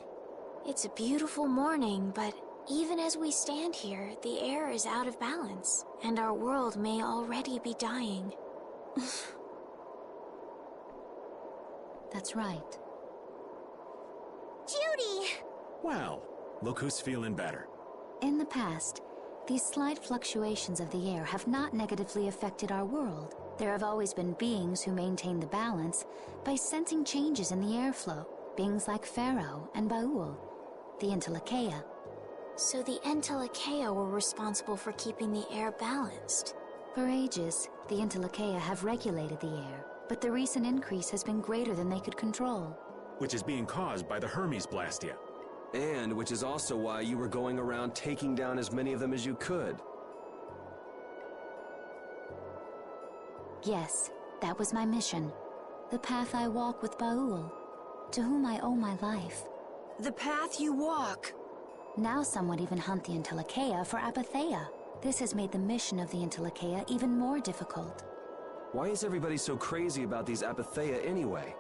It's a beautiful morning, but even as we stand here, the air is out of balance, and our world may already be dying. That's right. Judy! Well, look who's feeling better. In the past, these slight fluctuations of the air have not negatively affected our world. There have always been beings who maintain the balance by sensing changes in the airflow, beings like Pharaoh and Baul, the Entelekea. So the Entelekea were responsible for keeping the air balanced. For ages, the Entelekea have regulated the air, but the recent increase has been greater than they could control. Which is being caused by the Hermes Blastia. And which is also why you were going around taking down as many of them as you could. Yes, that was my mission. The path I walk with Baul, to whom I owe my life. The path you walk. Now some would even hunt the Entelekea for Apatheia. This has made the mission of the Entelekea even more difficult. Why is everybody so crazy about these Apatheia anyway?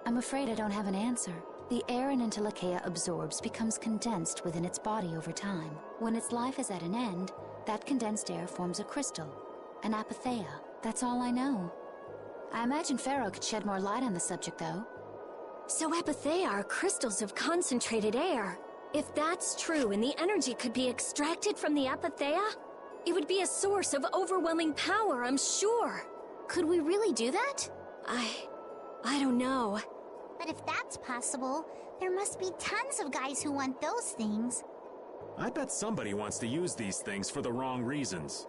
I'm afraid I don't have an answer. The air an Entelekea absorbs becomes condensed within its body over time. When its life is at an end, that condensed air forms a crystal, an Apatheia. That's all I know. I imagine Pharaoh could shed more light on the subject, though. So Apatheia are crystals of concentrated air. If that's true and the energy could be extracted from the Apatheia, it would be a source of overwhelming power, I'm sure. Could we really do that? I don't know. But if that's possible, there must be tons of guys who want those things. I bet somebody wants to use these things for the wrong reasons.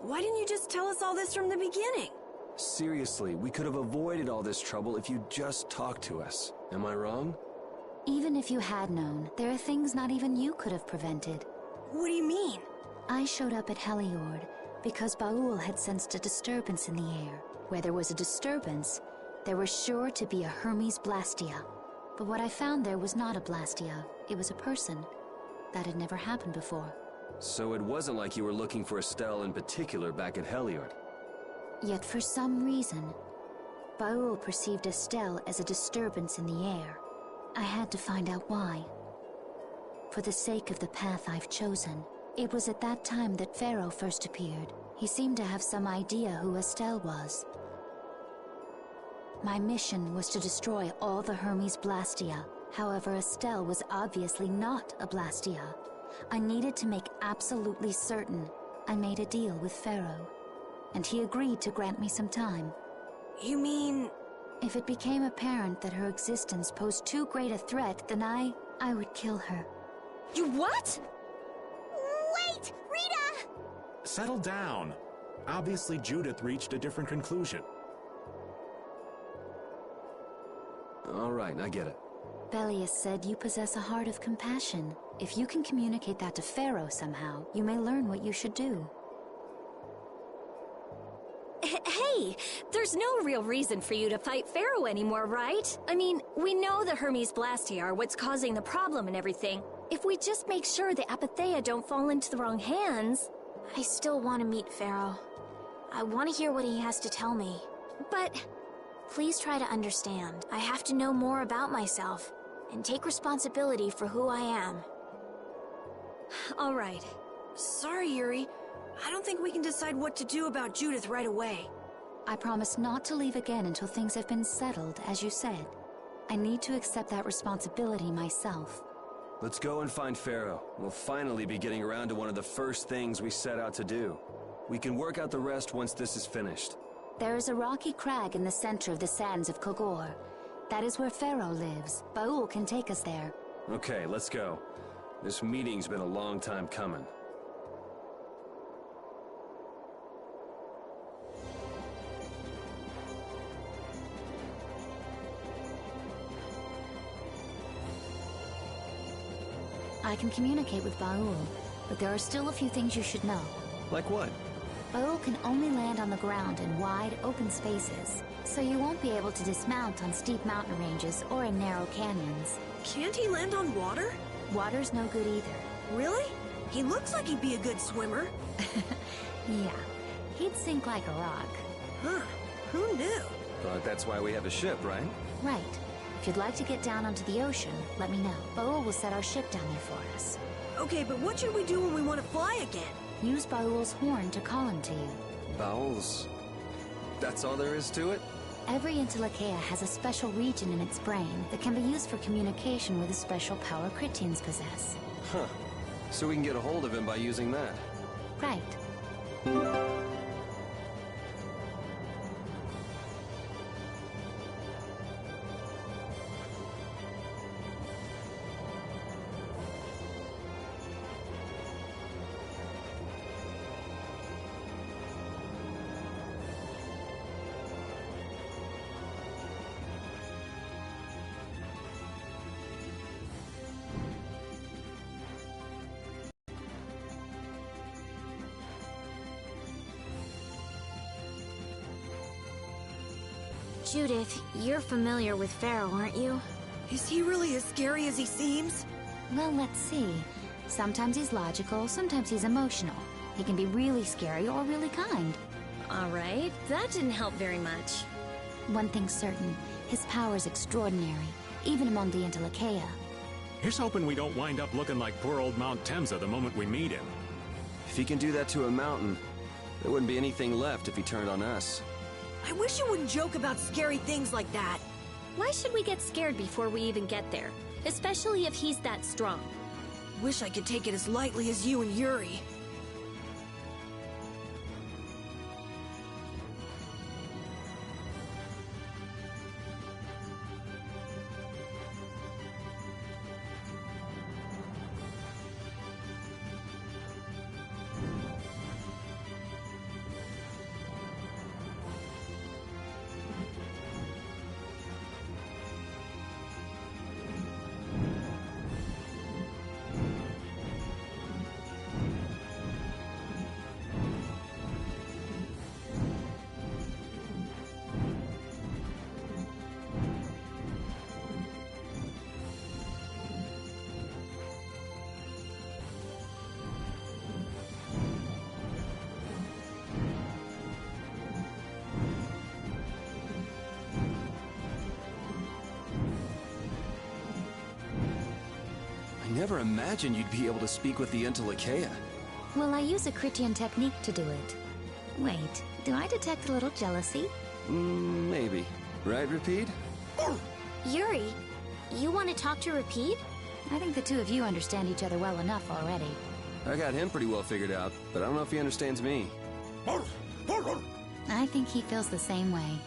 Why didn't you just tell us all this from the beginning? Seriously, we could have avoided all this trouble if you just talked to us. Am I wrong? Even if you had known, there are things not even you could have prevented. What do you mean? I showed up at Heliord because Baul had sensed a disturbance in the air. Where there was a disturbance, there was sure to be a Hermes Blastia. But what I found there was not a Blastia, it was a person. That had never happened before. So it wasn't like you were looking for Estelle in particular back at Heliord. Yet for some reason, Baul perceived Estelle as a disturbance in the air. I had to find out why. For the sake of the path I've chosen, it was at that time that Pharaoh first appeared. He seemed to have some idea who Estelle was. My mission was to destroy all the Hermes Blastia. However, Estelle was obviously not a Blastia. I needed to make absolutely certain. I made a deal with Pharaoh, and he agreed to grant me some time. You mean... If it became apparent that her existence posed too great a threat, then I would kill her. You what? Wait! Rita! Settle down. Obviously, Judith reached a different conclusion. All right, I get it. Belius said you possess a heart of compassion. If you can communicate that to Pharaoh somehow, you may learn what you should do. Hey, there's no real reason for you to fight Pharaoh anymore, right? I mean, we know the Hermes Blastia are what's causing the problem and everything. If we just make sure the Apatheia don't fall into the wrong hands... I still want to meet Pharaoh. I want to hear what he has to tell me. But Please try to understand. I have to know more about myself and take responsibility for who I am. All right. Sorry, Yuri. I don't think we can decide what to do about Judith right away. I promise not to leave again until things have been settled, as you said. I need to accept that responsibility myself. Let's go and find Pharaoh. We'll finally be getting around to one of the first things we set out to do. We can work out the rest once this is finished. There is a rocky crag in the center of the sands of Kogor. That is where Pharaoh lives. Baul can take us there. Okay, let's go. This meeting's been a long time coming. I can communicate with Baul, but there are still a few things you should know. Like what? Baul can only land on the ground in wide, open spaces, so you won't be able to dismount on steep mountain ranges or in narrow canyons. Can't he land on water? Water's no good either. Really? He looks like he'd be a good swimmer. Yeah, he'd sink like a rock. Huh, who knew? But that's why we have a ship, right? Right. If you'd like to get down onto the ocean, let me know. Baul will set our ship down there for us. Okay, but what should we do when we want to fly again? Use Baul's horn to call him to you. Baul's? That's all there is to it? Every Intellicaea has a special region in its brain that can be used for communication with a special power Critians possess. Huh. So we can get a hold of him by using that. Right. Judith, you're familiar with Pharaoh, aren't you? Is he really as scary as he seems? Well, let's see. Sometimes he's logical, sometimes he's emotional. He can be really scary or really kind. Alright, that didn't help very much. One thing's certain, his power's extraordinary, even among the Intellicaea. Here's hoping we don't wind up looking like poor old Mount Temsa the moment we meet him. If he can do that to a mountain, there wouldn't be anything left if he turned on us. I wish you wouldn't joke about scary things like that. Why should we get scared before we even get there? Especially if he's that strong. Wish I could take it as lightly as you and Yuri. I never imagined you'd be able to speak with the Intellicaea. Well, I use a Critian technique to do it. Wait, do I detect a little jealousy? Maybe. Right, Rapide? Yuri, you want to talk to Rapide? I think the two of you understand each other well enough already. I got him pretty well figured out, but I don't know if he understands me. I think he feels the same way.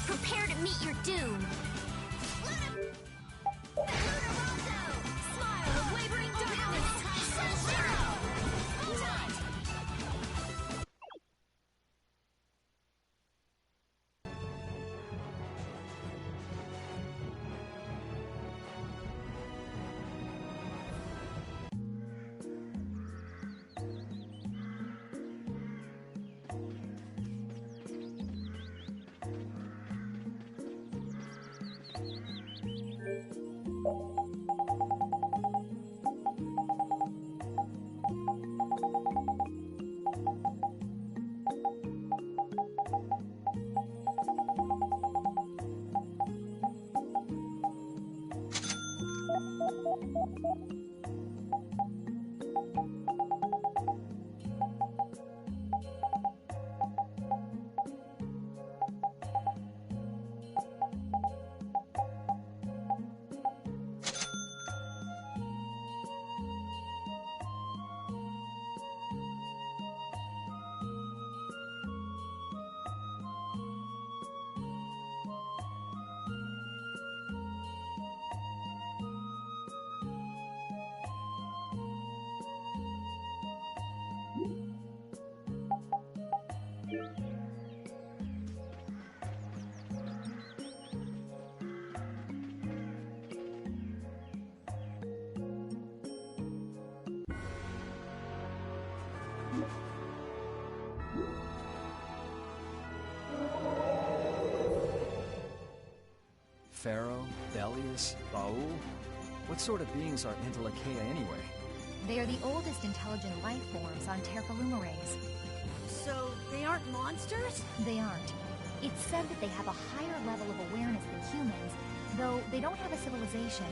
Prepare to meet your doom. Smile of wavering darkness. Sub-Zero. Pharaoh, Belius, Baul? What sort of beings are Entelecheia anyway? They are the oldest intelligent life forms on Terraluminaries. So, they aren't monsters? They aren't. It's said that they have a higher level of awareness than humans, though they don't have a civilization.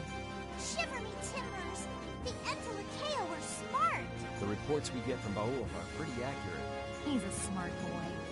Shiver me timbers! The Entelecheia were smart! The reports we get from Baul are pretty accurate. He's a smart boy.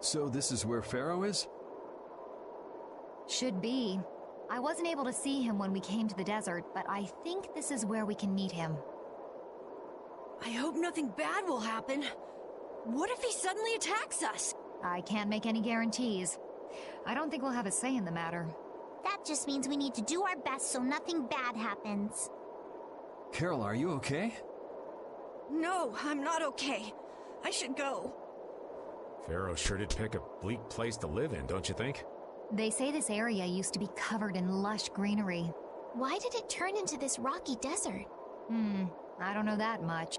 So this is where Pharaoh is? Should be. I wasn't able to see him when we came to the desert, but I think this is where we can meet him. I hope nothing bad will happen. What if he suddenly attacks us? I can't make any guarantees. I don't think we'll have a say in the matter. That just means we need to do our best so nothing bad happens. Carol, are you okay? No, I'm not okay. I should go. Pharaoh sure did pick a bleak place to live in, don't you think? They say this area used to be covered in lush greenery. Why did it turn into this rocky desert? I don't know that much.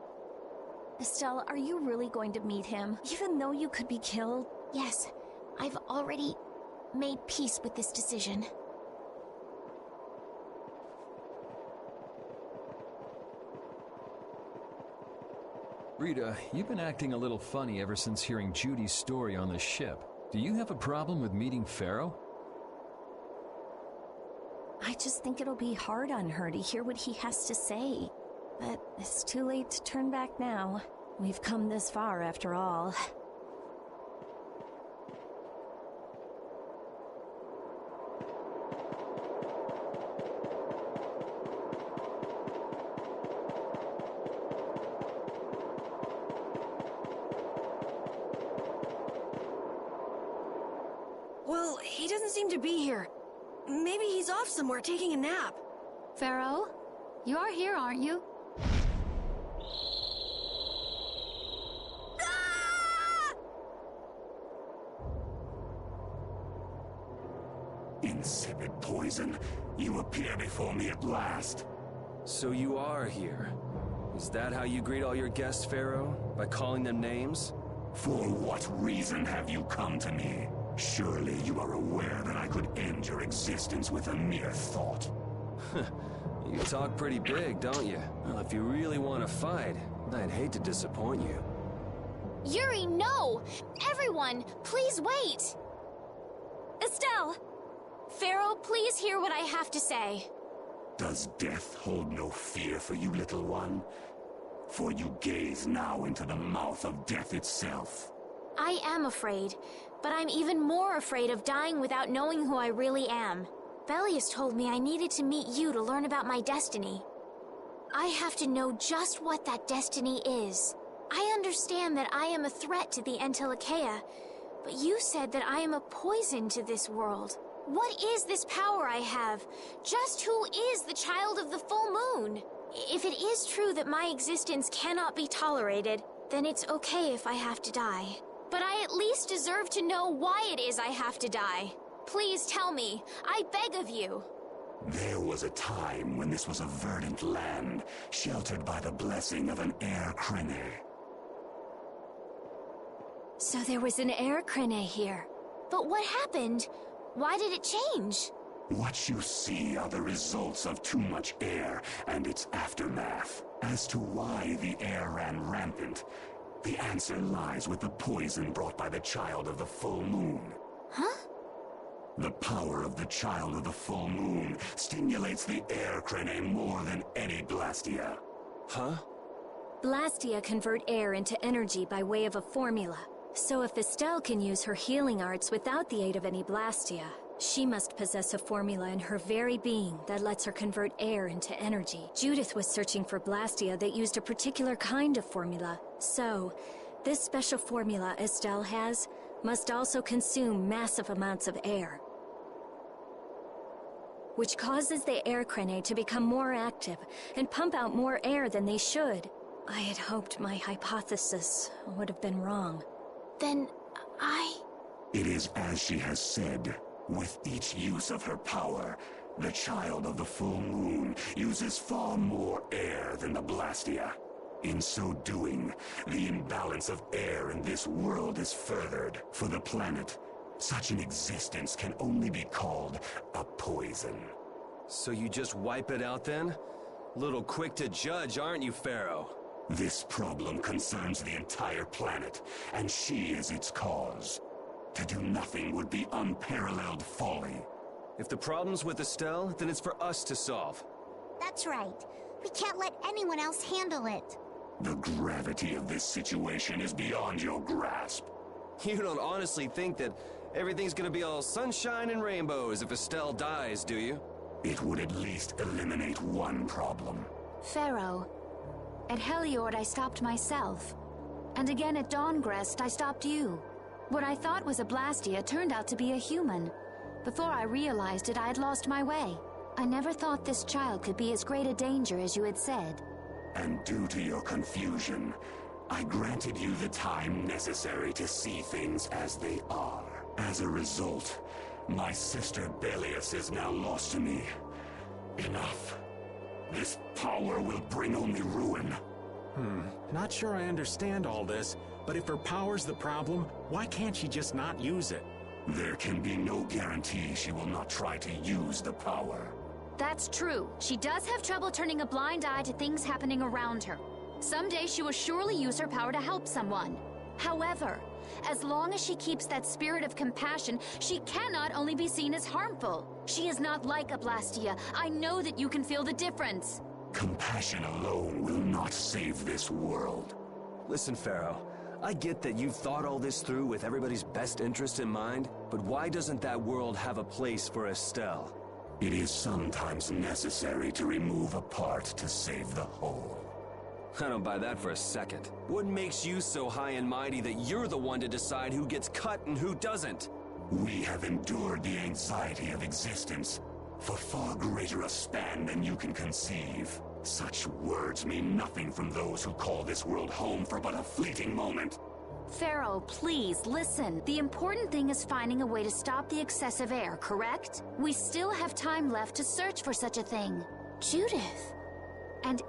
Estelle, are you really going to meet him, even though you could be killed? Yes, I've already made peace with this decision. Rita, you've been acting a little funny ever since hearing Judy's story on the ship. Do you have a problem with meeting Pharaoh? I just think it'll be hard on her to hear what he has to say. But it's too late to turn back now. We've come this far after all. Well, he doesn't seem to be here. Maybe he's off somewhere taking a nap. Pharaoh, you are here, aren't you? Insipid poison, you appear before me at last. So you are here. Is that how you greet all your guests, Pharaoh? By calling them names? For what reason have you come to me? Surely you are aware that I could end your existence with a mere thought. You talk pretty big, don't you? Well, if you really want to fight, I'd hate to disappoint you. Yuri, no! Everyone, please wait! Estelle! Pharaoh, please hear what I have to say. Does death hold no fear for you, little one? For you gaze now into the mouth of death itself. I am afraid, but I'm even more afraid of dying without knowing who I really am. Belius told me I needed to meet you to learn about my destiny. I have to know just what that destiny is. I understand that I am a threat to the Entelekea, but you said that I am a poison to this world. What is this power I have? Just who is the child of the full moon? If it is true that my existence cannot be tolerated, then it's okay if I have to die. But I at least deserve to know why it is I have to die. Please tell me. I beg of you. There was a time when this was a verdant land, sheltered by the blessing of an air crene. So there was an air crene here. But what happened? Why did it change? What you see are the results of too much air and its aftermath. As to why the air ran rampant, the answer lies with the poison brought by the Child of the Full Moon. Huh? The power of the Child of the Full Moon stimulates the air crene more than any Blastia. Huh? Blastia convert air into energy by way of a formula. So if Estelle can use her healing arts without the aid of any Blastia, she must possess a formula in her very being that lets her convert air into energy. Judith was searching for Blastia that used a particular kind of formula. So, this special formula Estelle has must also consume massive amounts of air, which causes the air crene to become more active and pump out more air than they should. I had hoped my hypothesis would have been wrong. Then, It is as she has said. With each use of her power, the Child of the Full Moon uses far more air than the Blastia. In so doing, the imbalance of air in this world is furthered. For the planet, such an existence can only be called a poison. So you just wipe it out then? Little quick to judge, aren't you, Pharaoh? This problem concerns the entire planet, and she is its cause. To do nothing would be unparalleled folly. If the problem's with Estelle, then it's for us to solve. That's right. We can't let anyone else handle it. The gravity of this situation is beyond your grasp. You don't honestly think that everything's gonna be all sunshine and rainbows if Estelle dies, do you? It would at least eliminate one problem. Pharaoh, at Heliord I stopped myself. And again at Dawngrest I stopped you. What I thought was a Blastia turned out to be a human. Before I realized it, I had lost my way. I never thought this child could be as great a danger as you had said. And due to your confusion, I granted you the time necessary to see things as they are. As a result, my sister Belius is now lost to me. Enough. This power will bring only ruin. Not sure I understand all this, but if her power's the problem, why can't she just not use it? There can be no guarantee she will not try to use the power. That's true. She does have trouble turning a blind eye to things happening around her. Someday she will surely use her power to help someone. However, as long as she keeps that spirit of compassion, she cannot only be seen as harmful. She is not like a Blastia. I know that you can feel the difference. Compassion alone will not save this world. Listen, Pharaoh, I get that you've thought all this through with everybody's best interest in mind, but why doesn't that world have a place for Estelle? It is sometimes necessary to remove a part to save the whole. I don't buy that for a second. What makes you so high and mighty that you're the one to decide who gets cut and who doesn't? We have endured the anxiety of existence for far greater a span than you can conceive. Such words mean nothing from those who call this world home for but a fleeting moment. Pharaoh, please, listen. The important thing is finding a way to stop the excessive air, correct? We still have time left to search for such a thing. Judith. And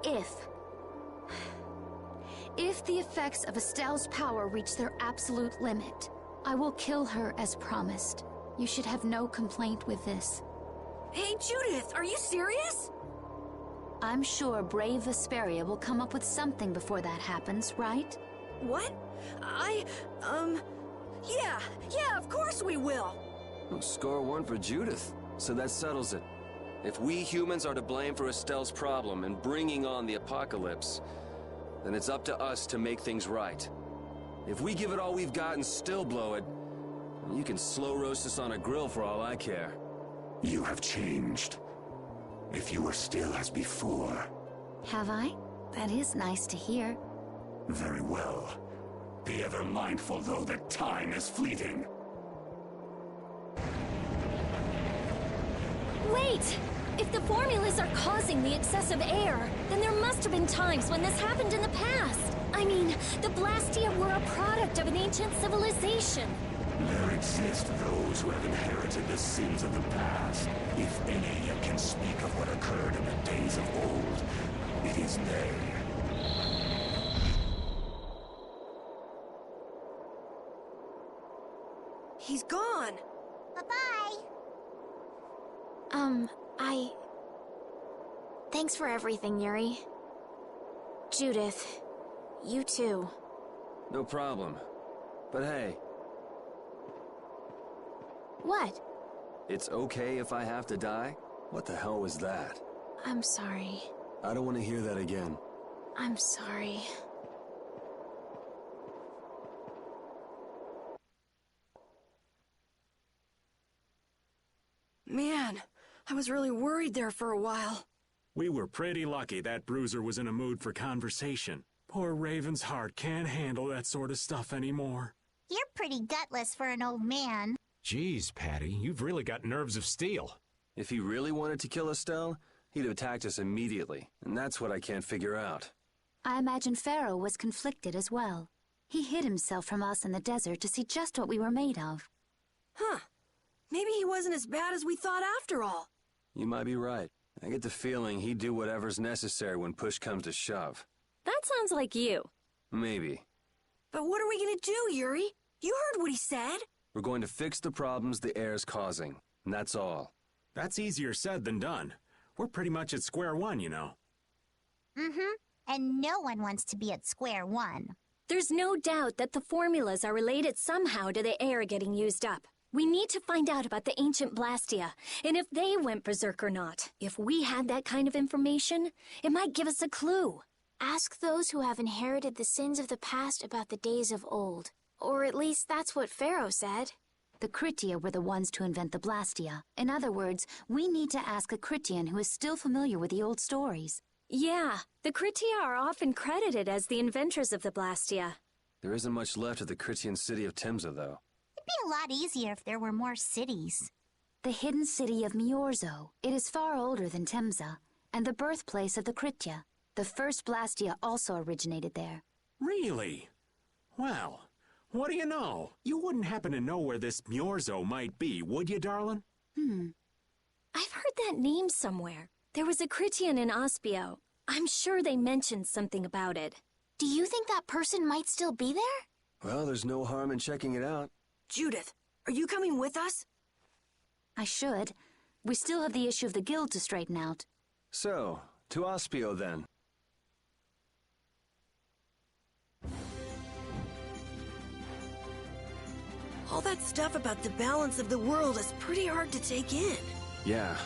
if the effects of Estelle's power reach their absolute limit, I will kill her as promised. You should have no complaint with this. Hey, Judith, are you serious? I'm sure brave Vesperia will come up with something before that happens, right? What? Yeah, of course we will. Well, score one for Judith, so that settles it. If we humans are to blame for Estelle's problem and bringing on the apocalypse, then it's up to us to make things right. If we give it all we've got and still blow it, you can slow roast us on a grill for all I care. You have changed. If you were still as before. Have I? That is nice to hear. Very well. Be ever mindful, though, that time is fleeting. Wait! If the formulas are causing the excessive air, then there must have been times when this happened in the past. I mean, the Blastia were a product of an ancient civilization. There exist those who have inherited the sins of the past. If any yet can speak of what occurred in the days of old, it is they. He's gone. Bye-bye. Thanks for everything, Yuri. Judith, you too. No problem. But hey. What? It's okay if I have to die? What the hell was that? I'm sorry. I don't want to hear that again. I'm sorry. Man, I was really worried there for a while. We were pretty lucky that Bruiser was in a mood for conversation. Poor Raven's heart can't handle that sort of stuff anymore. You're pretty gutless for an old man. Geez, Patty, you've really got nerves of steel. If he really wanted to kill Estelle, he'd have attacked us immediately, and that's what I can't figure out. I imagine Pharaoh was conflicted as well. He hid himself from us in the desert to see just what we were made of. Huh. Maybe he wasn't as bad as we thought after all. You might be right. I get the feeling he'd do whatever's necessary when push comes to shove. That sounds like you. Maybe. But what are we gonna do, Yuri? You heard what he said. We're going to fix the problems the air's causing, and that's all. That's easier said than done. We're pretty much at square one, you know. Mm-hmm. And no one wants to be at square one. There's no doubt that the formulas are related somehow to the air getting used up. We need to find out about the ancient Blastia, and if they went berserk or not. If we had that kind of information, it might give us a clue. Ask those who have inherited the sins of the past about the days of old. Or at least that's what Pharaoh said. The Kritia were the ones to invent the Blastia. In other words, we need to ask a Kritian who is still familiar with the old stories. Yeah, the Kritia are often credited as the inventors of the Blastia. There isn't much left of the Critian city of Temza, though. It'd be a lot easier if there were more cities. The hidden city of Miorzo. It is far older than Temza, and the birthplace of the Kritia. The first Blastia also originated there. Really? Well, what do you know? You wouldn't happen to know where this Miorzo might be, would you, darling? I've heard that name somewhere. There was a Critian in Ospio. I'm sure they mentioned something about it. Do you think that person might still be there? Well, there's no harm in checking it out. Judith, are you coming with us? I should. We still have the issue of the guild to straighten out. So, to Ospio then. All that stuff about the balance of the world is pretty hard to take in. Yeah,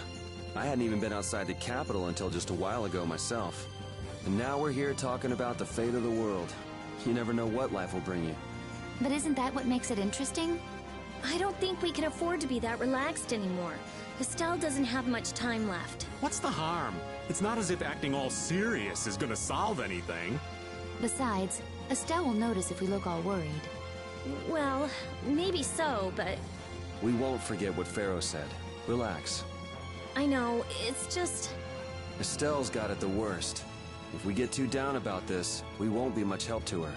I hadn't even been outside the capital until just a while ago myself. And now we're here talking about the fate of the world. You never know what life will bring you. But isn't that what makes it interesting? I don't think we can afford to be that relaxed anymore. Estelle doesn't have much time left. What's the harm? It's not as if acting all serious is gonna solve anything. Besides, Estelle will notice if we look all worried. Well, maybe so, but... We won't forget what Pharaoh said. Relax. I know, it's just... Estelle's got it the worst. If we get too down about this, we won't be much help to her.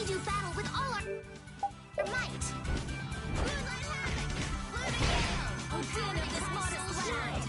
We do battle with all our might. Oh, damn it, this modest land!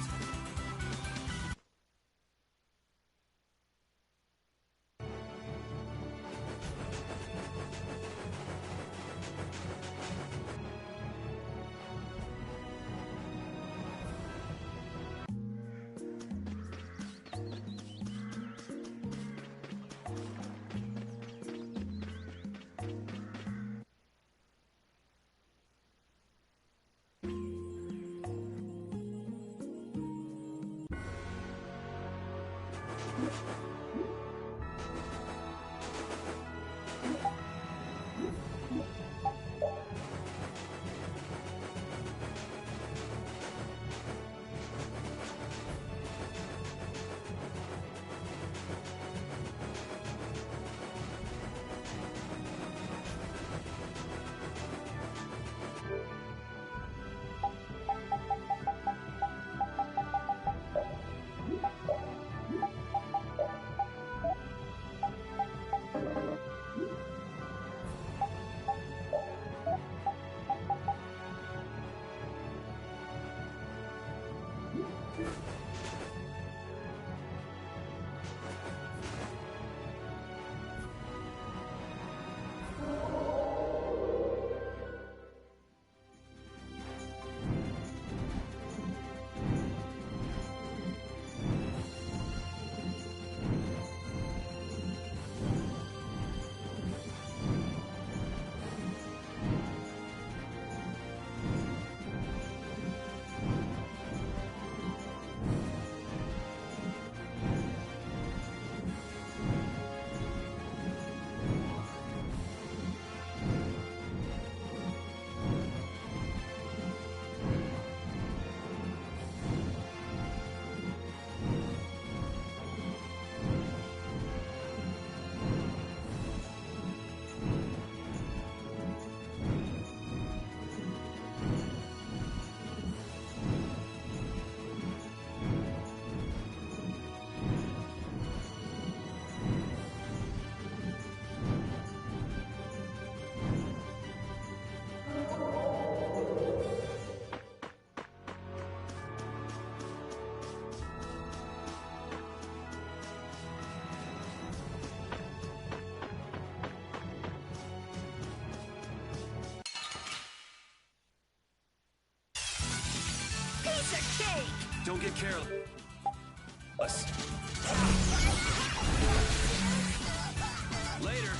Don't get careless. Later.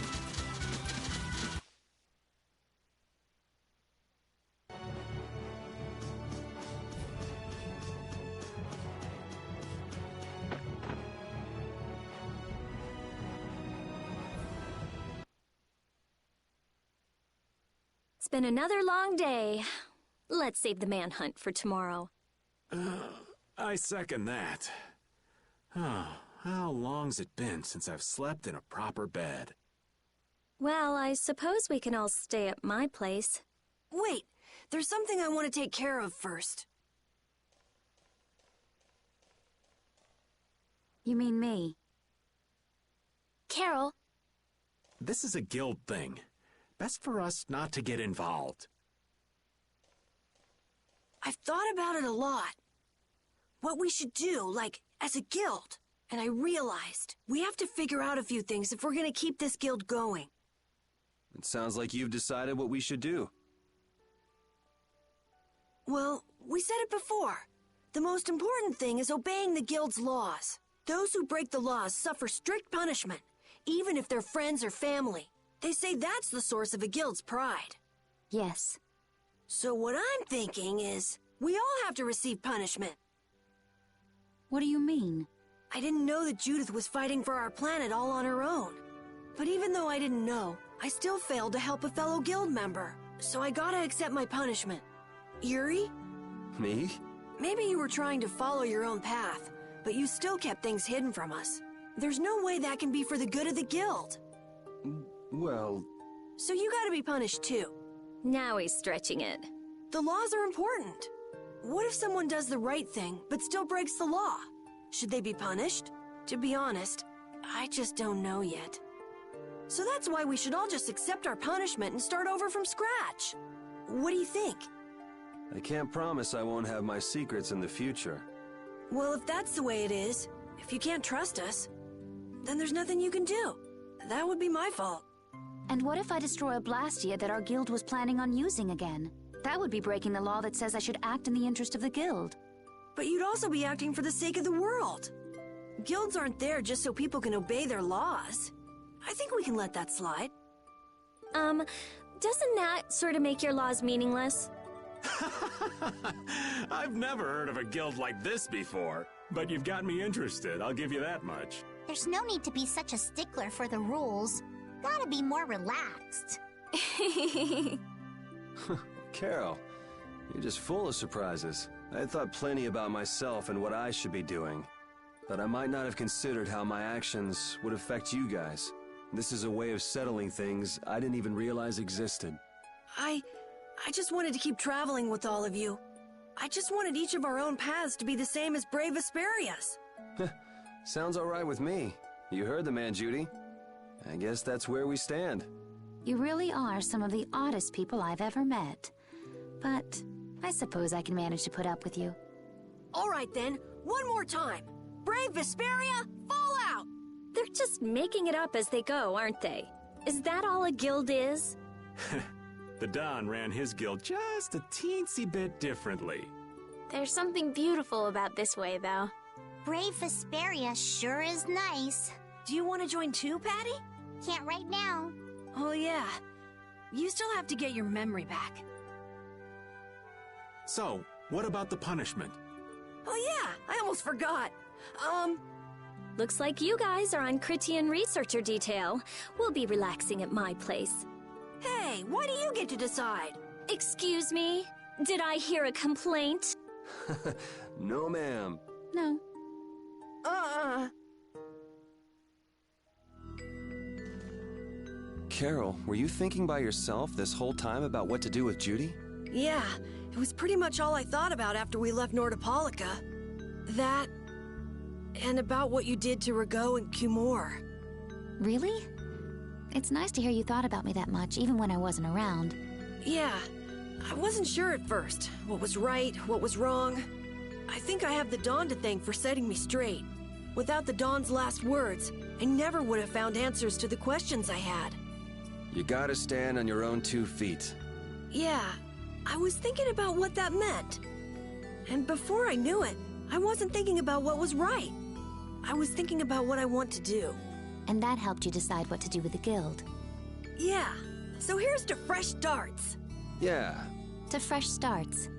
It's been another long day. Let's save the manhunt for tomorrow. I second that. Oh, how long's it been since I've slept in a proper bed? Well, I suppose we can all stay at my place. Wait, there's something I want to take care of first. You mean me? Carol. This is a guild thing. Best for us not to get involved. I've thought about it a lot. What we should do, like, as a guild. And I realized we have to figure out a few things if we're gonna keep this guild going. It sounds like you've decided what we should do. Well, we said it before. The most important thing is obeying the guild's laws. Those who break the laws suffer strict punishment, even if they're friends or family. They say that's the source of a guild's pride. Yes. So what I'm thinking is, we all have to receive punishment. What do you mean? I didn't know that Judith was fighting for our planet all on her own. But even though I didn't know, I still failed to help a fellow guild member. So I gotta accept my punishment. Yuri? Me? Maybe you were trying to follow your own path, but you still kept things hidden from us. There's no way that can be for the good of the guild. Well... So you gotta be punished too. Now he's stretching it. The laws are important. What if someone does the right thing, but still breaks the law? Should they be punished? To be honest, I just don't know yet. So that's why we should all just accept our punishment and start over from scratch. What do you think? I can't promise I won't have my secrets in the future. Well, if that's the way it is, if you can't trust us, then there's nothing you can do. That would be my fault. And what if I destroy a Blastia that our guild was planning on using again? That would be breaking the law that says I should act in the interest of the guild. But you'd also be acting for the sake of the world. Guilds aren't there just so people can obey their laws. I think we can let that slide. Doesn't that sort of make your laws meaningless? I've never heard of a guild like this before, but you've got me interested, I'll give you that much. There's no need to be such a stickler for the rules. Gotta be more relaxed. Carol, you're just full of surprises. I thought plenty about myself and what I should be doing, but I might not have considered how my actions would affect you guys. This is a way of settling things I didn't even realize existed. I just wanted to keep traveling with all of you. I just wanted each of our own paths to be the same as brave Vesperia's. Sounds all right with me. You heard the man, Judy. I guess that's where we stand. You really are some of the oddest people I've ever met. But I suppose I can manage to put up with you. All right then, one more time. Brave Vesperia, fall out! They're just making it up as they go, aren't they? Is that all a guild is? The Don ran his guild just a teensy bit differently. There's something beautiful about this way, though. Brave Vesperia sure is nice. Do you want to join too, Patty? Can't right now. Oh yeah. You still have to get your memory back. So, what about the punishment? Oh yeah, I almost forgot. Looks like you guys are on Critian researcher detail. We'll be relaxing at my place. Hey, why do you get to decide? Excuse me? Did I hear a complaint? No, ma'am. No. Carol, were you thinking by yourself this whole time about what to do with Judy? Yeah, it was pretty much all I thought about after we left Nordopolica. That, and about what you did to Rago and Cumore. Really? It's nice to hear you thought about me that much, even when I wasn't around. Yeah, I wasn't sure at first. What was right, what was wrong. I think I have the Dawn to thank for setting me straight. Without the Dawn's last words, I never would have found answers to the questions I had. You gotta stand on your own 2 feet. Yeah, I was thinking about what that meant. And before I knew it, I wasn't thinking about what was right. I was thinking about what I want to do. And that helped you decide what to do with the guild. Yeah, so here's to fresh starts. Yeah. To fresh starts.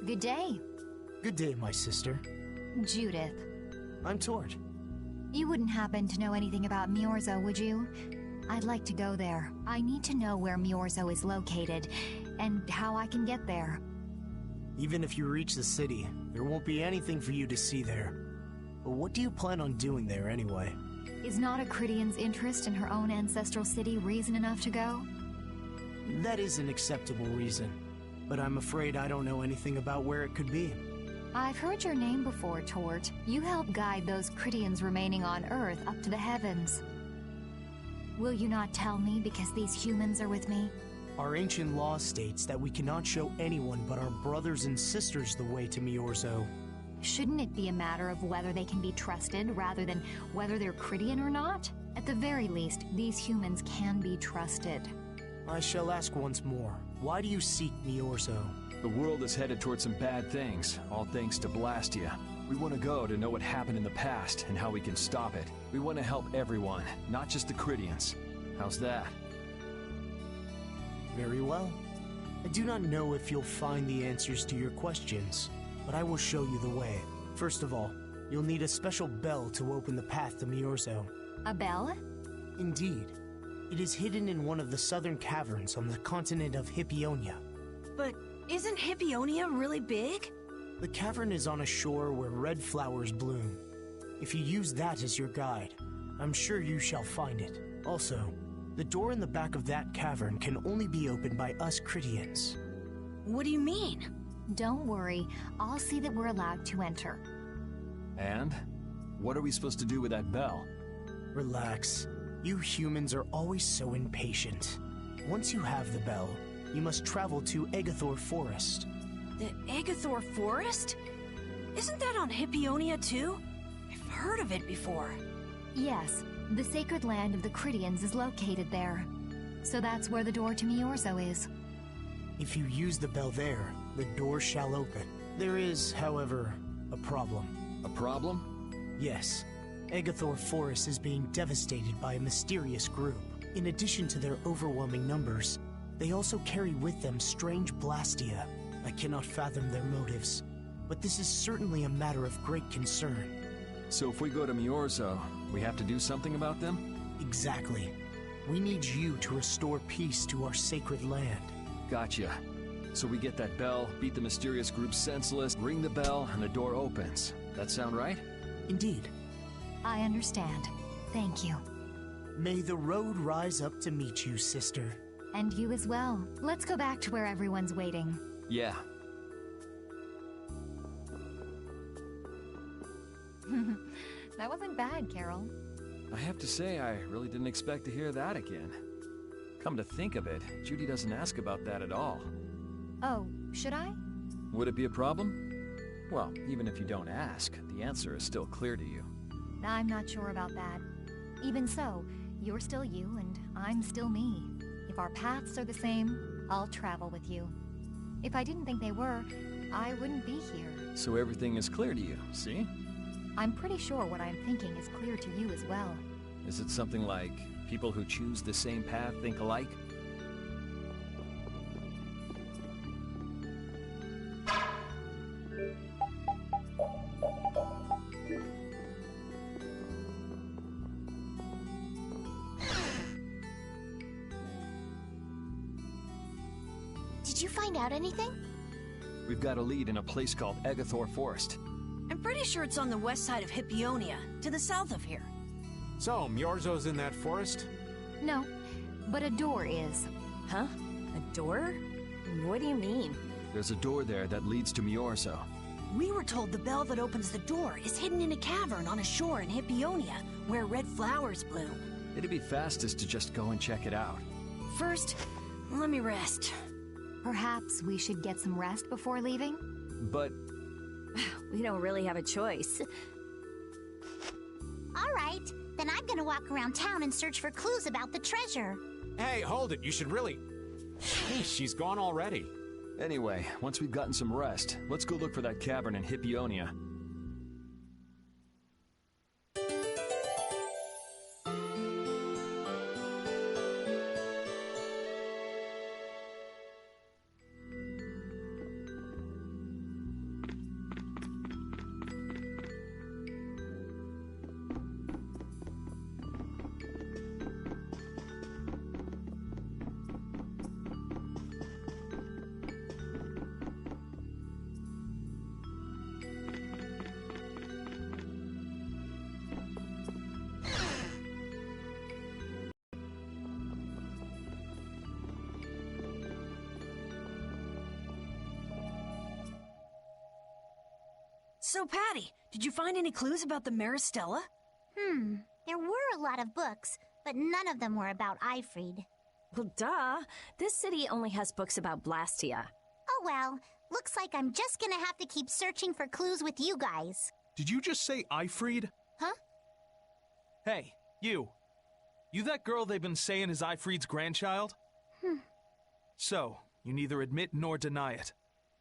Good day. Good day, my sister. Judith. I'm Tord. You wouldn't happen to know anything about Miorzo, would you? I'd like to go there. I need to know where Miorzo is located, and how I can get there. Even if you reach the city, there won't be anything for you to see there. But what do you plan on doing there anyway? Is not a Critian's interest in her own ancestral city reason enough to go? That is an acceptable reason, but I'm afraid I don't know anything about where it could be. I've heard your name before, Tort. You help guide those Critians remaining on Earth up to the heavens. Will you not tell me because these humans are with me? Our ancient law states that we cannot show anyone but our brothers and sisters the way to Miorzo. Shouldn't it be a matter of whether they can be trusted rather than whether they're Critian or not? At the very least, these humans can be trusted. I shall ask once more. Why do you seek Miorzo? The world is headed towards some bad things, all thanks to Blastia. We want to go to know what happened in the past and how we can stop it. We want to help everyone, not just the Critians. How's that? Very well. I do not know if you'll find the answers to your questions, but I will show you the way. First of all, you'll need a special bell to open the path to Miorzo. A bell? Indeed. It is hidden in one of the southern caverns on the continent of Hippionia. But isn't Hippionia really big? The cavern is on a shore where red flowers bloom. If you use that as your guide, I'm sure you shall find it. Also, the door in the back of that cavern can only be opened by us Critians. What do you mean? Don't worry, I'll see that we're allowed to enter. And? What are we supposed to do with that bell? Relax. You humans are always so impatient. Once you have the bell, you must travel to Agathor Forest. The Agathor Forest? Isn't that on Hippionia too? I've heard of it before. Yes, the sacred land of the Critians is located there. So that's where the door to Miorzo is. If you use the bell there, the door shall open. There is, however, a problem. A problem? Yes. Agathor Forest is being devastated by a mysterious group. In addition to their overwhelming numbers, they also carry with them strange blastia. I cannot fathom their motives, but this is certainly a matter of great concern. So if we go to Miorzo, we have to do something about them? Exactly. We need you to restore peace to our sacred land. Gotcha. So we get that bell, beat the mysterious group senseless, ring the bell, and the door opens. That sound right? Indeed. I understand. Thank you. May the road rise up to meet you, sister. And you as well. Let's go back to where everyone's waiting. Yeah. That wasn't bad, Carol. I have to say, I really didn't expect to hear that again. Come to think of it, Judy doesn't ask about that at all. Oh, should I? Would it be a problem? Well, even if you don't ask, the answer is still clear to you. I'm not sure about that. Even so, you're still you and I'm still me. If our paths are the same, I'll travel with you. If I didn't think they were, I wouldn't be here. So everything is clear to you, see? I'm pretty sure what I'm thinking is clear to you as well. Is it something like people who choose the same path think alike? Did you find out anything? We've got a lead in a place called Agathor Forest. I'm pretty sure it's on the west side of Hippionia, to the south of here. So, Miorzo's in that forest? No, but a door is. Huh? A door? What do you mean? There's a door there that leads to Miorzo. We were told the bell that opens the door is hidden in a cavern on a shore in Hippionia, where red flowers bloom. It'd be fastest to just go and check it out. First, let me rest. Perhaps we should get some rest before leaving? But we don't really have a choice. All right, then I'm gonna walk around town and search for clues about the treasure. Hey, hold it. You should really... Hey, she's gone already. Anyway, once we've gotten some rest, let's go look for that cavern in Hippionia. So, Patty, did you find any clues about the Maristella? There were a lot of books, but none of them were about Ifrid. Well, duh. This city only has books about Blastia. Oh well, looks like I'm just gonna have to keep searching for clues with you guys. Did you just say Ifrid? Huh? Hey, you. You that girl they've been saying is Ifrid's grandchild? So, you neither admit nor deny it.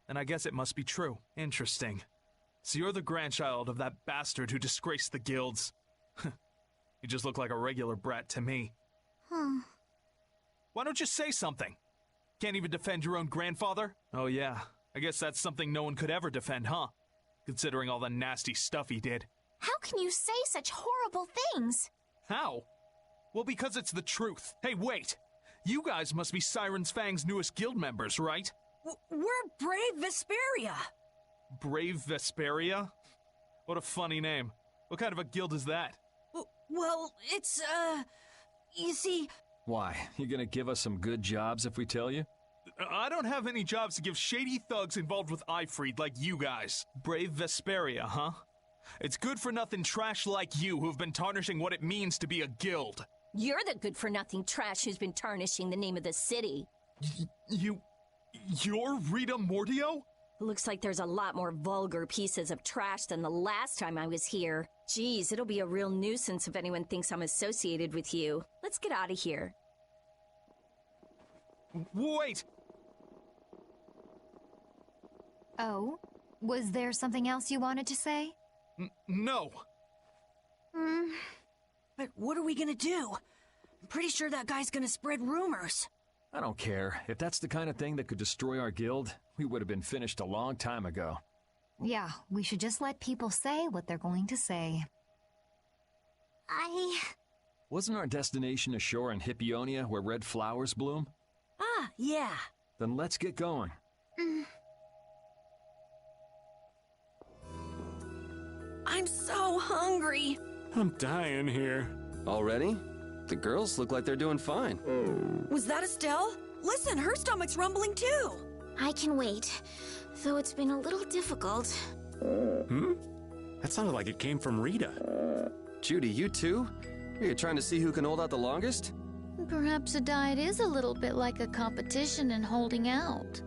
And I guess it must be true. Interesting. So you're the grandchild of that bastard who disgraced the guilds. You just look like a regular brat to me. Why don't you say something? Can't even defend your own grandfather? Oh yeah, I guess that's something no one could ever defend, huh? Considering all the nasty stuff he did. How can you say such horrible things? How? Well, because it's the truth. Hey, wait! You guys must be Siren's Fang's newest guild members, right? We're Brave Vesperia! Brave Vesperia? What a funny name. What kind of a guild is that? Well, it's, you see... Why? You gonna give us some good jobs if we tell you? I don't have any jobs to give shady thugs involved with Ifried like you guys. Brave Vesperia, huh? It's good-for-nothing trash like you who've been tarnishing what it means to be a guild. You're the good-for-nothing trash who's been tarnishing the name of the city. You're Rita Mordio? Looks like there's a lot more vulgar pieces of trash than the last time I was here. Geez, it'll be a real nuisance if anyone thinks I'm associated with you. Let's get out of here. Wait! Oh? Was there something else you wanted to say? No. But what are we gonna do? I'm pretty sure that guy's gonna spread rumors. I don't care. If that's the kind of thing that could destroy our guild, we would have been finished a long time ago. Yeah, we should just let people say what they're going to say. Wasn't our destination ashore in Hippionia where red flowers bloom? Ah, yeah. Then let's get going. I'm so hungry. I'm dying here. Already? The girls look like they're doing fine. Was that Estelle? Listen, her stomach's rumbling too. I can wait, though it's been a little difficult. That sounded like it came from Rita. Judy, you too? Are you trying to see who can hold out the longest? Perhaps a diet is a little bit like a competition in holding out.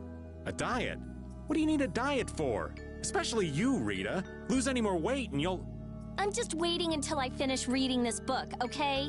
A diet? What do you need a diet for? Especially you, Rita. Lose any more weight and you'll... I'm just waiting until I finish reading this book, okay?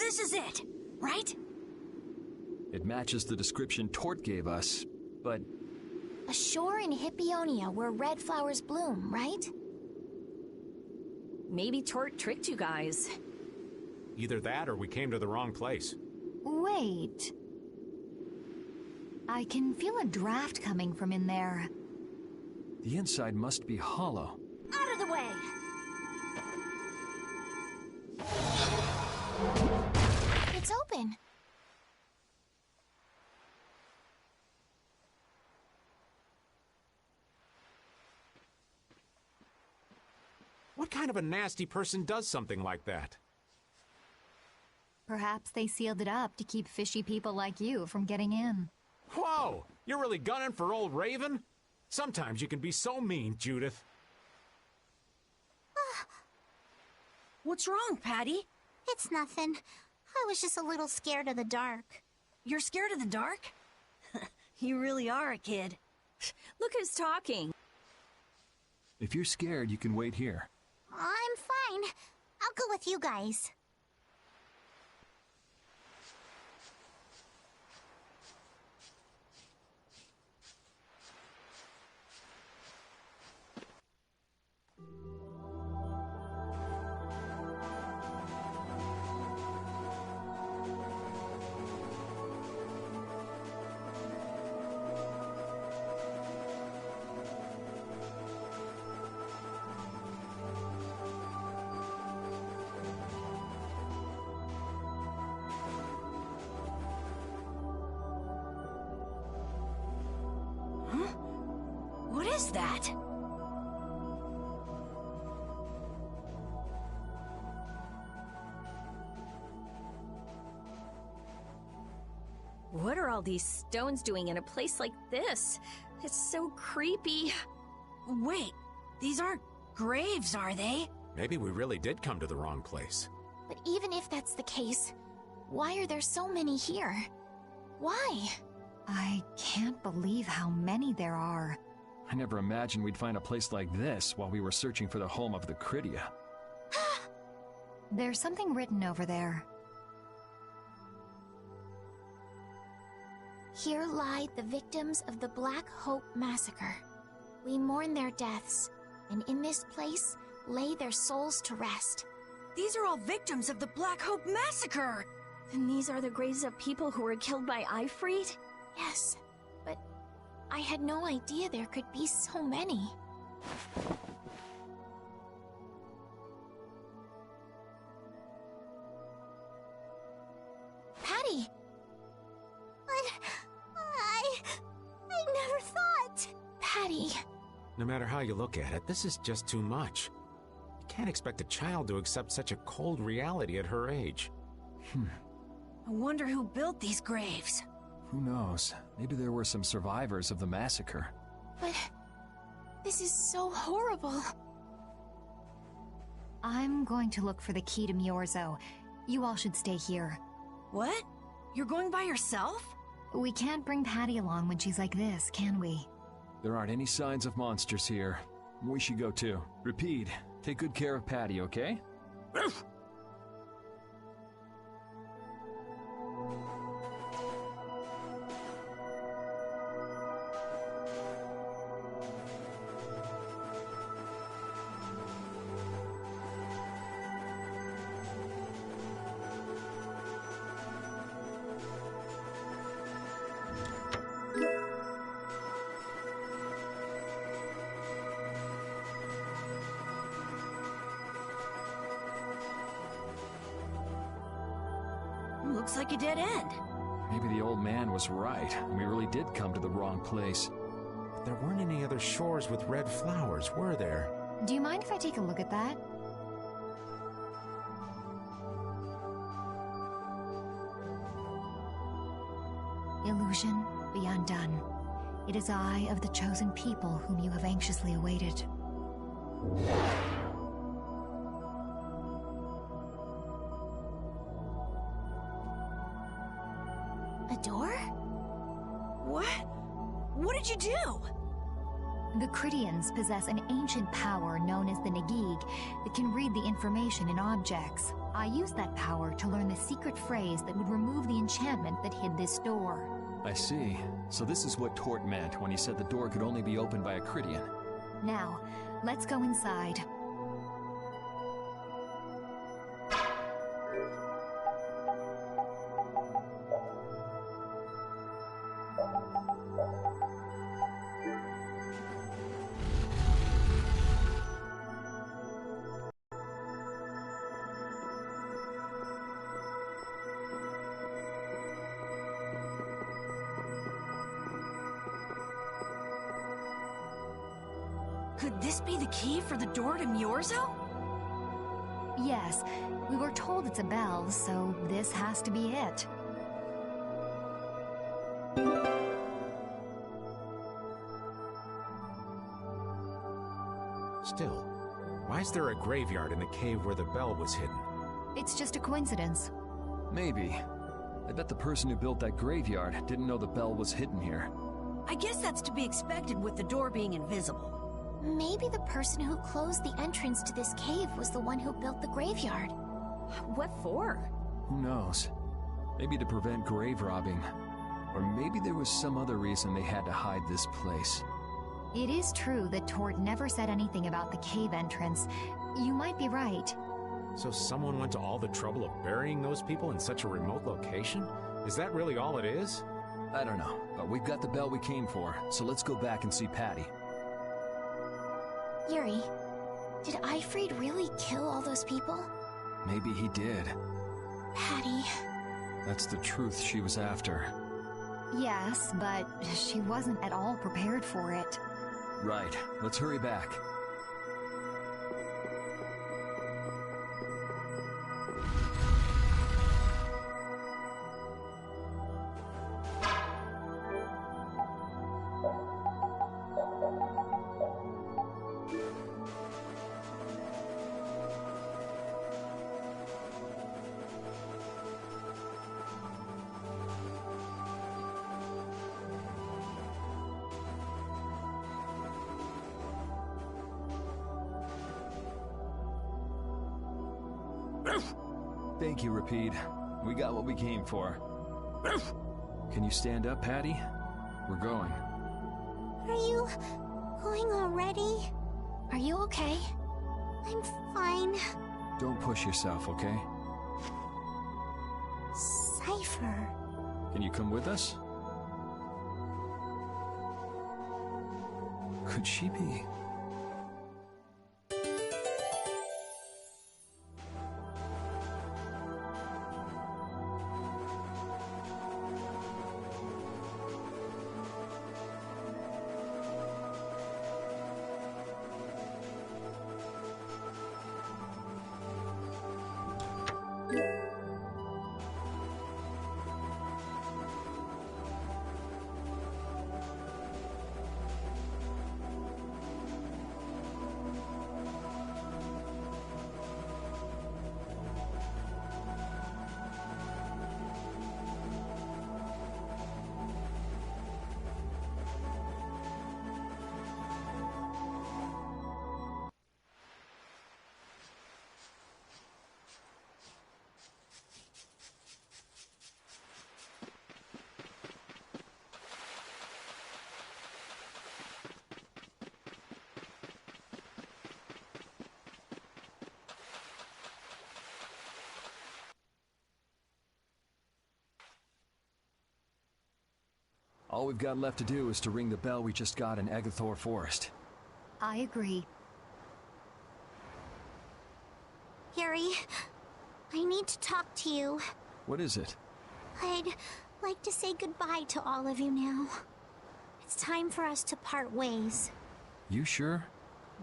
this is it, right? It matches the description Tort gave us, but... A shore in Hippionia where red flowers bloom, right? Maybe Tort tricked you guys. Either that or we came to the wrong place. Wait. I can feel a draft coming from in there. The inside must be hollow. Out of the way! It's open. What kind of a nasty person does something like that? Perhaps they sealed it up to keep fishy people like you from getting in. Whoa! You're really gunning for old Raven? Sometimes you can be so mean, Judith. What's wrong, Patty? It's nothing. I was just a little scared of the dark. You're scared of the dark? You really are a kid. Look who's talking. If you're scared, you can wait here. I'm fine. I'll go with you guys. What is that? What are all these stones doing in a place like this? It's so creepy. Wait, these aren't graves, are they? Maybe we really did come to the wrong place. But even if that's the case, why are there so many here? Why? I can't believe how many there are. I never imagined we'd find a place like this while we were searching for the home of the Critia. There's something written over there. Here lie the victims of the Black Hope Massacre. We mourn their deaths, and in this place lay their souls to rest. These are all victims of the Black Hope Massacre! And these are the graves of people who were killed by Ifrit? Yes, but I had no idea there could be so many. Patty! I never thought! Patty! No matter how you look at it, this is just too much. You can't expect a child to accept such a cold reality at her age. I wonder who built these graves. Who knows? Maybe there were some survivors of the massacre. But this is so horrible. I'm going to look for the key to Miorzo. You all should stay here. What? You're going by yourself? We can't bring Patty along when she's like this, can we? There aren't any signs of monsters here. We should go too. Repeat, take good care of Patty, okay? Looks like a dead end. Maybe the old man was right, and we really did come to the wrong place. But there weren't any other shores with red flowers, were there? Do you mind if I take a look at that? Illusion, be undone. It is I of the chosen people whom you have anxiously awaited. A door? What? What did you do? The Cridians possess an ancient power known as the Negig that can read the information in objects. I used that power to learn the secret phrase that would remove the enchantment that hid this door. I see. So this is what Tort meant when he said the door could only be opened by a Cridian. Now, let's go inside. Could this be the key for the door to Myorzo? Yes, we were told it's a bell, so this has to be it. Still, why is there a graveyard in the cave where the bell was hidden? It's just a coincidence. Maybe. I bet the person who built that graveyard didn't know the bell was hidden here. I guess that's to be expected with the door being invisible. Maybe the person who closed the entrance to this cave was the one who built the graveyard. What for? Who knows? Maybe to prevent grave robbing. Or maybe there was some other reason they had to hide this place. It is true that Tort never said anything about the cave entrance. You might be right. So someone went to all the trouble of burying those people in such a remote location? Is that really all it is? I don't know, but we've got the bell we came for, so let's go back and see Patty. Yuri, did Ifrid really kill all those people? Maybe he did. Patty. That's the truth she was after. Yes, but she wasn't at all prepared for it. Right. Let's hurry back. Thank you, Rapide. We got what we came for. Can you stand up, Patty? We're going. Are you going already? Are you okay? I'm fine. Don't push yourself, okay? Cypher. Can you come with us? Could she be? All we've got left to do is to ring the bell we just got in Egathor Forest. I agree. Yuri, I need to talk to you. What is it? I'd like to say goodbye to all of you now. It's time for us to part ways. You sure?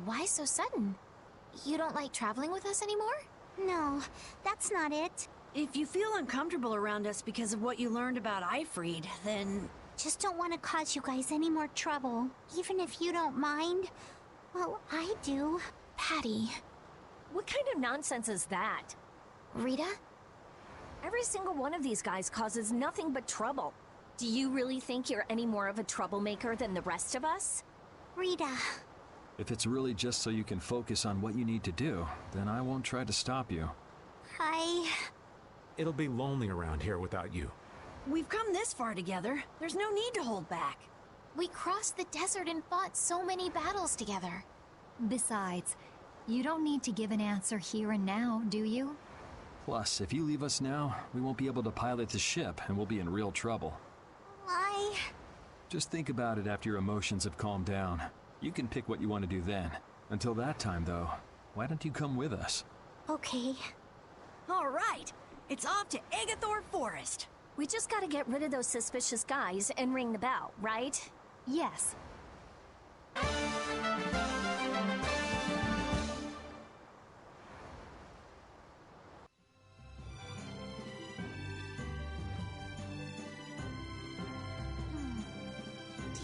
Why so sudden? You don't like traveling with us anymore? No, that's not it. If you feel uncomfortable around us because of what you learned about Ifrid, then... Just don't want to cause you guys any more trouble, even if you don't mind. Well, I do. Patty, what kind of nonsense is that? Rita? Every single one of these guys causes nothing but trouble. Do you really think you're any more of a troublemaker than the rest of us? Rita. If it's really just so you can focus on what you need to do, then I won't try to stop you. It'll be lonely around here without you. We've come this far together. There's no need to hold back. We crossed the desert and fought so many battles together. Besides, you don't need to give an answer here and now, do you? Plus, if you leave us now, we won't be able to pilot the ship and we'll be in real trouble. Why? Just think about it after your emotions have calmed down. You can pick what you want to do then. Until that time, though, why don't you come with us? Okay. All right. It's off to Agathor Forest. We just gotta get rid of those suspicious guys and ring the bell, right? Yes. Do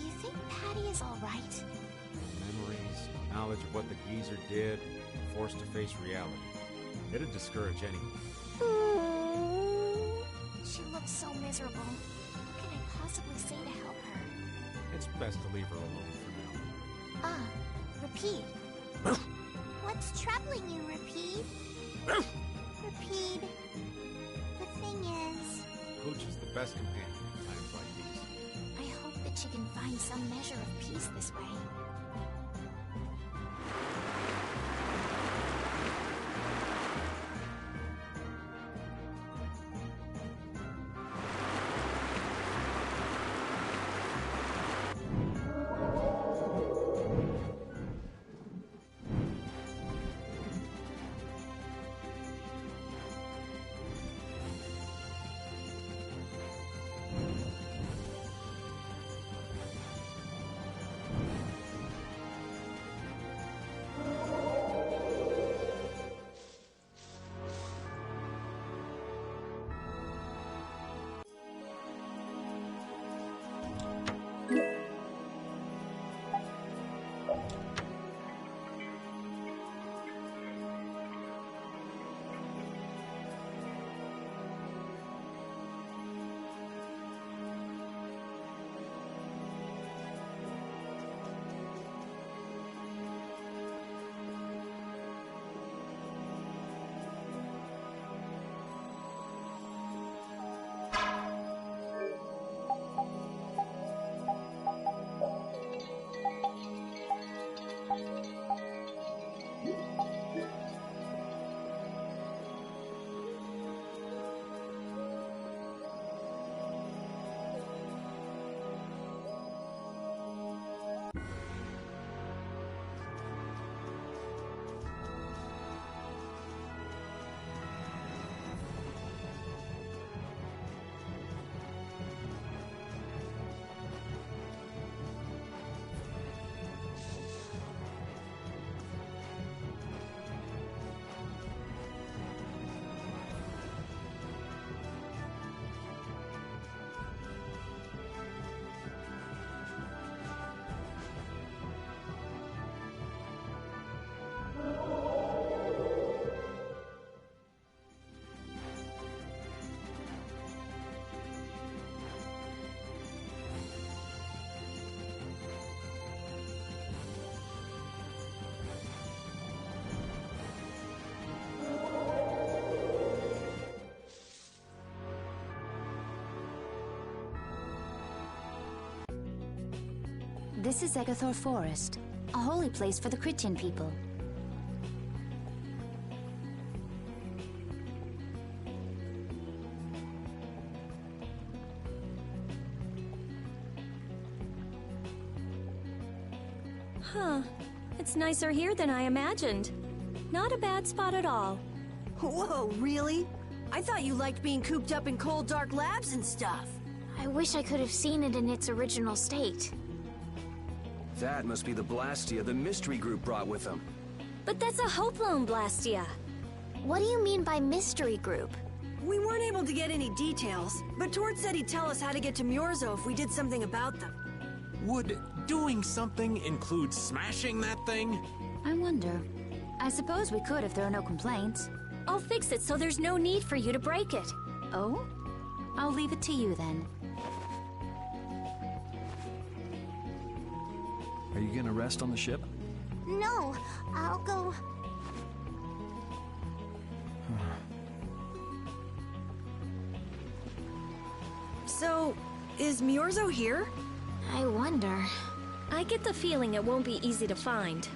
you think Patty is all right? Memories, knowledge of what the geezer did, forced to face reality. It'd discourage anyone. She looks so miserable. What can I possibly say to help her? It's best to leave her alone for now. Rapide. What's troubling you, Rapide? Rapide. The thing is... Hooch is the best companion in times like these. I hope that she can find some measure of peace this way. This is Agathor Forest, a holy place for the Christian people. Huh. It's nicer here than I imagined. Not a bad spot at all. Whoa, really? I thought you liked being cooped up in cold, dark labs and stuff. I wish I could have seen it in its original state. That must be the Blastia the mystery group brought with them. But that's a Hope Loan Blastia. What do you mean by mystery group? We weren't able to get any details, but Tord said he'd tell us how to get to Myorzo if we did something about them. Would doing something include smashing that thing? I wonder. I suppose we could if there are no complaints. I'll fix it so there's no need for you to break it. Oh? I'll leave it to you then. Are you gonna rest on the ship? No, I'll go... So, is Miorzo here? I wonder. I get the feeling it won't be easy to find.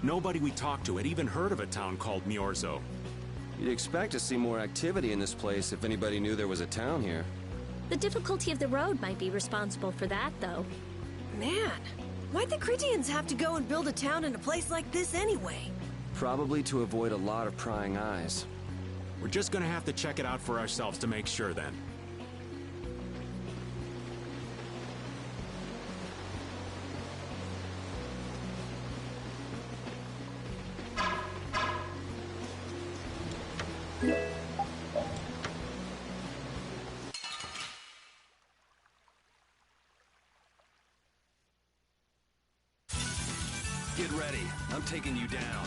Nobody we talked to had even heard of a town called Miorzo. You'd expect to see more activity in this place if anybody knew there was a town here. The difficulty of the road might be responsible for that, though. Man, why'd the Critians have to go and build a town in a place like this anyway? Probably to avoid a lot of prying eyes. We're just gonna have to check it out for ourselves to make sure then. Get ready. I'm taking you down.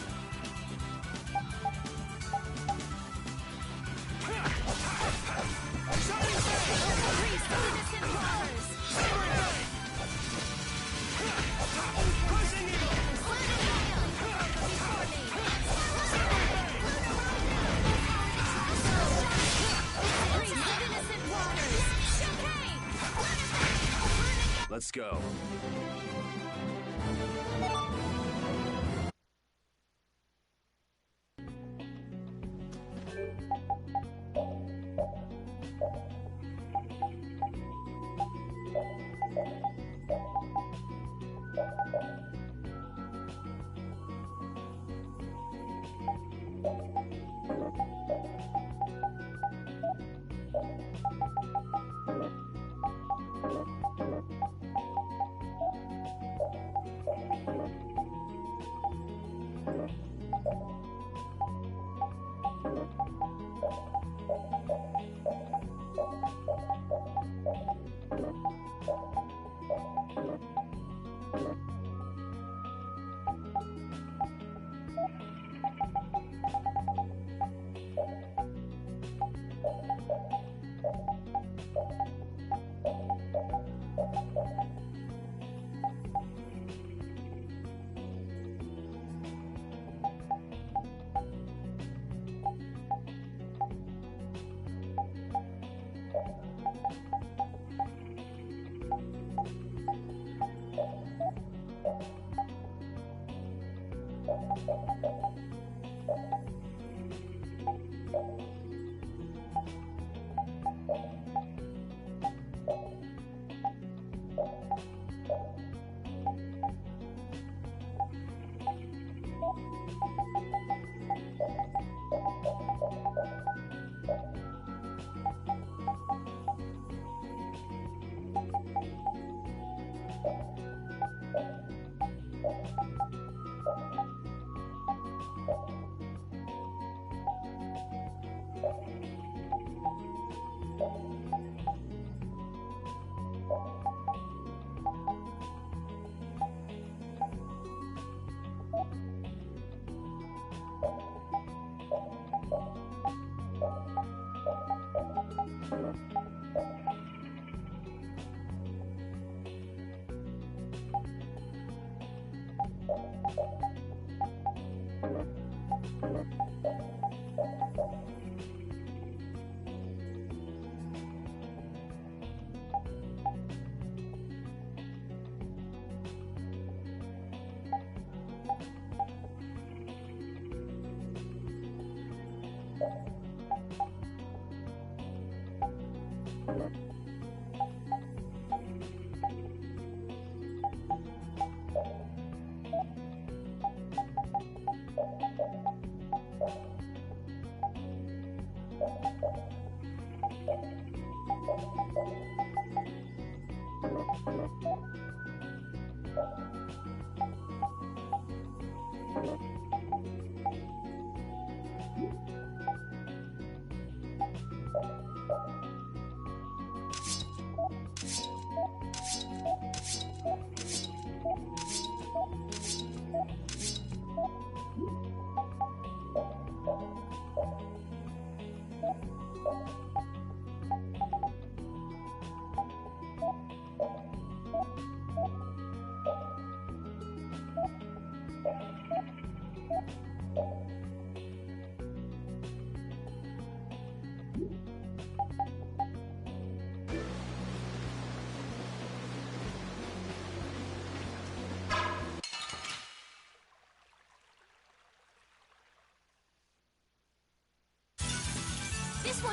Let's go.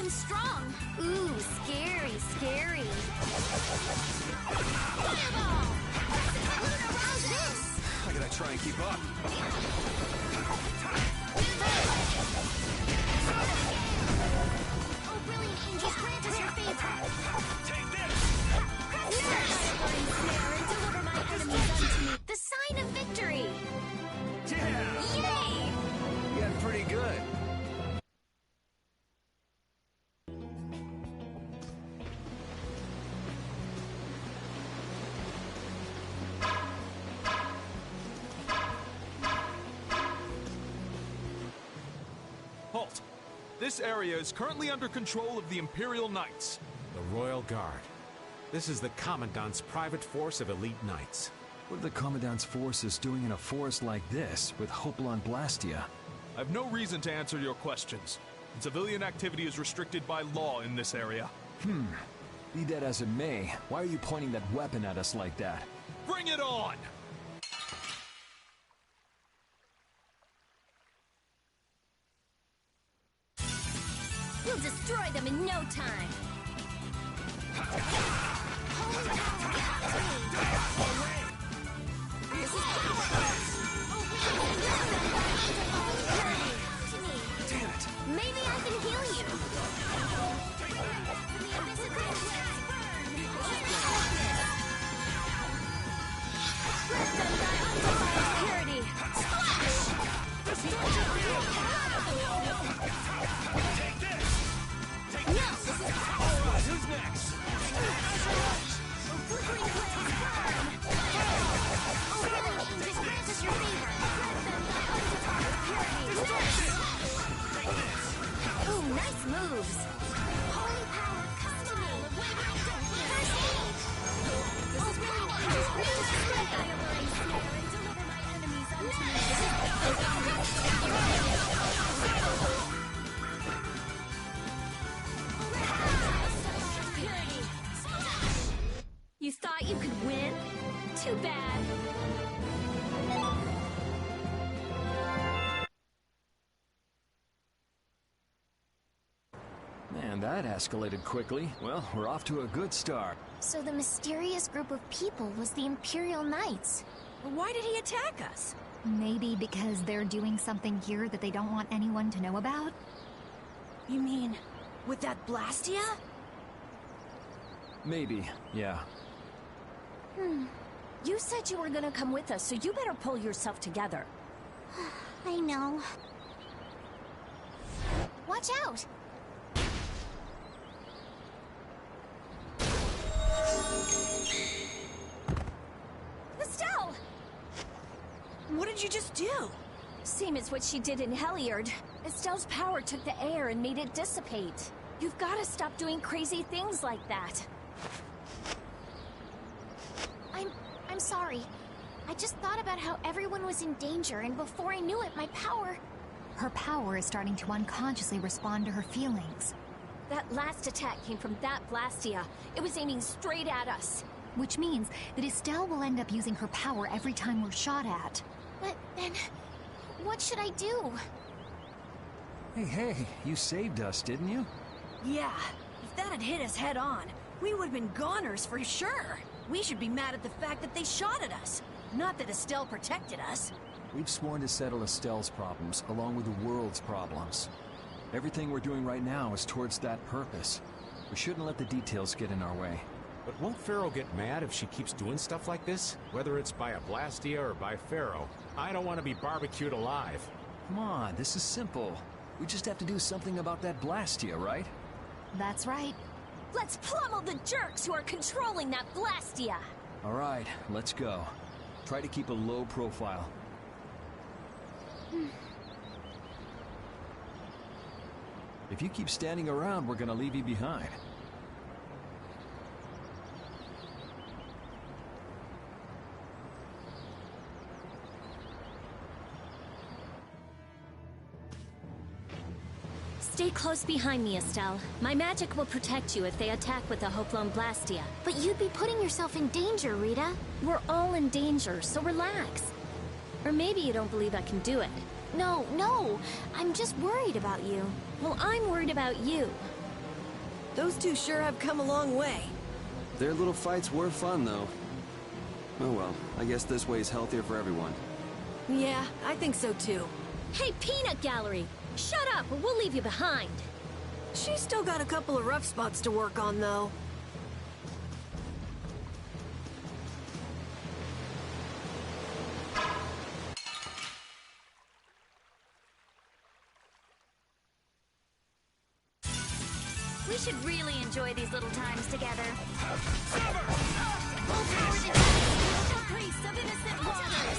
I'm strong. Ooh, scary, scary. Fireball! How's this? I gotta try and keep up. Oh, brilliant angels, grant us your favor. Take this! Snare and deliver my enemies unto me. The sign of victory. Yeah! Yay! You got pretty good. Halt! This area is currently under control of the Imperial Knights. The Royal Guard. This is the Commandant's private force of elite knights. What are the Commandant's forces doing in a forest like this with Hopalon Blastia? I have no reason to answer your questions. Civilian activity is restricted by law in this area. Be that as it may, why are you pointing that weapon at us like that? Bring it on! We'll destroy them in no time. Damn it! Maybe I can heal you. Purity. Take this! Take No! this! Alright, who's next? Flickering blaze burn! Oh, brilliant angels, grant us your favor. Grant them thy undefiled purity. Ooh, nice moves. Holy power, come to me. First aid. Oh, brilliant angels, grant us your favor. Thy alluring snare and deliver my enemies unto me. Purity. You thought you could win? Too bad. Man, that escalated quickly. Well, we're off to a good start. So the mysterious group of people was the Imperial Knights. But why did he attack us? Maybe because they're doing something here that they don't want anyone to know about? You mean, with that Blastia? Maybe, yeah. You said you were gonna come with us, so you better pull yourself together. I know. Watch out! Estelle! What did you just do? Same as what she did in Heliard. Estelle's power took the air and made it dissipate. You've gotta stop doing crazy things like that. I'm sorry. I just thought about how everyone was in danger, and before I knew it, my power... Her power is starting to unconsciously respond to her feelings. That last attack came from that Blastia. It was aiming straight at us. Which means that Estelle will end up using her power every time we're shot at. But then... what should I do? Hey, you saved us, didn't you? Yeah, if that had hit us head on, we would have been goners for sure. We should be mad at the fact that they shot at us, not that Estelle protected us. We've sworn to settle Estelle's problems, along with the world's problems. Everything we're doing right now is towards that purpose. We shouldn't let the details get in our way. But won't Pharaoh get mad if she keeps doing stuff like this? Whether it's by a Blastia or by Pharaoh. I don't want to be barbecued alive. Come on, this is simple. We just have to do something about that Blastia, right? That's right. Let's pummel the jerks who are controlling that Blastia! All right, let's go. Try to keep a low profile. If you keep standing around, we're gonna leave you behind. Stay close behind me, Estelle. My magic will protect you if they attack with the Hopalon Blastia. But you'd be putting yourself in danger, Rita. We're all in danger, so relax. Or maybe you don't believe I can do it. No, I'm just worried about you. Well, I'm worried about you. Those two sure have come a long way. Their little fights were fun, though. Oh well, I guess this way's healthier for everyone. Yeah, I think so too. Hey, Peanut Gallery! Shut up, or we'll leave you behind. She's still got a couple of rough spots to work on, though. We should really enjoy these little times together. Priests of innocent waters!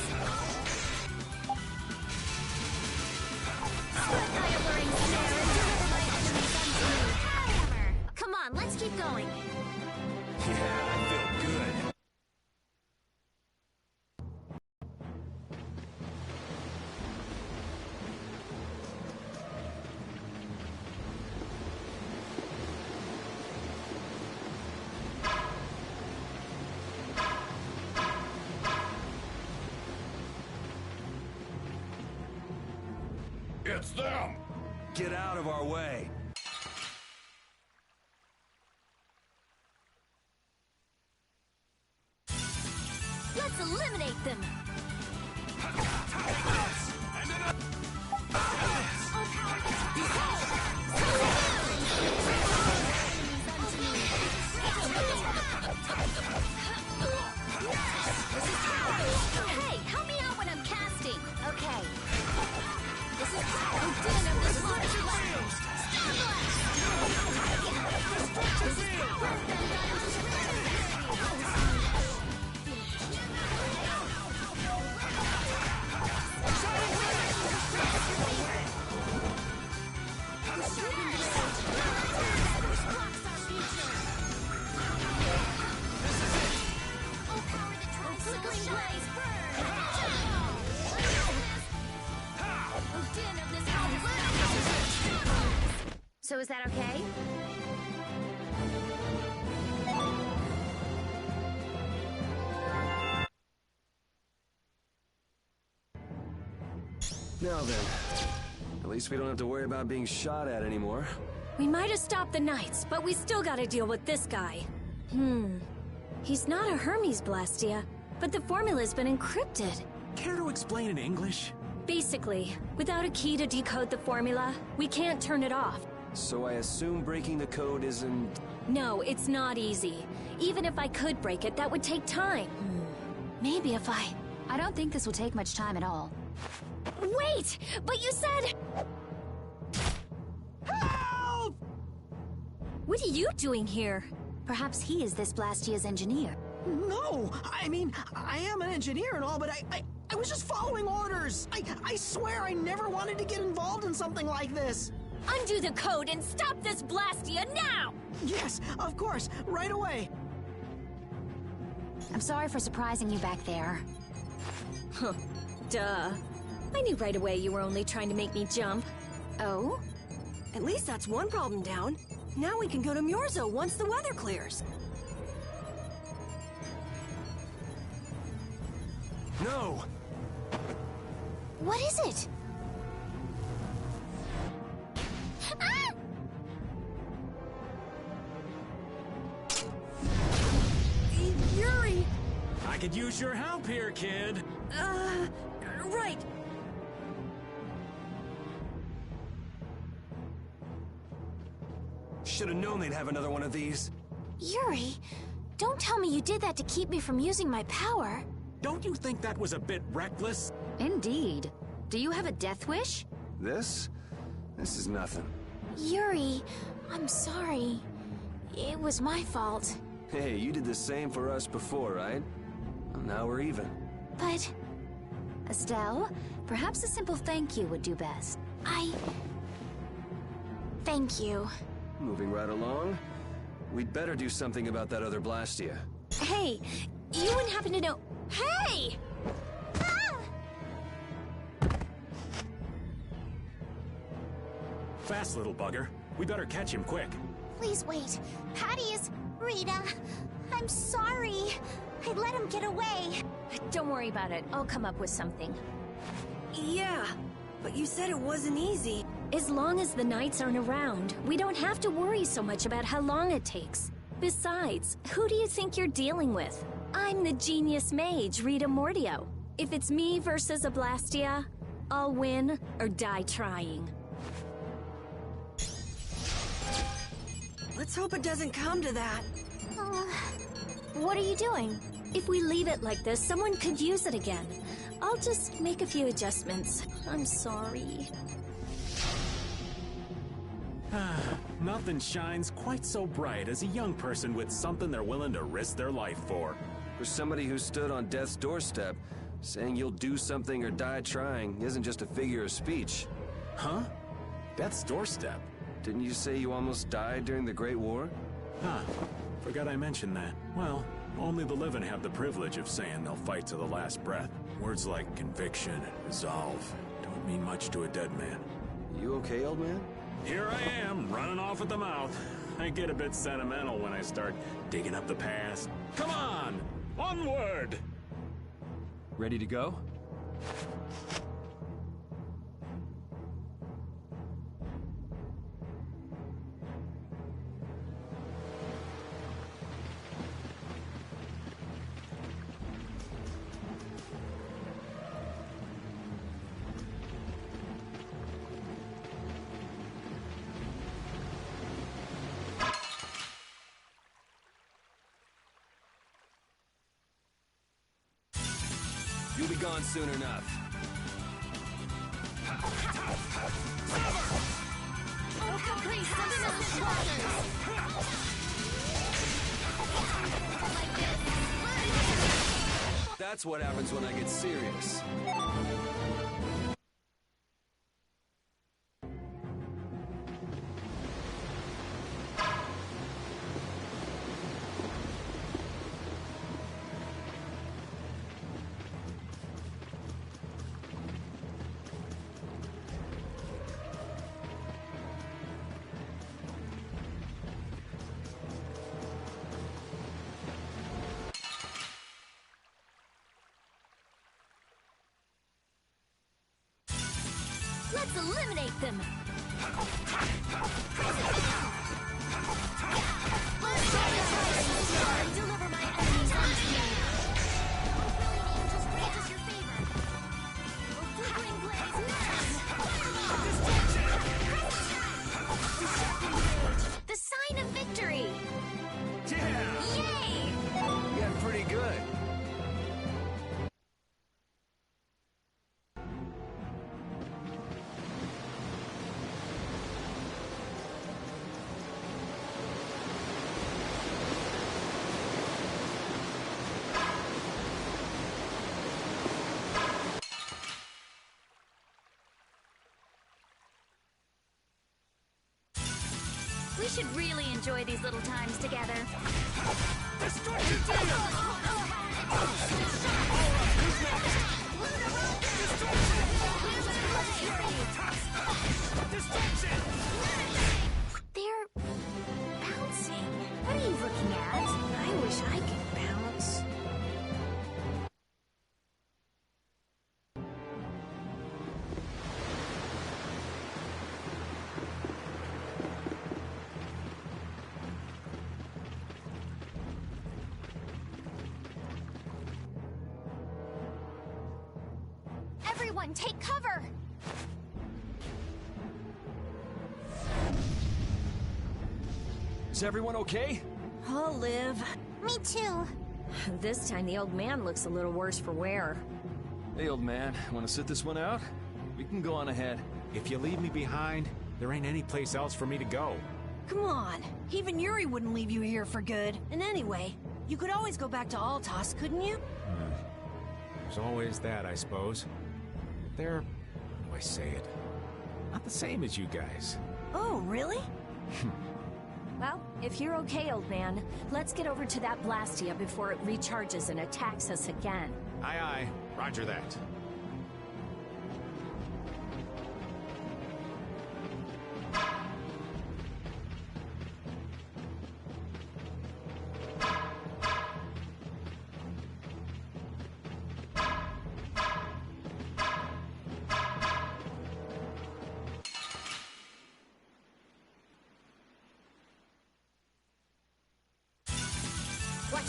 Split my alluring snare and deliver my enemies unto me. Hammer! Come on, let's keep going. Yeah, I feel good. It's them! Get out of our way! Let's eliminate them! Hey, help me out when I'm casting! Okay. This is Odin of this large land! So is that okay? Now then, at least we don't have to worry about being shot at anymore. We might have stopped the Knights, but we still gotta deal with this guy. He's not a Hermes Blastia, but the formula's been encrypted. Care to explain in English? Basically, without a key to decode the formula, we can't turn it off. So I assume breaking the code isn't... No, it's not easy. Even if I could break it, that would take time. Maybe if I don't think this will take much time at all. Wait! But you said... Help! What are you doing here? Perhaps he is this Blastia's engineer. No! I mean, I am an engineer and all, but I was just following orders! I swear I never wanted to get involved in something like this! Undo the code and stop this Blastia now! Yes, of course, right away! I'm sorry for surprising you back there. Huh. Duh. I knew right away you were only trying to make me jump. Oh? At least that's one problem down. Now we can go to Myorzo once the weather clears. No! What is it? Ah! Yuri! I could use your help here, kid. Right. Should have known they'd have another one of these. Yuri, don't tell me you did that to keep me from using my power. Don't you think that was a bit reckless? Indeed. Do you have a death wish? This? This is nothing. Yuri, I'm sorry. It was my fault. Hey, you did the same for us before, right? Well, now we're even. But... Estelle, perhaps a simple thank you would do best. Thank you. Moving right along. We'd better do something about that other Blastia. Hey, you wouldn't happen to know... Hey! Fast, little bugger. We better catch him quick. Please wait. Patty's... Rita... I'm sorry. I let him get away. Don't worry about it. I'll come up with something. Yeah, but you said it wasn't easy. As long as the Knights aren't around, we don't have to worry so much about how long it takes. Besides, who do you think you're dealing with? I'm the genius mage, Rita Mordio. If it's me versus a Blastia, I'll win or die trying. Let's hope it doesn't come to that. What are you doing? If we leave it like this, someone could use it again. I'll just make a few adjustments. I'm sorry. Nothing shines quite so bright as a young person with something they're willing to risk their life for. For somebody who stood on death's doorstep, saying you'll do something or die trying isn't just a figure of speech. Huh? Death's doorstep? Didn't you say you almost died during the Great War? Huh. Forgot I mentioned that. Well, only the living have the privilege of saying they'll fight to the last breath. Words like conviction and resolve don't mean much to a dead man. You okay, old man? Here I am, running off at the mouth. I get a bit sentimental when I start digging up the past. Come on! Onward! Ready to go? You'll be gone soon enough. That's what happens when I get serious. Let's eliminate them! Deliver my enemies unto me! Just grant us your favor! Flickering blades now! The sign of victory! Yeah! Yay! Yeah, pretty good. We should really enjoy these little times together. They're bouncing. What are you looking at? I wish I could bounce. Everyone, take cover! Is everyone okay? I'll live. Me too. This time the old man looks a little worse for wear. Hey, old man, want to sit this one out? We can go on ahead. If you leave me behind, there ain't any place else for me to go. Come on. Even Yuri wouldn't leave you here for good. And anyway, you could always go back to Altos, couldn't you? There's always that, I suppose. They're, how do I say it? Not the same as you guys. Oh, really? Well, if you're okay, old man, let's get over to that Blastia before it recharges and attacks us again. Aye, aye. Roger that.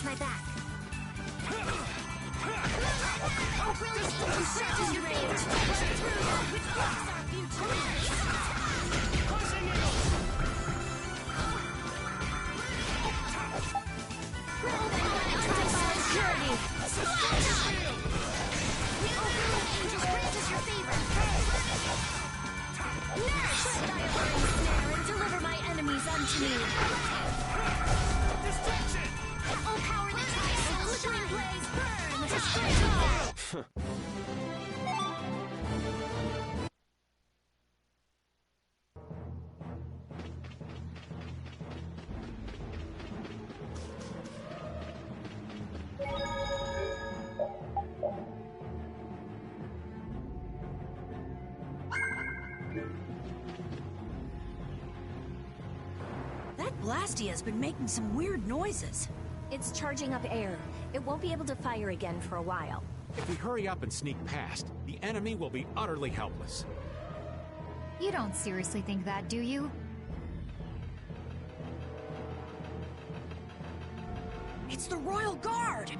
my back. Oh, brilliant! Stretches your range. Right through that which blocks our future. Security. Oh, brilliant angels grant us your favor. Nurse! Diabolic snare and deliver my enemies unto me. Distraction! Oh, power the triangle, flickering blaze, burn! Destroy! That Blastia's been making some weird noises. It's charging up air. It won't be able to fire again for a while. If we hurry up and sneak past, the enemy will be utterly helpless. You don't seriously think that, do you? It's the Royal Guard!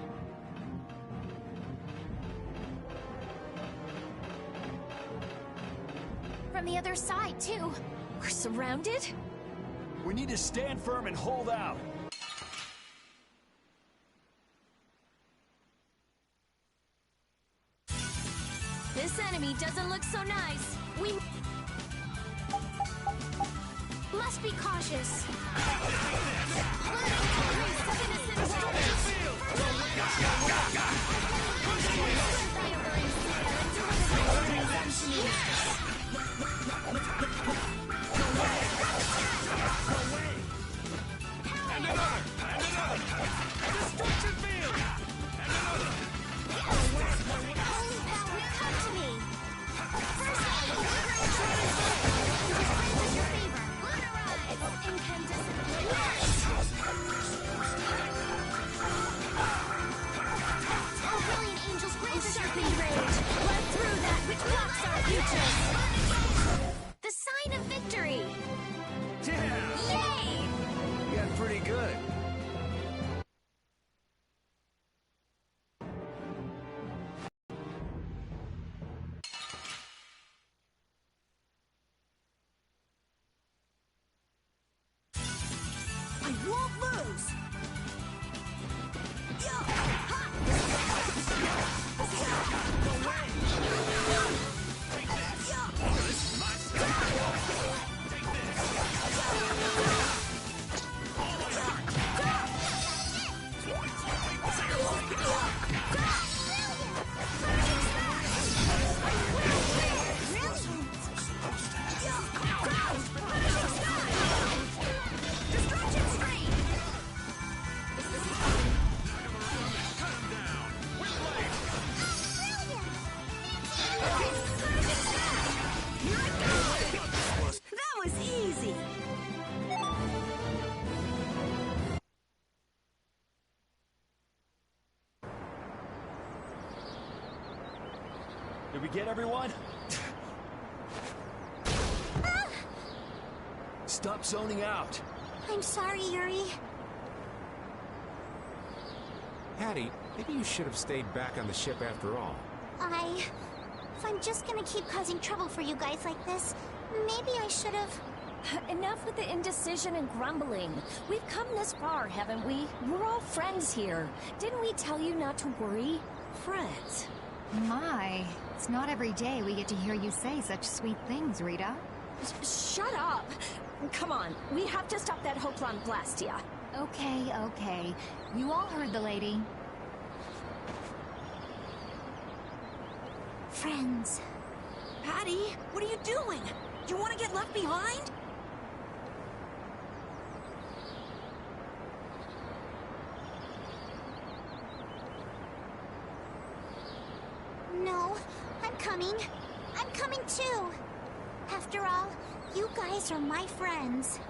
From the other side, too. We're surrounded? We need to stand firm and hold out. This enemy doesn't look so nice. We must be cautious. The sign of victory! Yeah! Yay! You got pretty good. I won't lose! That was easy! Did we get everyone? Stop zoning out. I'm sorry, Yuri. Hattie, maybe you should have stayed back on the ship after all. If I'm just gonna keep causing trouble for you guys like this, maybe I should have... Enough with the indecision and grumbling. We've come this far, haven't we? We're all friends here. Didn't we tell you not to worry? Friends? My, it's not every day we get to hear you say such sweet things, Rita. Shut up! Come on, we have to stop that Hoplan Blastia. Okay. You all heard the lady. Friends. Patty, what are you doing? Do you want to get left behind? No, I'm coming. I'm coming too. After all, you guys are my friends.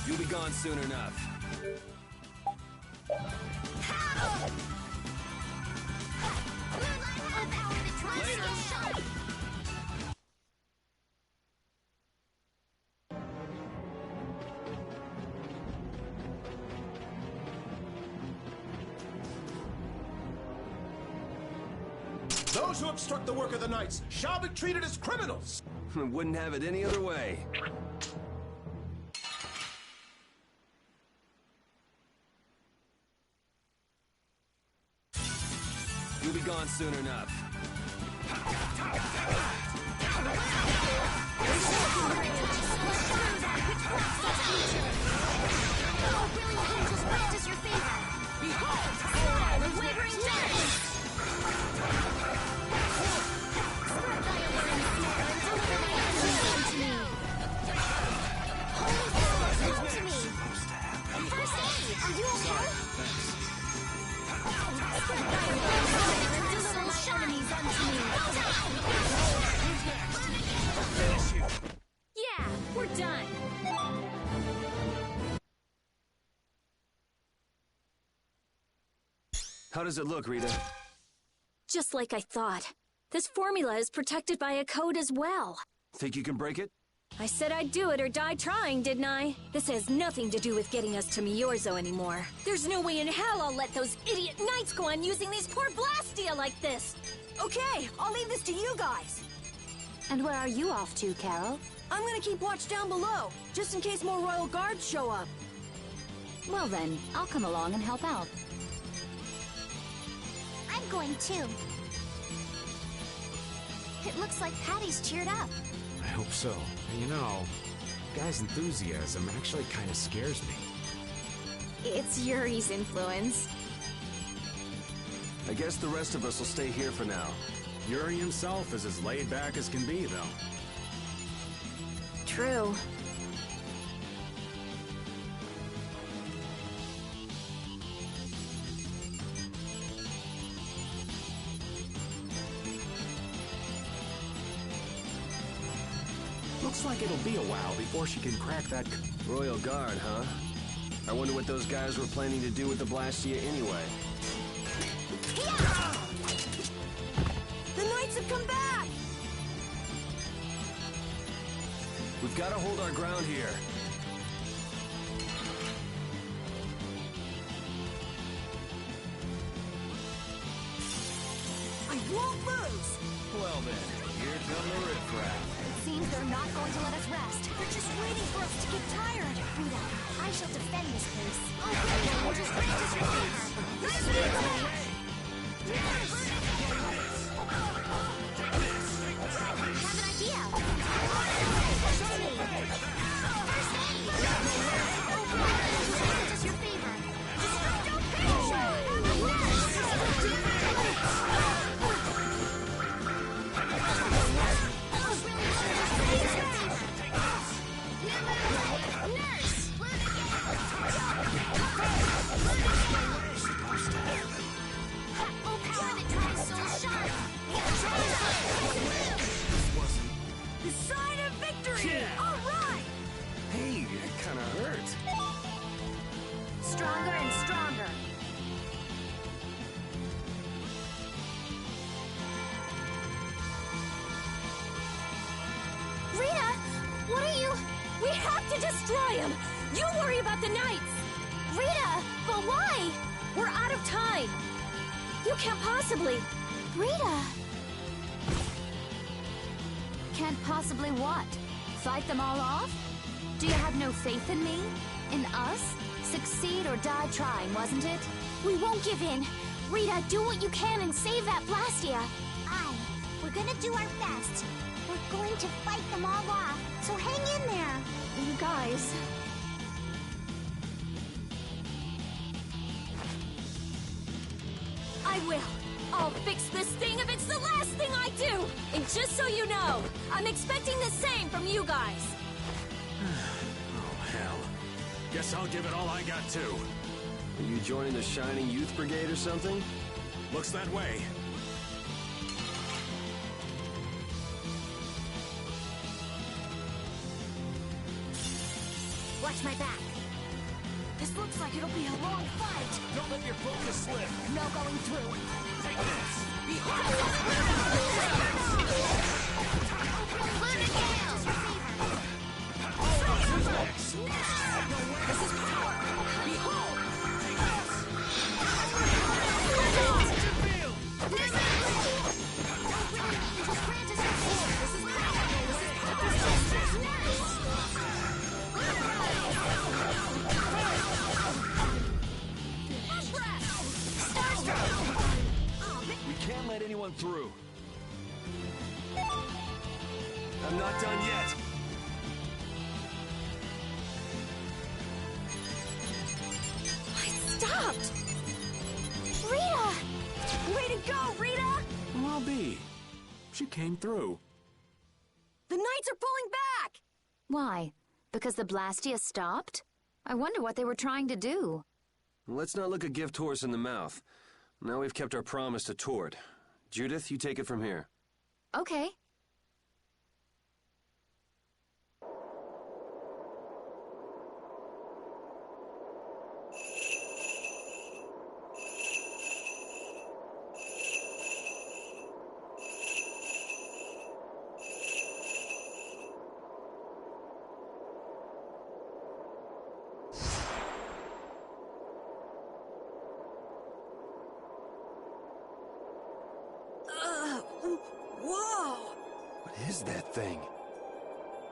You'll be gone soon enough. Those who obstruct the work of the Knights shall be treated as criminals! Wouldn't have it any other way. You'll be gone soon enough. Yeah, we're done. How does it look, Rita? Just like I thought. This formula is protected by a code as well. Think you can break it? I said I'd do it or die trying, didn't I? This has nothing to do with getting us to Miorzo anymore. There's no way in hell I'll let those idiot knights go on using these poor Blastia like this! Okay, I'll leave this to you guys. And where are you off to, Carol? I'm gonna keep watch down below, just in case more royal guards show up. Well then, I'll come along and help out. I'm going too. It looks like Patty's cheered up. I hope so. And you know, guy's enthusiasm actually kind of scares me. It's Yuri's influence. I guess the rest of us will stay here for now. Yuri himself is as laid back as can be, though. True. Looks like it'll be a while before she can crack that... Royal Guard, huh? I wonder what those guys were planning to do with the Blastia anyway. The Knights have come back! We've got to hold our ground here. I won't lose! Well then, here come the riffraff. It seems they're not going to let us rest. They're just waiting for us to get tired. Rita, I shall defend this place. Oh, great! We'll just practice your favor. Have an idea. Just your favor. The sign of victory! All right! Hey, it kind of hurt. Stronger and stronger. Rita, what are you... We have to destroy him! You worry about the Knights! Rita, but why? We're out of time. You can't possibly... Rita! Can't possibly what? Fight them all off? Do you have no faith in me? In us? Succeed or die trying, wasn't it? We won't give in. Rita, do what you can and save that Blastia. We're gonna do our best. We're going to fight them all off, so hang in there. You guys... I will. I'll fix this thing if it's the last thing I do! And just so you know, I'm expecting the same from you guys. Oh, hell. Guess I'll give it all I got, too. Are you joining the Shining Youth Brigade or something? Looks that way. Watch my back. This looks like it'll be a long fight. Don't let your focus slip. No going through. Take this. Lunar Gale! Who's next? This is power. Behold! We can't let anyone through. I'm not done yet. I stopped! Rita! Way to go, Rita! Well, I'll be. She came through. The Knights are pulling back! Why? Because the Blastia stopped? I wonder what they were trying to do. Let's not look a gift horse in the mouth. Now we've kept our promise to Tord. Judith, you take it from here. Okay. Whoa! What is that thing?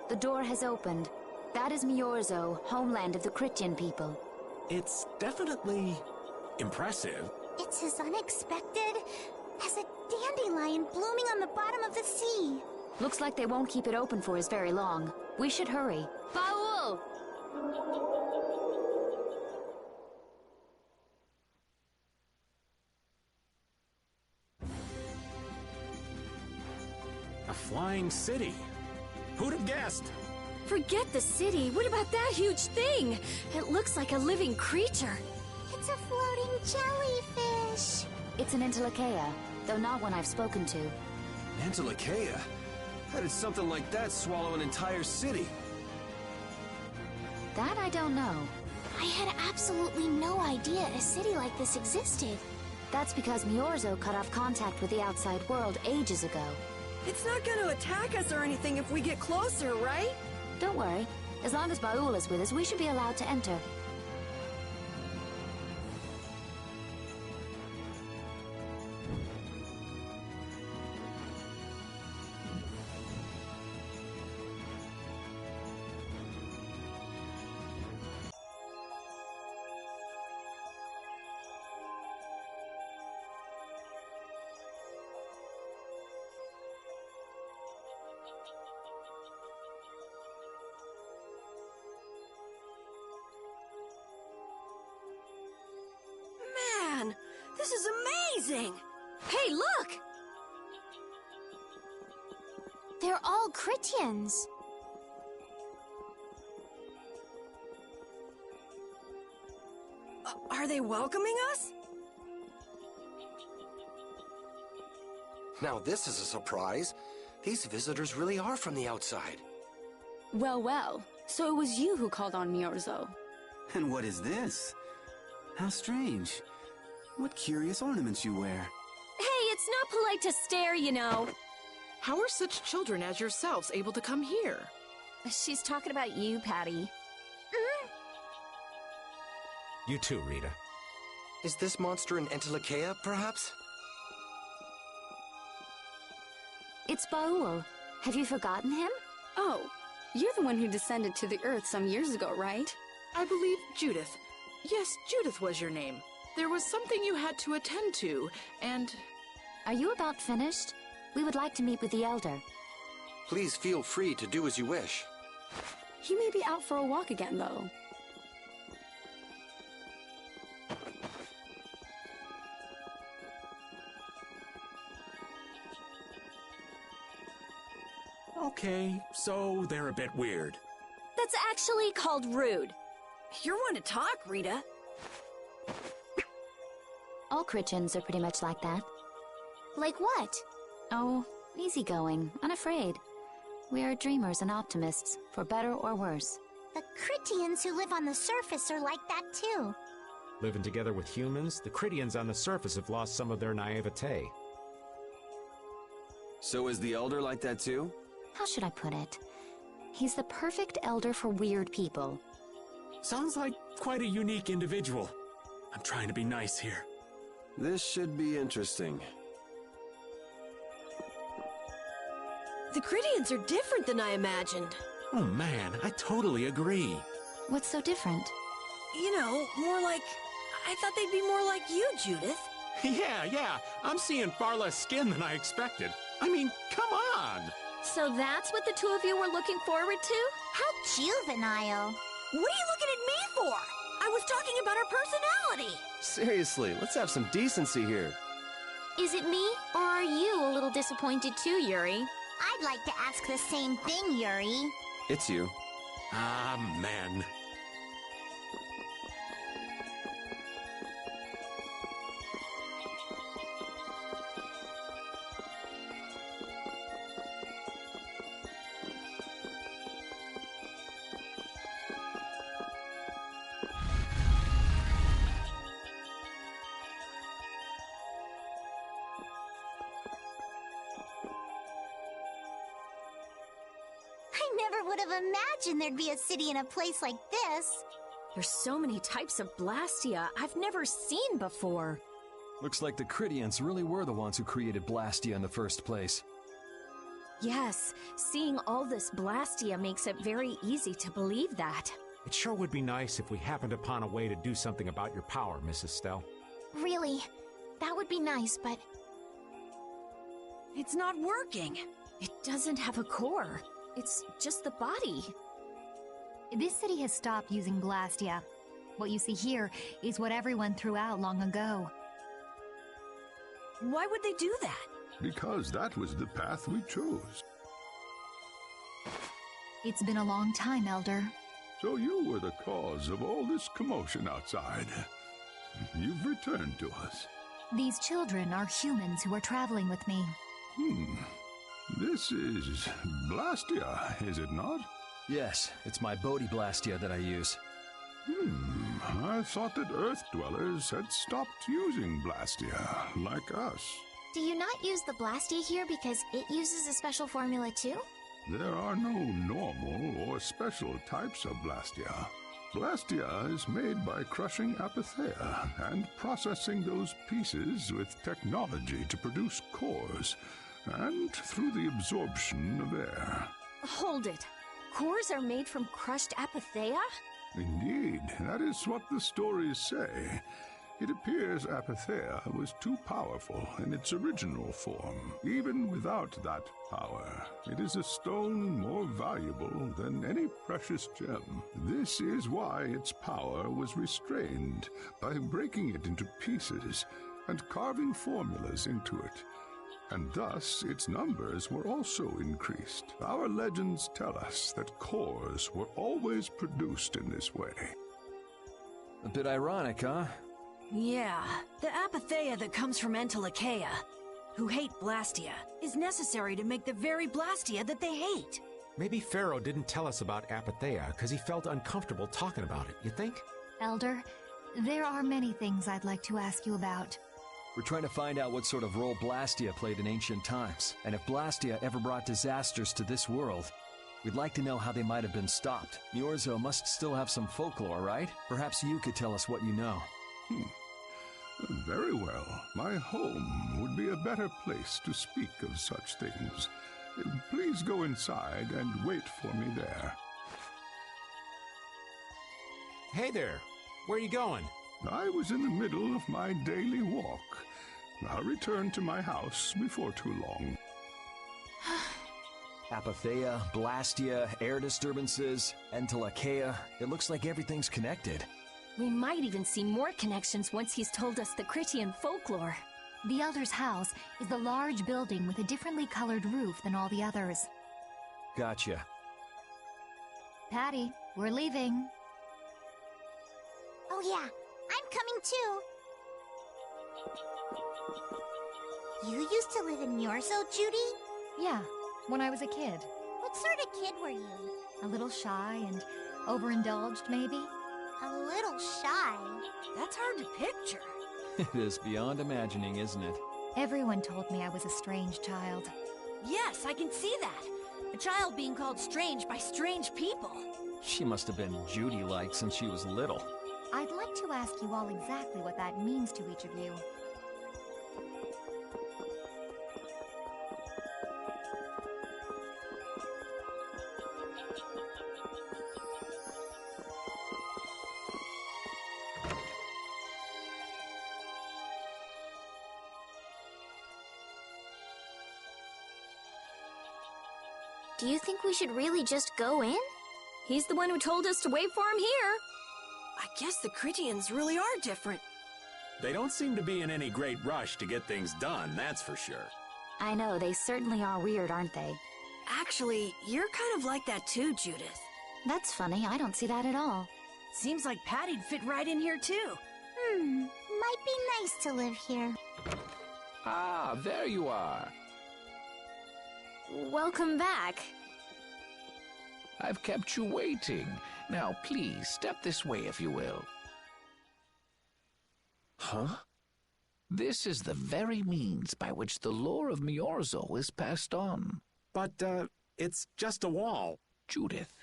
The door has opened. That is Miorzo, homeland of the Critian people. It's definitely impressive. It's as unexpected as a dandelion blooming on the bottom of the sea. Looks like they won't keep it open for us very long. We should hurry. Baul! A flying city. Who'd have guessed? Forget the city. What about that huge thing? It looks like a living creature. It's a floating jellyfish. It's an Entelekea, though not one I've spoken to. Entelekea? How did something like that swallow an entire city? That I don't know. I had absolutely no idea a city like this existed. That's because Miorzo cut off contact with the outside world ages ago. It's not gonna attack us or anything if we get closer, right? Don't worry. As long as Baul is with us, we should be allowed to enter. Man, this is amazing! Hey, look! They're all Critians. Are they welcoming us? Now this is a surprise. These visitors really are from the outside. Well, well. So it was you who called on Miorzo. And what is this? How strange. What curious ornaments you wear. Hey, it's not polite to stare, you know. How are such children as yourselves able to come here? She's talking about you, Patty. You too, Rita. Is this monster an Entelekea, perhaps? It's Baul. Have you forgotten him? Oh, you're the one who descended to the Earth some years ago, right? I believe Judith. Yes, Judith was your name. There was something you had to attend to, and... Are you about finished? We would like to meet with the Elder. Please feel free to do as you wish. He may be out for a walk again, though. Okay, so they're a bit weird. That's actually called rude. You're one to talk, Rita. All Chrittians are pretty much like that. Like what? Oh, easygoing, unafraid. We are dreamers and optimists, for better or worse. The Crittians who live on the surface are like that too. Living together with humans, the Crittians on the surface have lost some of their naivete. So is the Elder like that too? How should I put it? He's the perfect elder for weird people. Sounds like quite a unique individual. I'm trying to be nice here. This should be interesting. The Crittians are different than I imagined. Oh man, I totally agree. What's so different? You know, more like... I thought they'd be more like you, Judith. Yeah, I'm seeing far less skin than I expected. I mean, come on! So that's what the two of you were looking forward to? How juvenile. What are you looking at me for? I was talking about our personality. Seriously, let's have some decency here. Is it me, or are you a little disappointed too, Yuri? I'd like to ask the same thing, Yuri. It's you. Ah, man. I never would have imagined there'd be a city in a place like this. There's so many types of Blastia I've never seen before. Looks like the Crittians really were the ones who created Blastia in the first place. Yes, seeing all this Blastia makes it very easy to believe that. It sure would be nice if we happened upon a way to do something about your power, Mrs. Stell. Really, that would be nice, but... It's not working. It doesn't have a core. It's just the body. This city has stopped using Blastia. What you see here is what everyone threw out long ago. Why would they do that? Because that was the path we chose. It's been a long time, Elder. So you were the cause of all this commotion outside. You've returned to us. These children are humans who are traveling with me. This is Blastia, is it not? Yes, it's my Bodhi Blastia that I use. I thought that Earth dwellers had stopped using Blastia, like us. Do you not use the Blastia here because it uses a special formula too? There are no normal or special types of Blastia. Blastia is made by crushing Apatheia and processing those pieces with technology to produce cores, and through the absorption of air. Hold it. Cores are made from crushed Apatheia? Indeed, that is what the stories say. It appears Apatheia was too powerful in its original form. Even without that power, it is a stone more valuable than any precious gem. This is why its power was restrained by breaking it into pieces and carving formulas into it. And thus its numbers were also increased. Our legends tell us that cores were always produced in this way. A bit ironic, huh? Yeah, the Apatheia that comes from Entelikeia, who hate Blastia, is necessary to make the very Blastia that they hate. Maybe Pharaoh didn't tell us about Apatheia because he felt uncomfortable talking about it, you think? Elder, there are many things I'd like to ask you about. We're trying to find out what sort of role Blastia played in ancient times, and if Blastia ever brought disasters to this world, we'd like to know how they might have been stopped. Niorzo must still have some folklore, right? Perhaps you could tell us what you know. Very well. My home would be a better place to speak of such things. Please go inside and wait for me there. Hey there. Where are you going? I was in the middle of my daily walk. I'll return to my house before too long. Apatheia, Blastia, air disturbances, Entelikeia. It looks like everything's connected. We might even see more connections once he's told us the Crittian folklore. The Elder's house is the large building with a differently colored roof than all the others. Gotcha. Patty, we're leaving. Oh yeah, I'm coming too. You used to live in Yorzo, Judy? Yeah, when I was a kid. What sort of kid were you? A little shy and overindulged, maybe? A little shy. That's hard to picture. It is beyond imagining, isn't it? Everyone told me I was a strange child. Yes, I can see that. A child being called strange by strange people. She must have been Judy-like since she was little. I'd like to ask you all exactly what that means to each of you. Do you think we should really just go in? He's the one who told us to wait for him here. I guess the Critians really are different. They don't seem to be in any great rush to get things done, that's for sure. I know, they certainly are weird, aren't they? Actually, you're kind of like that too, Judith. That's funny, I don't see that at all. Seems like Patty'd fit right in here too. Might be nice to live here. Ah, there you are. Welcome back. I've kept you waiting. Now, please, step this way if you will. Huh? This is the very means by which the lore of Miorzo is passed on. But, it's just a wall. Judith,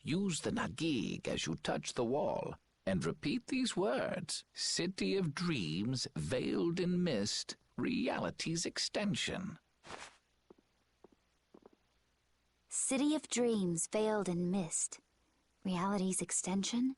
use the Nagig as you touch the wall, and repeat these words. City of dreams, veiled in mist, reality's extension. City of dreams veiled in mist. Reality's extension?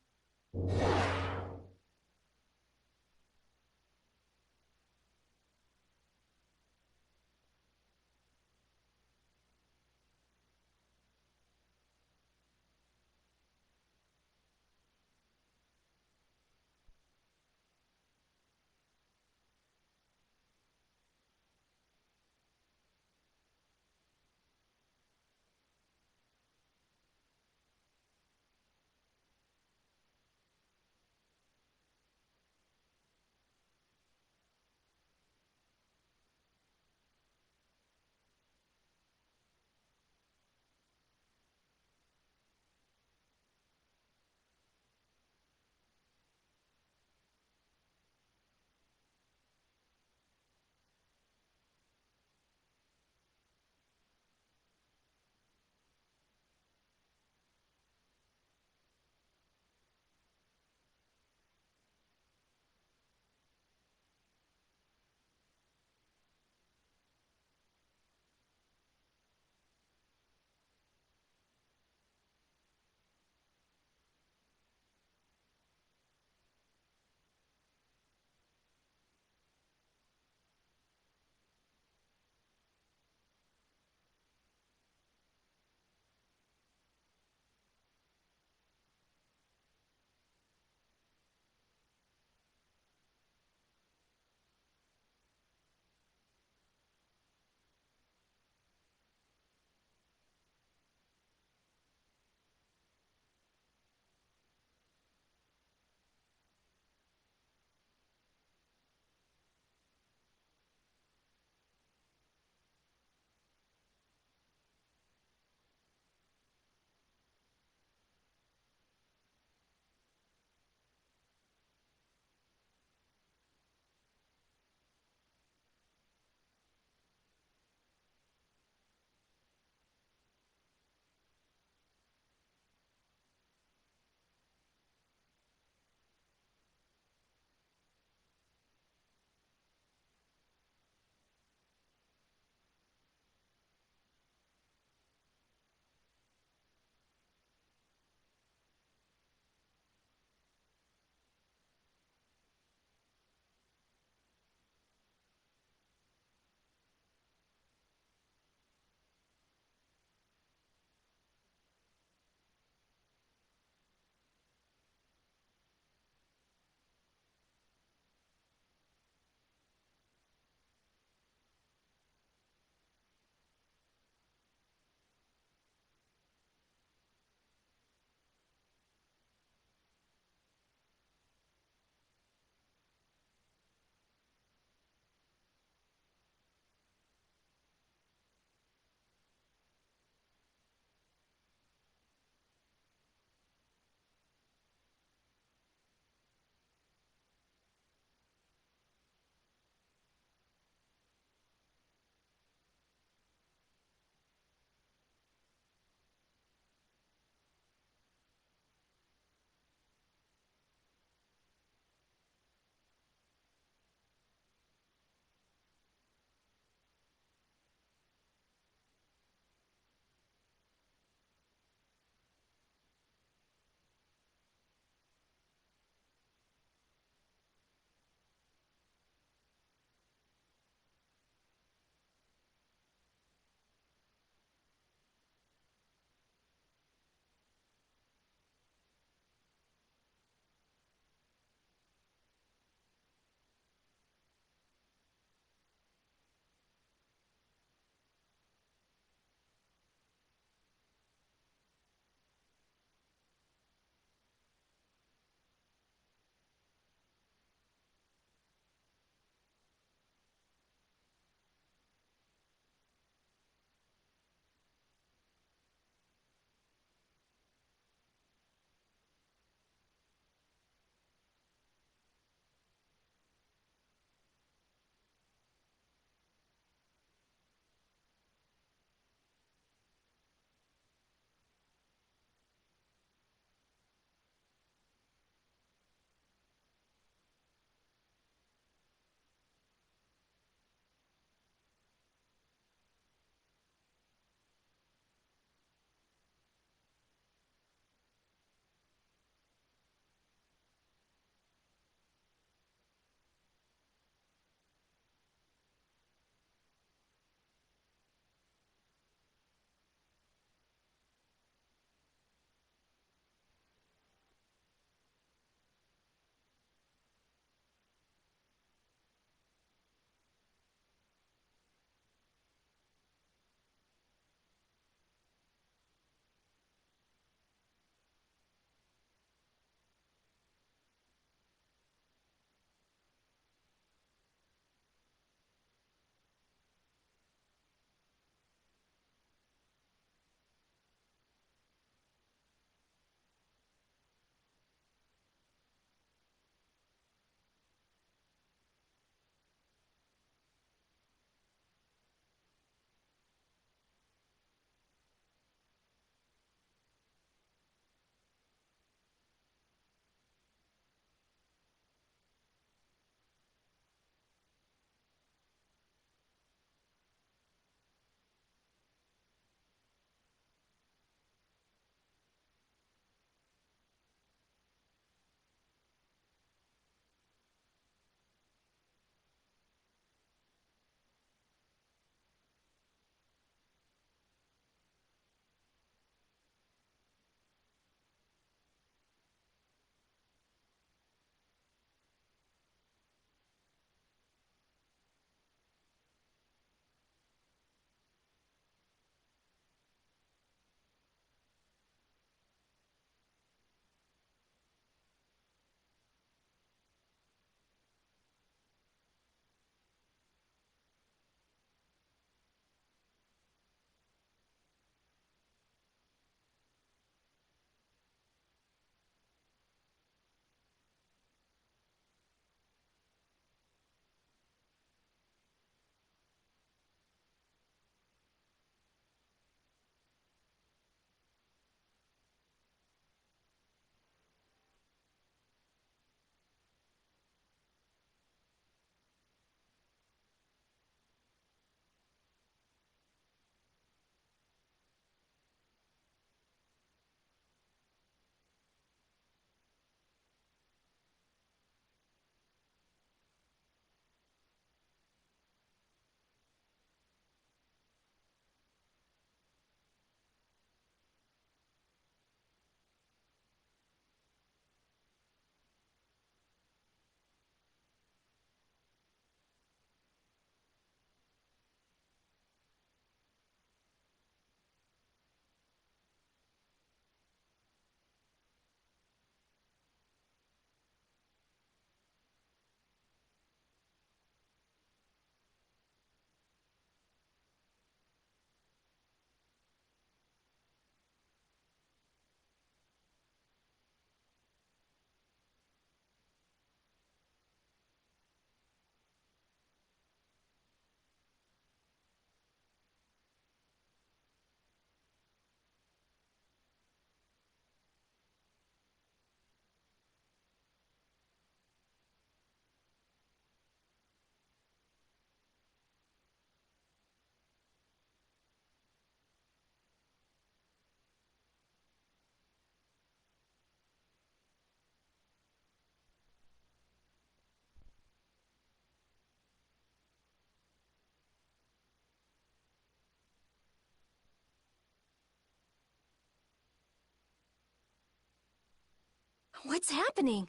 What's happening?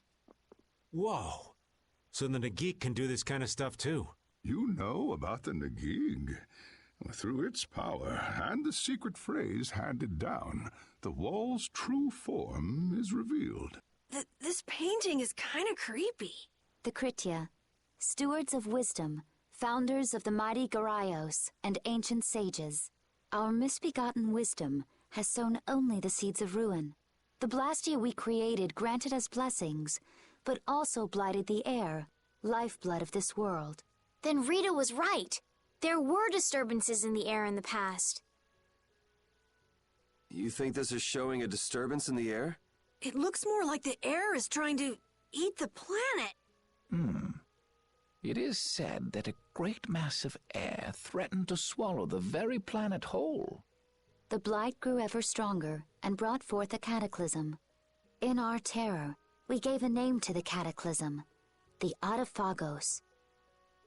Whoa. So the Nagik can do this kind of stuff too. You know about the Nagig. Through its power and the secret phrase handed down, the wall's true form is revealed. This painting is kind of creepy. The Kritya, stewards of wisdom, founders of the mighty Garayos and ancient sages. Our misbegotten wisdom has sown only the seeds of ruin. The Blastia we created granted us blessings, but also blighted the air, lifeblood of this world. Then Rita was right. There were disturbances in the air in the past. You think this is showing a disturbance in the air? It looks more like the air is trying to eat the planet. It is said that a great mass of air threatened to swallow the very planet whole. The blight grew ever stronger and brought forth a cataclysm. In our terror, we gave a name to the cataclysm, the Adaphagos.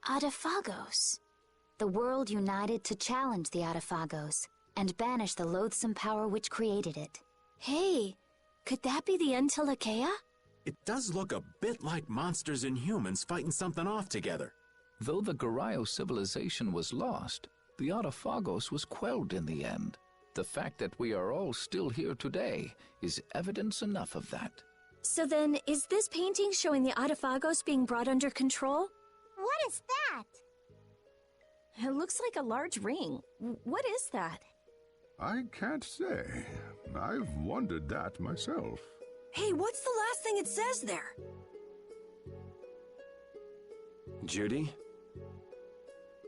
Adaphagos? The world united to challenge the Adaphagos and banish the loathsome power which created it. Hey, could that be the Untilakea? It does look a bit like monsters and humans fighting something off together. Though the Garayo civilization was lost, the Adaphagos was quelled in the end. The fact that we are all still here today is evidence enough of that. So then, is this painting showing the Adaphagos being brought under control? What is that? It looks like a large ring. What is that? I can't say. I've wondered that myself. Hey, what's the last thing it says there? Judy?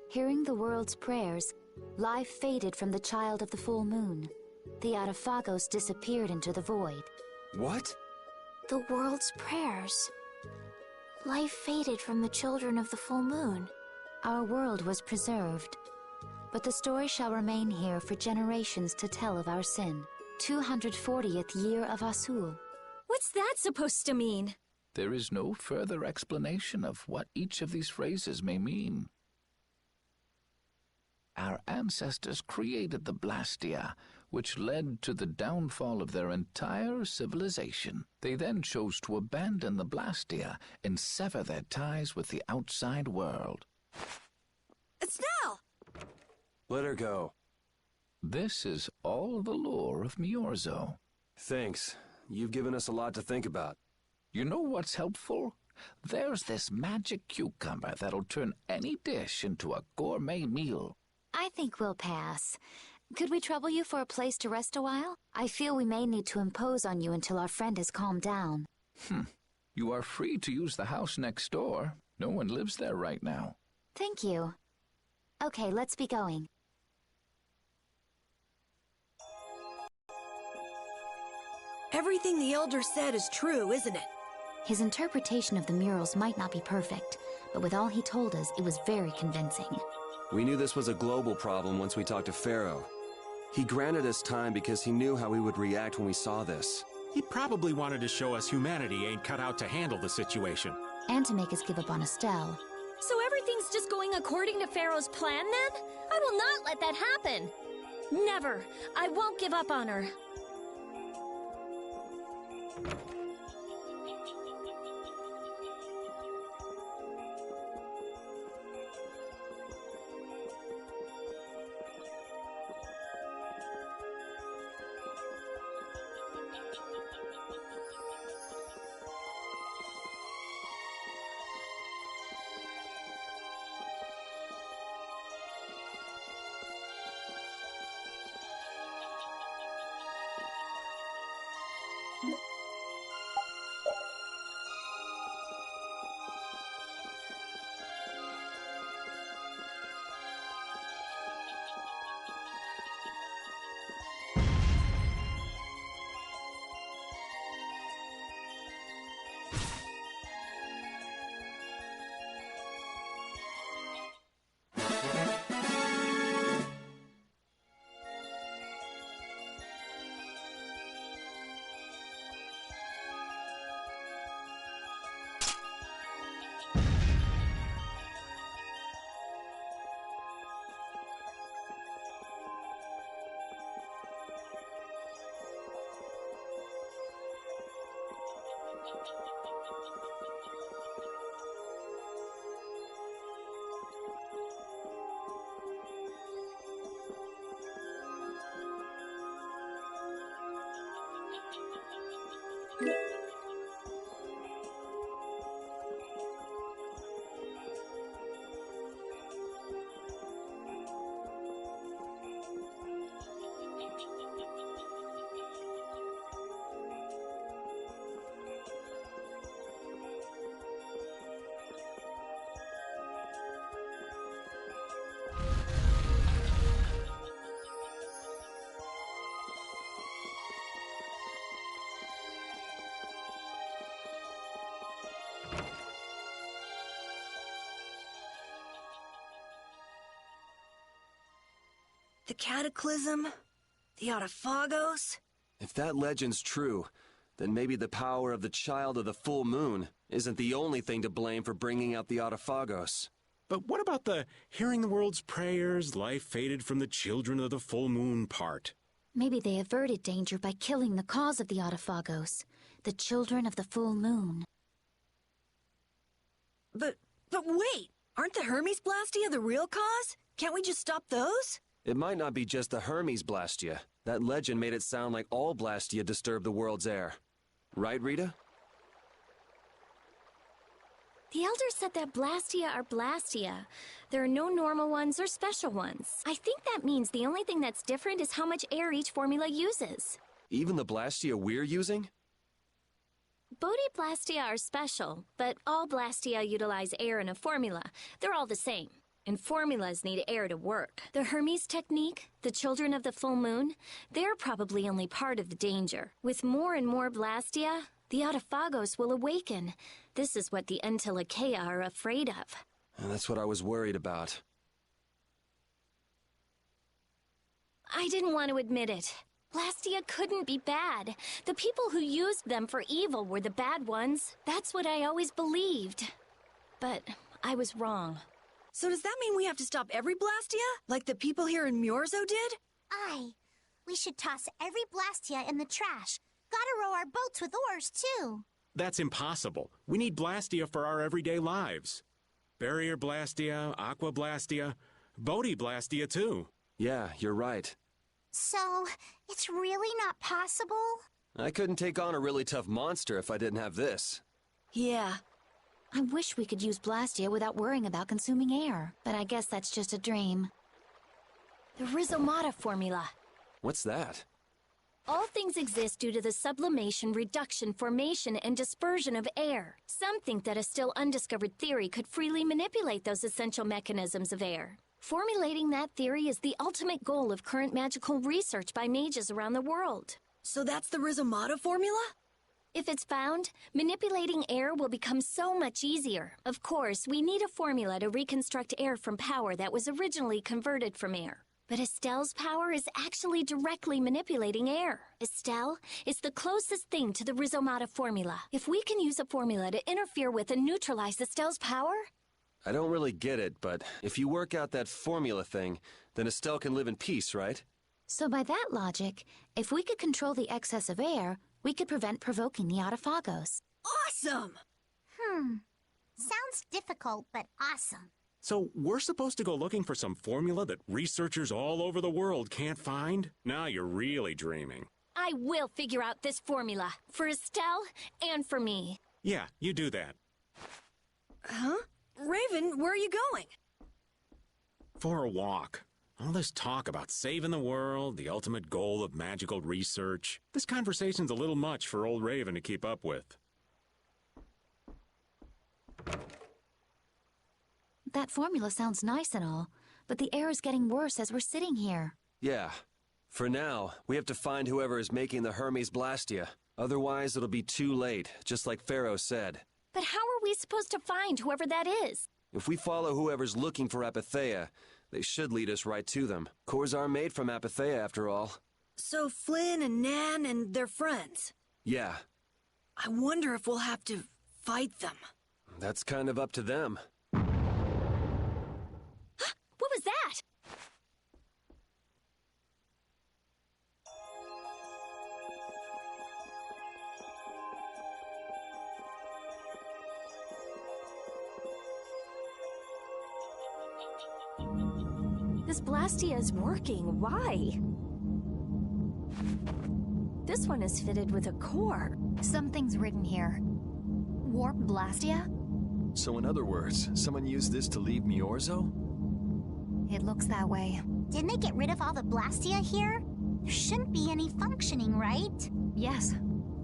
Hearing the world's prayers, life faded from the child of the full moon. The Adaphagos disappeared into the void. What? The world's prayers. Life faded from the children of the full moon. Our world was preserved, but the story shall remain here for generations to tell of our sin. 240th year of Asul. What's that supposed to mean? There is no further explanation of what each of these phrases may mean. Our ancestors created the Blastia, which led to the downfall of their entire civilization. They then chose to abandon the Blastia and sever their ties with the outside world. Estelle! Let her go. This is all the lore of Miorzo. Thanks. You've given us a lot to think about. You know what's helpful? There's this magic cucumber that'll turn any dish into a gourmet meal. I think we'll pass. Could we trouble you for a place to rest a while? I feel we may need to impose on you until our friend has calmed down. You are free to use the house next door. No one lives there right now. Thank you. Okay, let's be going. Everything the Elder said is true, isn't it? His interpretation of the murals might not be perfect, but with all he told us, it was very convincing. We knew this was a global problem once we talked to Pharaoh. He granted us time because he knew how we would react when we saw this. He probably wanted to show us humanity ain't cut out to handle the situation. And to make us give up on Estelle. So everything's just going according to Pharaoh's plan, then? I will not let that happen! Never! I won't give up on her. The Cataclysm? The Autophagos? If that legend's true, then maybe the power of the Child of the Full Moon isn't the only thing to blame for bringing out the Autophagos. But what about the hearing the world's prayers, life faded from the children of the full moon part? Maybe they averted danger by killing the cause of the Autophagos, the children of the full moon. But wait! Aren't the Hermes Blastia the real cause? Can't we just stop those? It might not be just the Hermes Blastia. That legend made it sound like all Blastia disturb the world's air. Right, Rita? The Elder said that Blastia are Blastia. There are no normal ones or special ones. I think that means the only thing that's different is how much air each formula uses. Even the Blastia we're using? Bodhi Blastia are special, but all Blastia utilize air in a formula. They're all the same. And formulas need air to work. The Hermes technique, the children of the full moon, they're probably only part of the danger. With more and more Blastia, the Autophagos will awaken. This is what the Entelekea are afraid of. And that's what I was worried about. I didn't want to admit it. Blastia couldn't be bad. The people who used them for evil were the bad ones. That's what I always believed. But I was wrong. So does that mean we have to stop every Blastia? Like the people here in Myorzo did? Aye. We should toss every Blastia in the trash. Gotta row our boats with oars, too. That's impossible. We need Blastia for our everyday lives. Barrier Blastia, Aqua Blastia, Bodhi Blastia too. Yeah, you're right. So, it's really not possible? I couldn't take on a really tough monster if I didn't have this. Yeah. I wish we could use Blastia without worrying about consuming air, but I guess that's just a dream. The Rhizomata formula. What's that? All things exist due to the sublimation, reduction, formation, and dispersion of air. Some think that a still undiscovered theory could freely manipulate those essential mechanisms of air. Formulating that theory is the ultimate goal of current magical research by mages around the world. So that's the Rhizomata formula? If it's found, manipulating air will become so much easier. Of course, we need a formula to reconstruct air from power that was originally converted from air. But Estelle's power is actually directly manipulating air. Estelle is the closest thing to the Rhizomata formula. If we can use a formula to interfere with and neutralize Estelle's power... I don't really get it, but if you work out that formula thing, then Estelle can live in peace, right? So by that logic, if we could control the excess of air, we could prevent provoking the Autophagos. Awesome! Sounds difficult, but awesome. So we're supposed to go looking for some formula that researchers all over the world can't find? Now you're really dreaming. I will figure out this formula, for Estelle and for me. Yeah, you do that. Huh? Raven, where are you going? For a walk. All this talk about saving the world, the ultimate goal of magical research. This conversation's a little much for old Raven to keep up with. That formula sounds nice and all, but the air is getting worse as we're sitting here. Yeah. For now, we have to find whoever is making the Hermes Blastia. Otherwise, it'll be too late, just like Pharaoh said. But how are we supposed to find whoever that is? If we follow whoever's looking for Apatheia, they should lead us right to them. Cores are made from Apatheia, after all. So Flynn and Nan and their friends? Yeah. I wonder if we'll have to fight them. That's kind of up to them. What was that? This Blastia is working. Why? This one is fitted with a core. Something's written here. Warp Blastia? So in other words, someone used this to leave Miorzo? It looks that way. Didn't they get rid of all the Blastia here? There shouldn't be any functioning, right? Yes.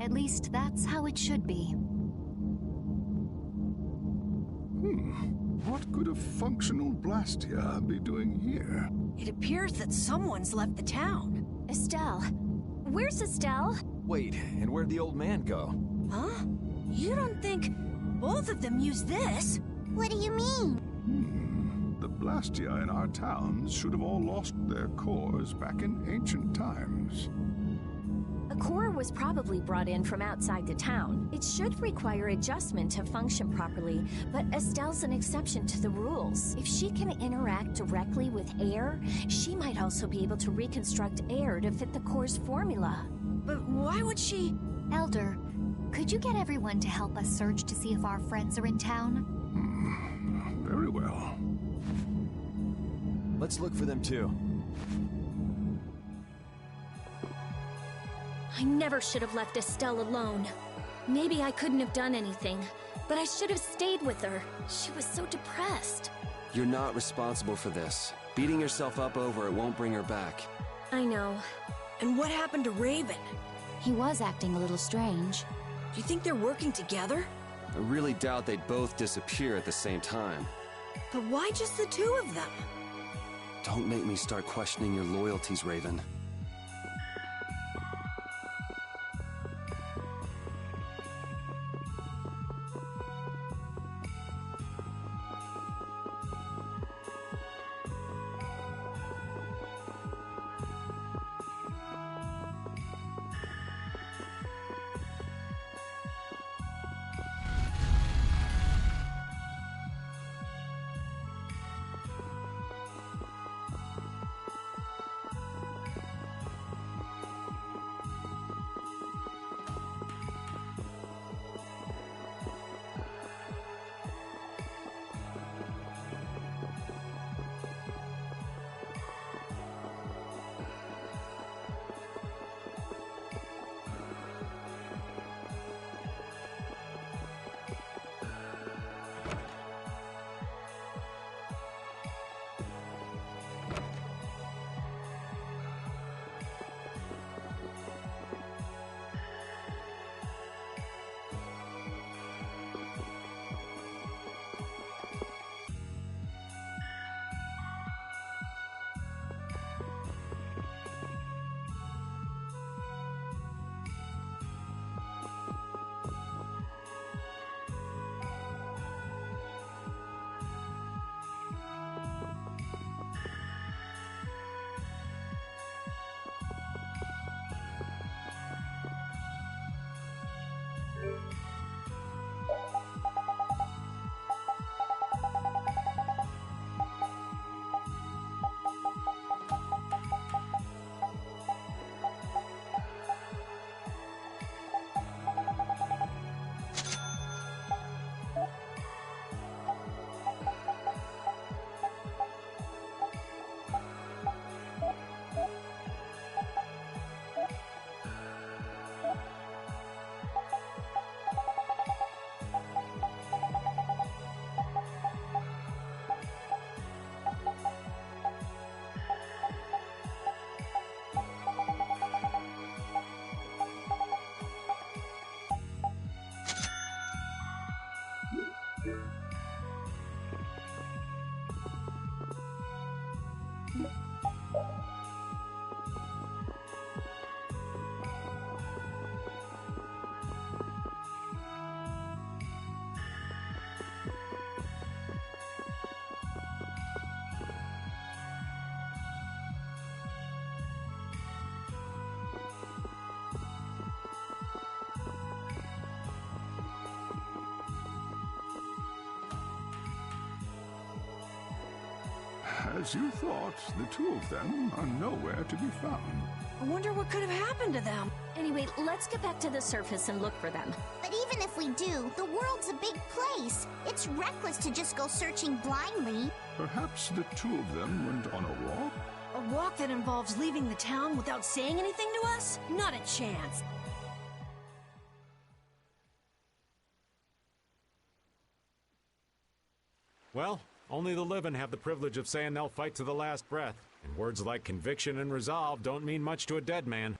At least that's how it should be. What could a functional Blastia be doing here? It appears that someone's left the town. Estelle. Where's Estelle? Wait, and where'd the old man go? Huh? You don't think both of them used this? What do you mean? The Blastia in our towns should have all lost their cores back in ancient times. A core was probably brought in from outside the town. It should require adjustment to function properly, but Estelle's an exception to the rules. If she can interact directly with air, she might also be able to reconstruct air to fit the core's formula. But why would she? Elder, could you get everyone to help us search to see if our friends are in town? Very well. Let's look for them too. I never should have left Estelle alone. Maybe I couldn't have done anything, but I should have stayed with her. She was so depressed. You're not responsible for this. Beating yourself up over it won't bring her back. I know. And what happened to Raven? He was acting a little strange. Do you think they're working together? I really doubt they'd both disappear at the same time. But why just the two of them? Don't make me start questioning your loyalties, Raven. As you thought, the two of them are nowhere to be found. I wonder what could have happened to them. Anyway, let's get back to the surface and look for them. But even if we do, the world's a big place. It's reckless to just go searching blindly. Perhaps the two of them went on a walk? A walk that involves leaving the town without saying anything to us? Not a chance. Well, only the living have the privilege of saying they'll fight to the last breath. And words like conviction and resolve don't mean much to a dead man.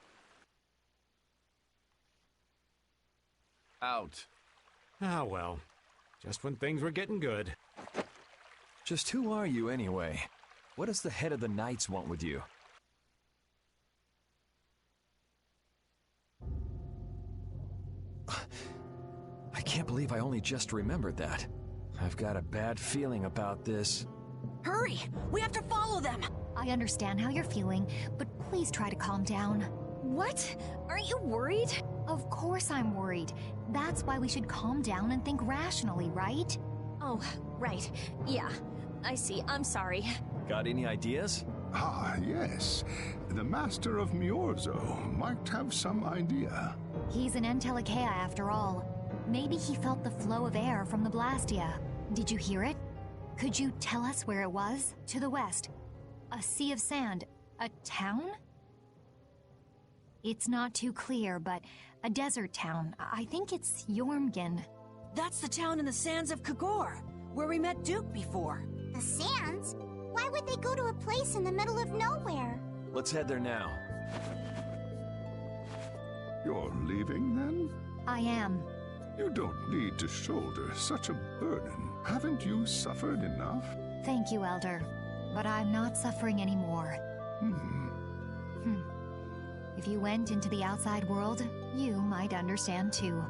Out. Ah, well. Just when things were getting good. Just who are you, anyway? What does the head of the Knights want with you? I can't believe I only just remembered that. I've got a bad feeling about this. Hurry! We have to follow them! I understand how you're feeling, but please try to calm down. What? Aren't you worried? Of course I'm worried. That's why we should calm down and think rationally, right? Oh, right. Yeah, I see. I'm sorry. Got any ideas? Ah, yes. The Master of Miorzo might have some idea. He's an Entelekea after all. Maybe he felt the flow of air from the Blastia. Did you hear it? Could you tell us where it was? To the west. A sea of sand. A town? It's not too clear, but a desert town. I think it's Jormungand. That's the town in the sands of Kagor, where we met Duke before. The sands? Why would they go to a place in the middle of nowhere? Let's head there now. You're leaving, then? I am. You don't need to shoulder such a burden. Haven't you suffered enough? Thank you, Elder. But I'm not suffering anymore. If you went into the outside world, you might understand too.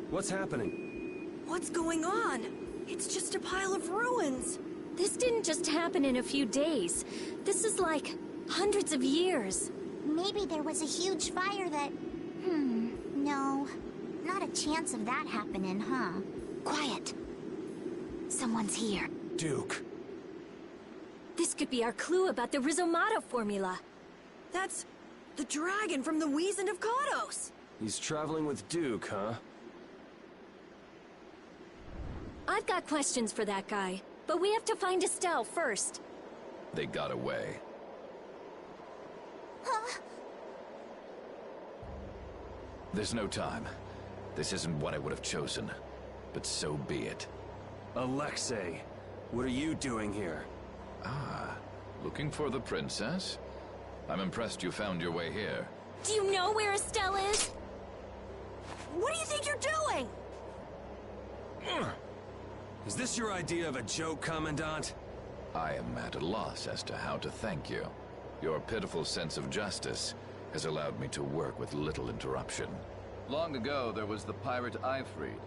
What's happening? What's going on? It's just a pile of ruins. This didn't just happen in a few days. This is like hundreds of years. Maybe there was a huge fire that... no. Not a chance of that happening, huh? Quiet. Someone's here. Duke. This could be our clue about the Rizomata formula. That's the dragon from the Wizened of Kados. He's traveling with Duke, huh? I've got questions for that guy, but we have to find Estelle first. They got away. Huh? There's no time. This isn't what I would have chosen, but so be it. Alexei, what are you doing here? Ah, looking for the princess? I'm impressed you found your way here. Do you know where Estelle is? What do you think you're doing? Is this your idea of a joke, Commandant? I am at a loss as to how to thank you. Your pitiful sense of justice has allowed me to work with little interruption. Long ago, there was the pirate Ifrid,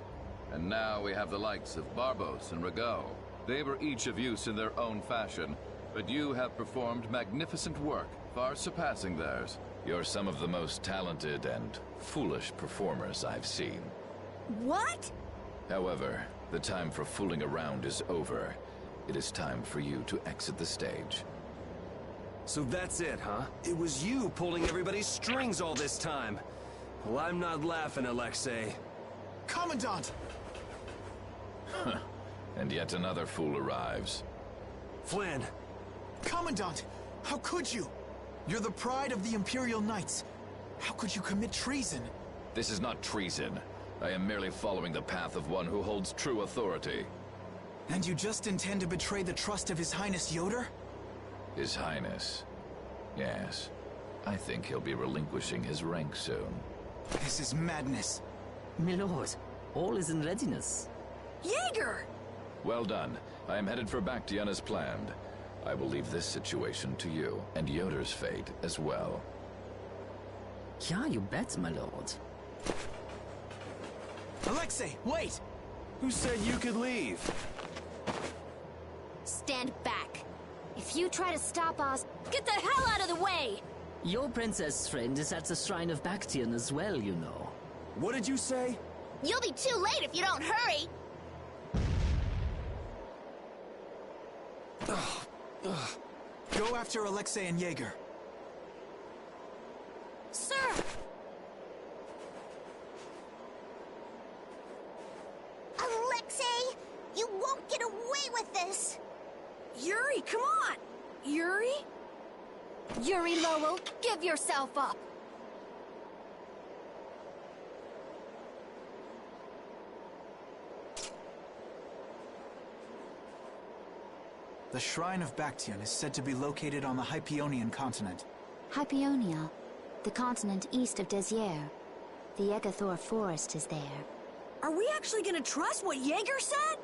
and now we have the likes of Barbos and Rago. They were each of use in their own fashion, but you have performed magnificent work, far surpassing theirs. You're some of the most talented and foolish performers I've seen. What? However, the time for fooling around is over. It is time for you to exit the stage. So that's it, huh? It was you pulling everybody's strings all this time. Well, I'm not laughing, Alexei. Commandant! And yet another fool arrives. Flynn! Commandant! How could you? You're the pride of the Imperial Knights. How could you commit treason? This is not treason. I am merely following the path of one who holds true authority. And you just intend to betray the trust of His Highness Yoder? His Highness. Yes. I think he'll be relinquishing his rank soon. This is madness. Milord, all is in readiness. Jaeger! Well done. I am headed for Bactian as planned. I will leave this situation to you, and Yoder's fate as well. Yeah, you bet, my lord. Alexei, wait! Who said you could leave? Stand back. If you try to stop us, get the hell out of the way! Your princess friend is at the Shrine of Bactian as well, you know. What did you say? You'll be too late if you don't hurry! Go after Alexei and Jaeger. Sir! Alexei! You won't get away with this! Yuri, come on! Yuri? Yuri Lowell, give yourself up! The Shrine of Bactian is said to be located on the Hypionian continent. Hypionia, the continent east of Desier. The Egathor forest is there. Are we actually gonna trust what Jaeger said?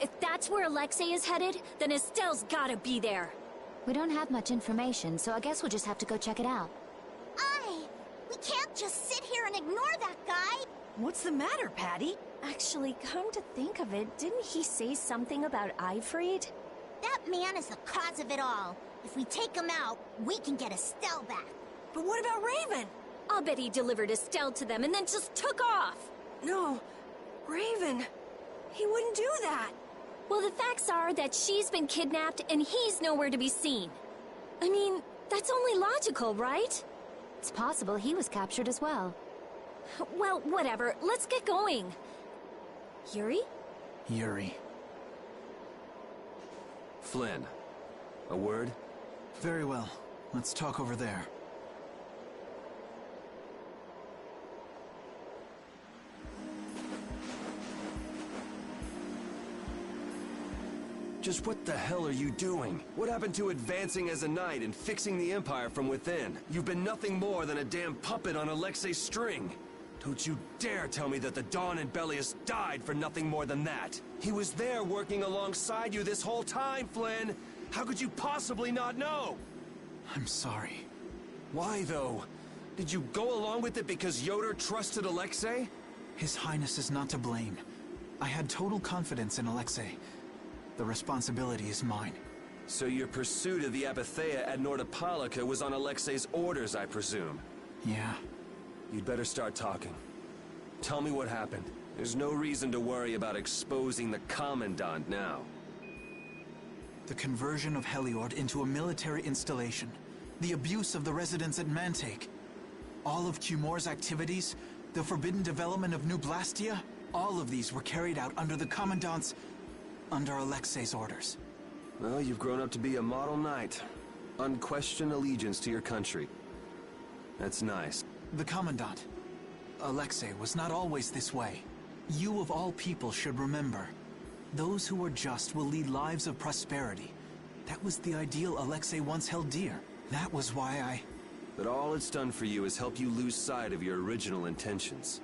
If that's where Alexei is headed, then Estelle's gotta be there. We don't have much information, so I guess we'll just have to go check it out. We can't just sit here and ignore that guy! What's the matter, Patty? Actually, come to think of it, didn't he say something about Eifried? That man is the cause of it all. If we take him out, we can get Estelle back. But what about Raven? I'll bet he delivered Estelle to them and then just took off. No, Raven. He wouldn't do that. Well, the facts are that she's been kidnapped and he's nowhere to be seen. I mean, that's only logical, right? It's possible he was captured as well. Well, whatever. Let's get going. Yuri? Yuri. Flynn. A word? Very well. Let's talk over there. Just what the hell are you doing? What happened to advancing as a knight and fixing the Empire from within? You've been nothing more than a damn puppet on Alexei's string. Don't you dare tell me that the Dawn and Bellius died for nothing more than that. He was there working alongside you this whole time, Flynn. How could you possibly not know? I'm sorry. Why, though? Did you go along with it because Yoder trusted Alexei? His Highness is not to blame. I had total confidence in Alexei. The responsibility is mine. So your pursuit of the Apatheia at Nordopolica was on Alexei's orders, I presume? Yeah. You'd better start talking. Tell me what happened. There's no reason to worry about exposing the Commandant now. The conversion of Heliord into a military installation. The abuse of the residents at Mantake. All of Cumor's activities, the forbidden development of New Blastia, all of these were carried out under the Commandant's... under Alexei's orders. Well, you've grown up to be a model knight. Unquestioned allegiance to your country. That's nice. The Commandant, Alexei, was not always this way. You of all people should remember. Those who are just will lead lives of prosperity. That was the ideal Alexei once held dear. That was why But all it's done for you is help you lose sight of your original intentions.